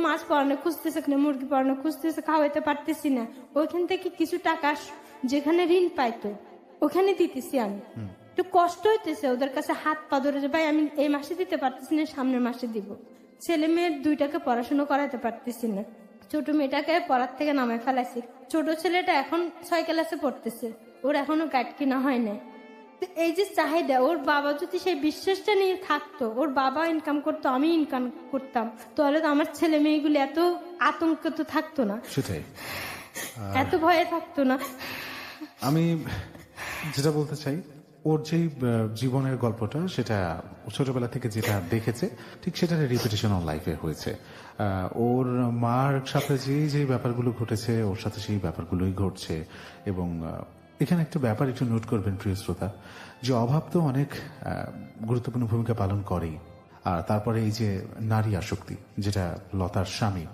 মাছ পড়ানো খুঁজতেছে কিনা, মুরগি পড়ানো খুঁজতেছে, খাওয়াইতে পারতেছি না। ওইখান থেকে কিছু টাকা যেখানে ঋণ পাইতো ওখানে দিতেছি আমি। একটু কষ্ট হইতেছে ওদের কাছে হাত পা ধরে যে ভাই আমি এই মাসে দিতে পারতেছি না, সামনের মাসে দিব। ছেলে মেয়ের 2টাকে পড়াশোনা করাতে পারতেছি না। ছোট মেয়েটাকে পড়ার থেকে নামায় ফেলাইছি। ছোট ছেলেটা এখন 6 ক্লাসে পড়তেছে, ওর এখনো গাইড কিনা হয় না। এই যে চাহিদা, ওর বাবা যদি সেই বিশ্বাসটা নিয়ে থাকতো, ওর বাবা ইনকাম করতো, আমি ইনকাম করতাম, তাহলে তো আমার ছেলে মেয়েগুলো এত আতঙ্ক তো থাকতো না, সেটাই, এত ভয়ে থাকতো না। আমি যেটা বলতে চাই, ওর যেই জীবনের গল্পটা, সেটা ছোটবেলা থেকে যেটা দেখেছে ঠিক সেটার রিপিটেশন ওর লাইফে হয়েছে। ওর মার সাথে যে ব্যাপারগুলো ঘটেছে ওর সাথে সেই ব্যাপারগুলোই ঘটছে। এবং এখানে একটা ব্যাপার একটু নোট করবেন প্রিয় শ্রোতা, যে অভাব তো অনেক গুরুত্বপূর্ণ ভূমিকা পালন করেই। আর তারপরে এই যে নারী আসক্তি, যেটা লতার স্বামী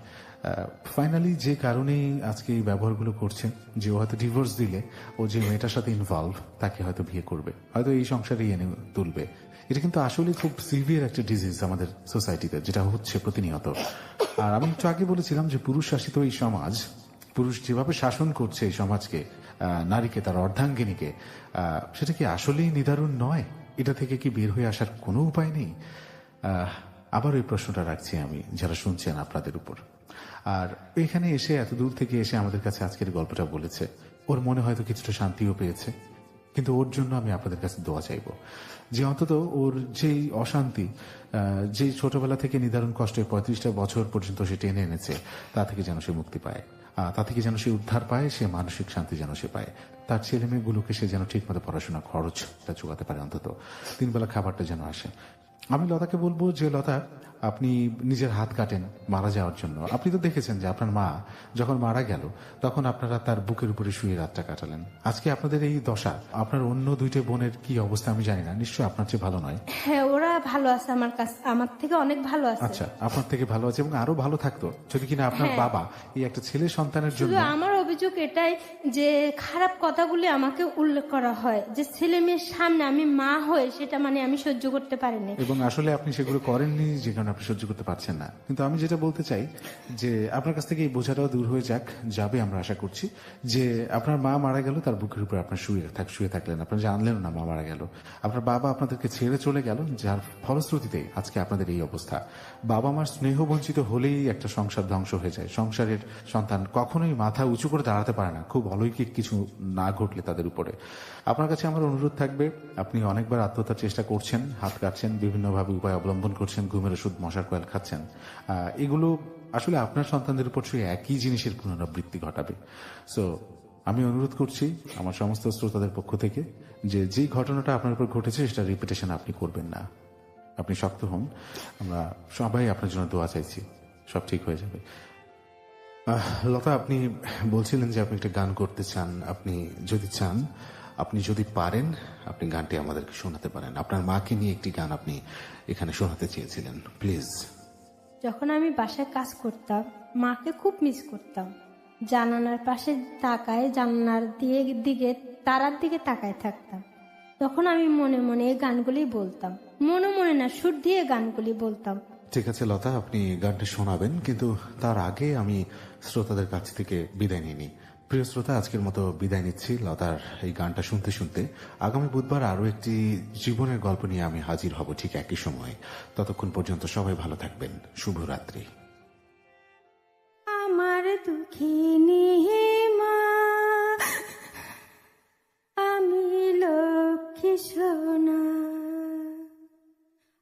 ফাইনালি যে কারণেই আজকে এই ব্যবহারগুলো করছেন, যে ও হয়তো ডিভোর্স দিলে ও যে মেয়েটার সাথে ইনভলভ তাকে হয়তো বিয়ে করবে, হয়তো এই সংসারেই এনে তুলবে। এটা কিন্তু আসলে খুব সিভিয়ার একটা ডিজিজ আমাদের সোসাইটিতে, যেটা হচ্ছে প্রতিনিয়ত। আর আমি একটু আগে বলেছিলাম যে পুরুষ শাসিত এই সমাজ, পুরুষ যেভাবে শাসন করছে এই সমাজকে, নারীকে, তার অর্ধাঙ্গিনীকে, সেটা কি আসলেই নিদারুণ নয়? এটা থেকে কি বের হয়ে আসার কোনো উপায় নেই? আবার ওই প্রশ্নটা রাখছি আমি যারা শুনছেন আপনাদের উপর। আর এখানে এসে এত দূর থেকে এসে আমাদের কাছে আজকের গল্পটা বলেছে, ওর মনে হয়তো কিছুটা শান্তিও পেয়েছে। কিন্তু ওর জন্য আমি আপনাদের কাছে দোয়া চাইব যে অন্তত ওর যেই অশান্তি, যেই ছোটবেলা থেকে নিদারুণ কষ্টে 35টা বছর পর্যন্ত সে টেনে এনেছে, তা থেকে যেন সে মুক্তি পায়, তা থেকে যেন সে উদ্ধার পায়, সে মানসিক শান্তি যেন সে পায়। তার ছেলে মেয়েগুলোকে সে যেন ঠিক মতো পড়াশোনা খরচটা যোগাতে পারে, অন্তত 3 বেলা খাবারটা যেন আসে। আমি লতাকে বলবো যে লতা, আপনি নিজের হাত কাটেন মারা যাওয়ার জন্য। আপনি তো দেখেছেন যে আপনার মা যখন মারা গেল তখন আপনারা তার বুকের উপরে শুয়ে রাতটা কাটালেন। আজকে আপনাদের এই দশা, আপনার অন্য 2টে বোনের কি অবস্থা আমি জানি না, নিশ্চয়ই আপনার চেয়ে ভালো নয়। হ্যাঁ, ওরা ভালো আছে, আমার কাছে আমার থেকে অনেক ভালো আছে। আচ্ছা, আপনার থেকে ভালো আছে এবং আরো ভালো থাকতো যদি কিনা আপনার বাবা এই একটা ছেলে সন্তানের জন্য। শুধু আমার অভিযোগ এটাই যে খারাপ কথাগুলি আমাকে উল্লেখ করা হয়, যে ছেলে মেয়ের সামনে আমি মা হয়ে সেটা মানে আমি সহ্য করতে পারিনি। এবং আসলে আপনি সেগুলো করেননি যে কারণে আপনি সহ্য করতে পারছেন না। কিন্তু আমি যেটা বলতে চাই যে আপনার কাছ থেকে এই বোঝাটাও দূর হয়ে যাবে আমরা আশা করছি। যে আপনার মা মারা গেল, তার বুকের উপর আপনার শুয়ে থাকলেন, আপনার জানলেন না মা মারা গেল। আপনার বাবা আপনাদেরকে ছেড়ে চলে গেল, যার ফলশ্রুতিতে আজকে আপনাদের এই অবস্থা। বাবা মার স্নেহ বঞ্চিত হলেই একটা সংসার ধ্বংস হয়ে যায়। সংসারের সন্তান কখনোই মাথা উঁচু করে দাঁড়াতে পারে না, খুব অলৌকিক কিছু না ঘটলে তাদের উপরে। আপনার কাছে আমার অনুরোধ থাকবে, আপনি অনেকবার আত্মহত্যার চেষ্টা করছেন, হাত কাটছেন, বিভিন্নভাবে উপায় অবলম্বন করছেন, ঘুমের ওষুধ, মশার কয়েল খাচ্ছেন। এগুলো আসলে আপনার সন্তানদের উপর সেই একই জিনিসের পুনরাবৃত্তি ঘটাবে। সো আমি অনুরোধ করছি আমার সমস্ত শ্রোতাদের পক্ষ থেকে যে যেই ঘটনাটা আপনার উপর ঘটেছে সেটা রিপিটেশন আপনি করবেন না। আপনি শক্ত হন, আমরা সবাই আপনার জন্য দোয়া চাইছি, সব ঠিক হয়ে যাবে। লতা, আপনি বলছিলেন যে আপনি একটা গান করতে চান। আপনি যদি চান, আপনি যদি পারেন, আপনি গানটি আমাদেরকে শোনাতে পারেন। আপনার মাকে নিয়ে একটি গান আপনি এখানে শোনাতে চেয়েছিলেন, প্লিজ। যখন আমি বাসায় কাজ করতাম মাকে খুব মিস করতাম। জানালার পাশে তাকায়, জানালার দিকে তারার দিকে তাকায় থাকতাম। তখন আমি মনে মনে এই গানগুলি বলতাম, মনে মনে না, সুর দিয়ে গানগুলি বলতাম। ঠিক আছে লতা, আপনি গানটি শোনাবেন, কিন্তু তার আগে আমি শ্রোতাদের কাছ থেকে বিদায় নিয়ে নিই। প্রিয় শ্রোতা, আজকের মতো বিদায় নিচ্ছি লতার এই গানটা শুনতে শুনতে। আগামী বুধবার আরো একটি জীবনের গল্প নিয়ে আমি হাজির হব ঠিক একই সময়। ততক্ষণ পর্যন্ত সবাই ভালো থাকবেন। শুভরাত্রি। আমার দুঃখিনী মা, আমি লক্ষ্মী সোনা,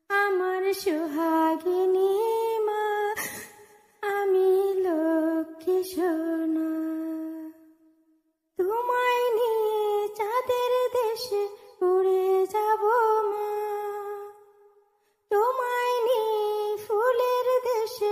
আমার সোহাগিনী মা, আমি লক্ষ্মী সোনা। তোমায় নিয়ে চাঁদের দেশে উড়ে যাব মা, তোমায় নিয়ে ফুলের দেশে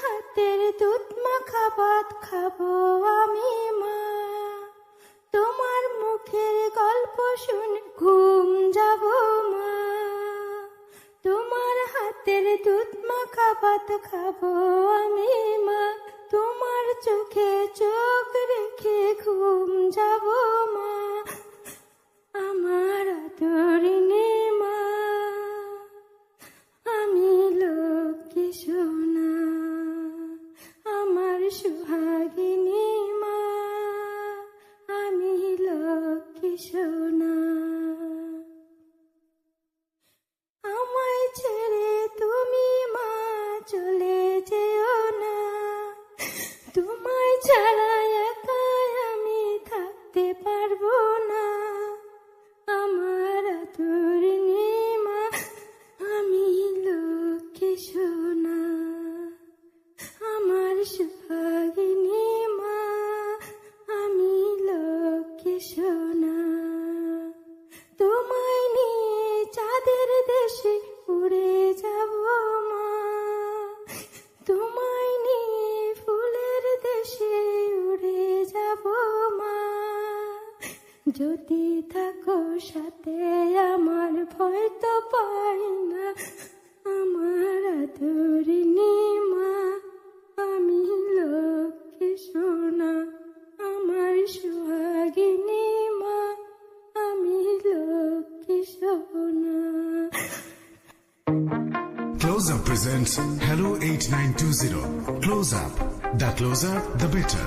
হাতের দুধ মাখা ভাত খাবো আমি মা, তোমার মুখের গল্প শুনে ঘুম যাব মা, তোমার হাতের দুধ মাখা ভাত খাবো আমি মা, তোমার চোখে চোখ রেখে ঘুম যাব মা, আমার আদরিনী মা, আমি লক্ষ্মী সোনা, আমার সুহাগিনী মা, আমি লক্ষ্মী সোনা। আমায় ছেড়ে তুমি মা চলে যেও না, তোমায় ছাড়া একা আমি থাকতে পারবো না, আমার আদরিনী মা, আমি লক্ষ্মী সোনা, আমার সুহাগিনী মা, আমি লক্ষ্মী সোনা। তোমায় নিয়ে চাঁদের দেশে উড়ে যাব মা, তোমায় নিয়ে ফুলের দেশে উড়ে যাব মা, যদি থাকো সাথে আমার ভয় তো পাই না, আমার আদরিনী মা, আমি লক্ষ্মী সোনা, আমার সুহাগিনী মা, আমি লক্ষ্মী সোনা। Close Up presents Hello 8920. Close Up. The closer, the better.